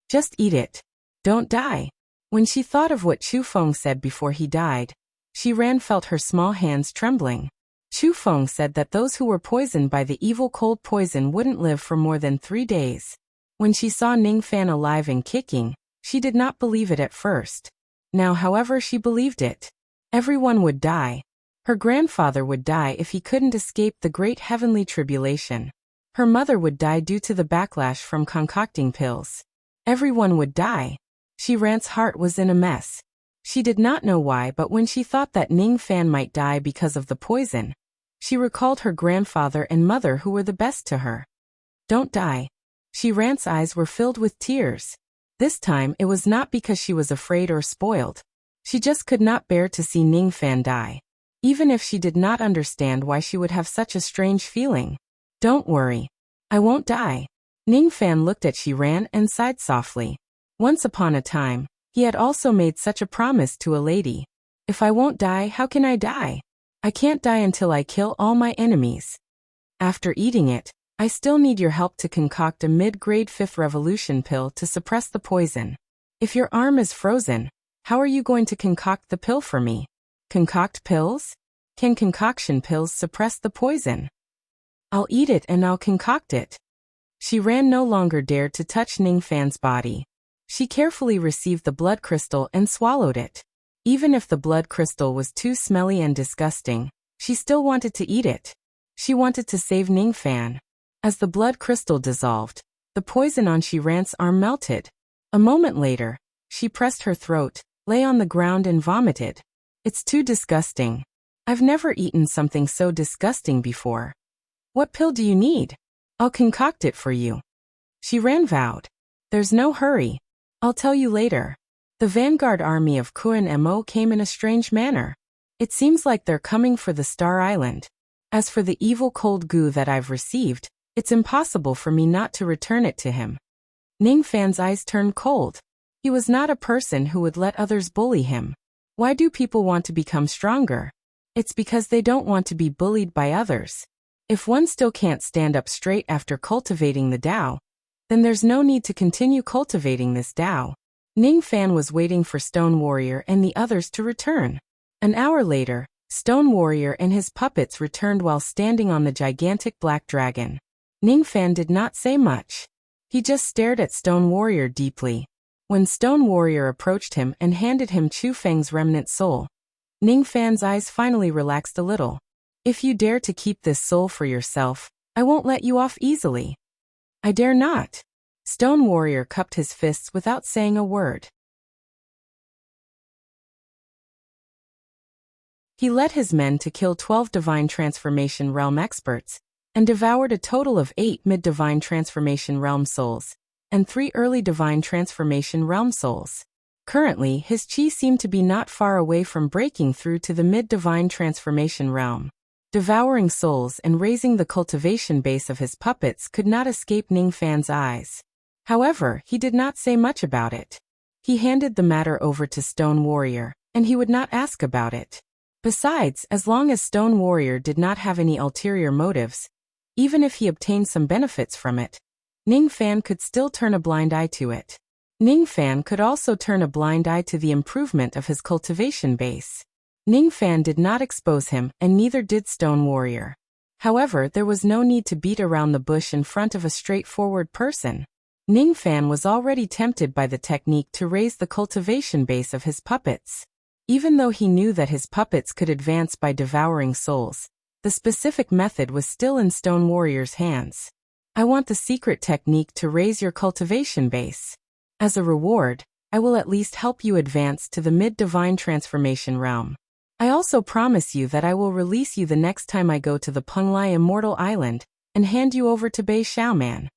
Just eat it. Don't die. When she thought of what Chu Feng said before he died, Shiran felt her small hands trembling. Chu Feng said that those who were poisoned by the evil cold poison wouldn't live for more than 3 days. When she saw Ning Fan alive and kicking, she did not believe it at first. Now, however, she believed it. Everyone would die. Her grandfather would die if he couldn't escape the great heavenly tribulation. Her mother would die due to the backlash from concocting pills. Everyone would die. Shiran's heart was in a mess. She did not know why, but when she thought that Ning Fan might die because of the poison, she recalled her grandfather and mother who were the best to her. Don't die. Shiran's eyes were filled with tears. This time it was not because she was afraid or spoiled. She just could not bear to see Ning Fan die. Even if she did not understand why she would have such a strange feeling. Don't worry. I won't die. Ning Fan looked at Shiran and sighed softly. Once upon a time, he had also made such a promise to a lady. If I won't die, how can I die? I can't die until I kill all my enemies. After eating it, I still need your help to concoct a mid-grade 5th revolution pill to suppress the poison. If your arm is frozen, how are you going to concoct the pill for me? Concoct pills? Can concoction pills suppress the poison? I'll eat it and I'll concoct it. Shiran no longer dared to touch Ning Fan's body. She carefully received the blood crystal and swallowed it. Even if the blood crystal was too smelly and disgusting, she still wanted to eat it. She wanted to save Ning Fan. As the blood crystal dissolved, the poison on Shiran's arm melted. A moment later, she pressed her throat, lay on the ground and vomited. It's too disgusting. I've never eaten something so disgusting before. What pill do you need? I'll concoct it for you. Shiran vowed. There's no hurry. I'll tell you later. The vanguard army of Kuan Mo came in a strange manner. It seems like they're coming for the Star Island. As for the evil cold goo that I've received, it's impossible for me not to return it to him. Ning Fan's eyes turned cold. He was not a person who would let others bully him. Why do people want to become stronger? It's because they don't want to be bullied by others. If one still can't stand up straight after cultivating the Tao, then there's no need to continue cultivating this Tao. Ning Fan was waiting for Stone Warrior and the others to return. An hour later, Stone Warrior and his puppets returned while standing on the gigantic black dragon. Ning Fan did not say much. He just stared at Stone Warrior deeply. When Stone Warrior approached him and handed him Chu Feng's remnant soul, Ning Fan's eyes finally relaxed a little. If you dare to keep this soul for yourself, I won't let you off easily. I dare not. Stone Warrior cupped his fists without saying a word. He led his men to kill 12 Divine Transformation Realm experts, and devoured a total of 8 mid-Divine Transformation Realm souls, and 3 early Divine Transformation Realm souls. Currently, his chi seemed to be not far away from breaking through to the mid-Divine Transformation Realm. Devouring souls and raising the cultivation base of his puppets could not escape Ning Fan's eyes. However, he did not say much about it. He handed the matter over to Stone Warrior, and he would not ask about it. Besides, as long as Stone Warrior did not have any ulterior motives, even if he obtained some benefits from it, Ning Fan could still turn a blind eye to it. Ning Fan could also turn a blind eye to the improvement of his cultivation base. Ning Fan did not expose him, and neither did Stone Warrior. However, there was no need to beat around the bush in front of a straightforward person. Ning Fan was already tempted by the technique to raise the cultivation base of his puppets. Even though he knew that his puppets could advance by devouring souls, the specific method was still in Stone Warrior's hands. I want the secret technique to raise your cultivation base. As a reward, I will at least help you advance to the mid-Divine Transformation Realm. I also promise you that I will release you the next time I go to the Penglai Immortal Island, and hand you over to Bei Xiaoman.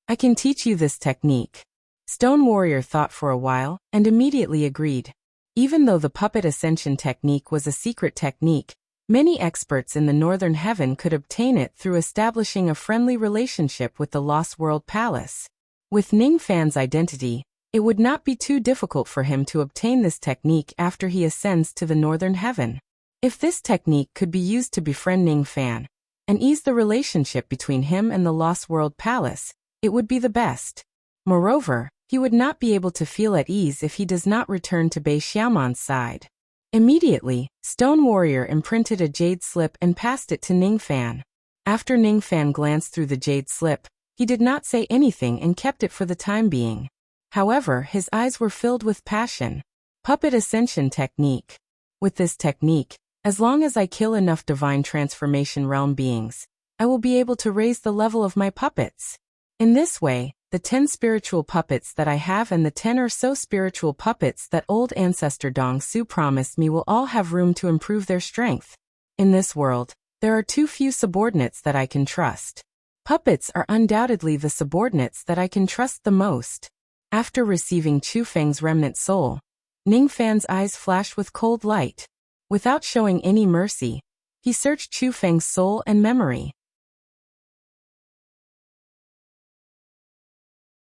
I can teach you this technique. Stone Warrior thought for a while, and immediately agreed. Even though the puppet ascension technique was a secret technique, many experts in the Northern Heaven could obtain it through establishing a friendly relationship with the Lost World Palace. With Ning Fan's identity, it would not be too difficult for him to obtain this technique after he ascends to the Northern Heaven. If this technique could be used to befriend Ning Fan, and ease the relationship between him and the Lost World Palace, it would be the best. Moreover, he would not be able to feel at ease if he does not return to Bei Xiaoman's side. Immediately, Stone Warrior imprinted a jade slip and passed it to Ning Fan. After Ning Fan glanced through the jade slip, he did not say anything and kept it for the time being. However, his eyes were filled with passion. Puppet Ascension Technique. With this technique, as long as I kill enough Divine Transformation Realm beings, I will be able to raise the level of my puppets. In this way, the 10 spiritual puppets that I have and the 10 or so spiritual puppets that old ancestor Dong Su promised me will all have room to improve their strength. In this world, there are too few subordinates that I can trust. Puppets are undoubtedly the subordinates that I can trust the most. After receiving Chu Feng's remnant soul, Ning Fan's eyes flashed with cold light. Without showing any mercy, he searched Chu Feng's soul and memory.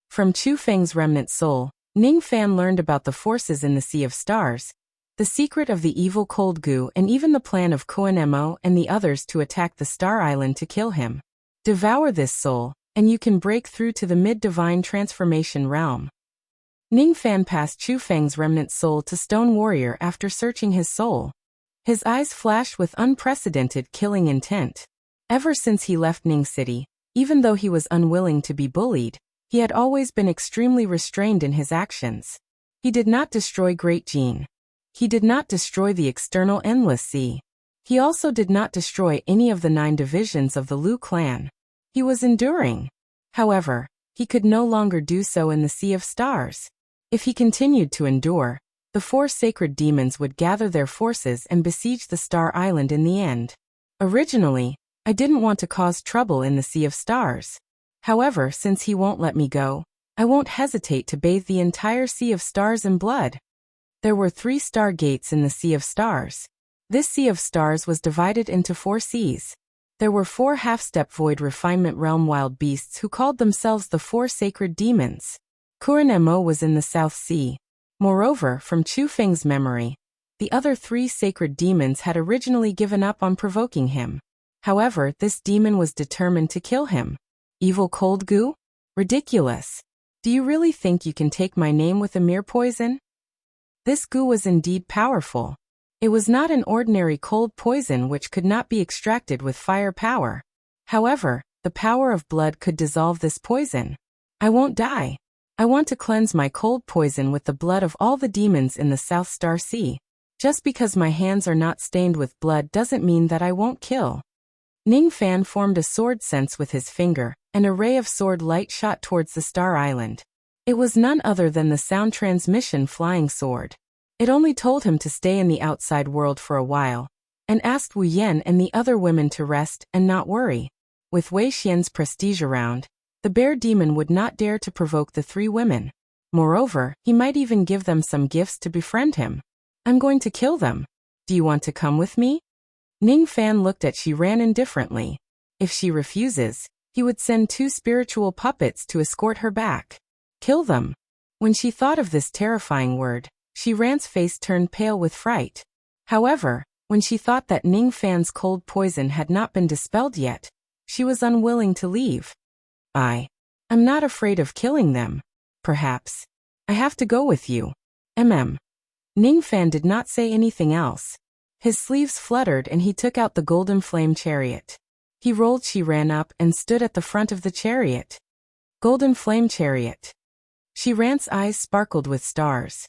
From Chu Feng's remnant soul, Ning Fan learned about the forces in the Sea of Stars, the secret of the evil cold goo, and even the plan of Koan Mo and the others to attack the Star Island to kill him. Devour this soul, and you can break through to the mid-Divine Transformation Realm. Ning Fan passed Chu Feng's remnant soul to Stone Warrior after searching his soul. His eyes flashed with unprecedented killing intent. Ever since he left Ning City, even though he was unwilling to be bullied, he had always been extremely restrained in his actions. He did not destroy Great Jin. He did not destroy the external Endless Sea. He also did not destroy any of the 9 divisions of the Lu clan. He was enduring. However, he could no longer do so in the Sea of Stars. If he continued to endure, the 4 sacred demons would gather their forces and besiege the Star Island in the end. Originally, I didn't want to cause trouble in the Sea of Stars. However, since he won't let me go, I won't hesitate to bathe the entire Sea of Stars in blood. There were 3 star gates in the Sea of Stars. This Sea of Stars was divided into 4 seas. There were 4 half-step void refinement realm wild beasts who called themselves the 4 sacred demons. Kuren Mo was in the South Sea. Moreover, from Chu Feng's memory, the other 3 sacred demons had originally given up on provoking him. However, this demon was determined to kill him. Evil cold goo? Ridiculous. Do you really think you can take my name with a mere poison? This goo was indeed powerful. It was not an ordinary cold poison which could not be extracted with fire power. However, the power of blood could dissolve this poison. I won't die. I want to cleanse my cold poison with the blood of all the demons in the South Star Sea. Just because my hands are not stained with blood doesn't mean that I won't kill. Ning Fan formed a sword sense with his finger, and a ray of sword light shot towards the Star Island. It was none other than the sound transmission flying sword. It only told him to stay in the outside world for a while, and asked Wu Yan and the other women to rest and not worry. With Wei Xian's prestige around, the bear demon would not dare to provoke the three women. Moreover, he might even give them some gifts to befriend him. I'm going to kill them. Do you want to come with me? Ning Fan looked at Xiran indifferently. If she refuses, he would send 2 spiritual puppets to escort her back. Kill them. When she thought of this terrifying word, Xiran's face turned pale with fright. However, when she thought that Ning Fan's cold poison had not been dispelled yet, she was unwilling to leave. I'm not afraid of killing them. Perhaps. I have to go with you. Ning Fan did not say anything else. His sleeves fluttered and he took out the golden flame chariot. He rolled Xiran up and stood at the front of the chariot. Golden flame chariot. Xiran's eyes sparkled with stars.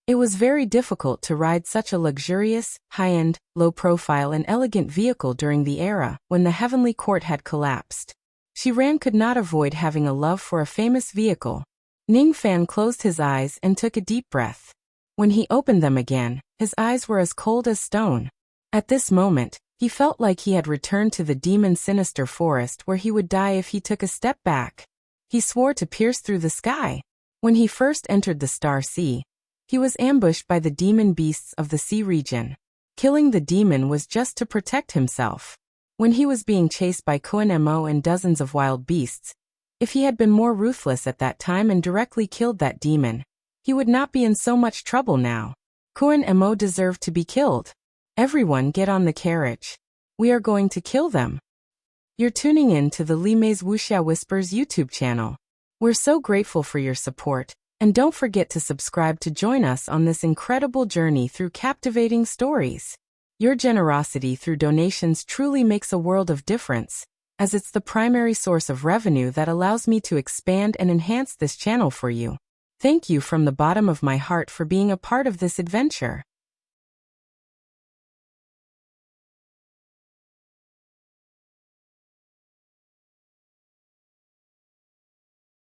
It was very difficult to ride such a luxurious, high-end, low-profile and elegant vehicle during the era when the heavenly court had collapsed. Xiran could not avoid having a love for a famous vehicle. Ning Fan closed his eyes and took a deep breath. When he opened them again, his eyes were as cold as stone. At this moment, he felt like he had returned to the demon sinister forest where he would die if he took a step back. He swore to pierce through the sky. When he first entered the Star Sea, he was ambushed by the demon beasts of the sea region. Killing the demon was just to protect himself. When he was being chased by Kuan Mo and dozens of wild beasts, if he had been more ruthless at that time and directly killed that demon, he would not be in so much trouble now. Kuan Mo deserved to be killed. Everyone get on the carriage. We are going to kill them. You're tuning in to the Li Mei's Wuxia Whispers YouTube channel. We're so grateful for your support, and don't forget to subscribe to join us on this incredible journey through captivating stories. Your generosity through donations truly makes a world of difference, as it's the primary source of revenue that allows me to expand and enhance this channel for you. Thank you from the bottom of my heart for being a part of this adventure.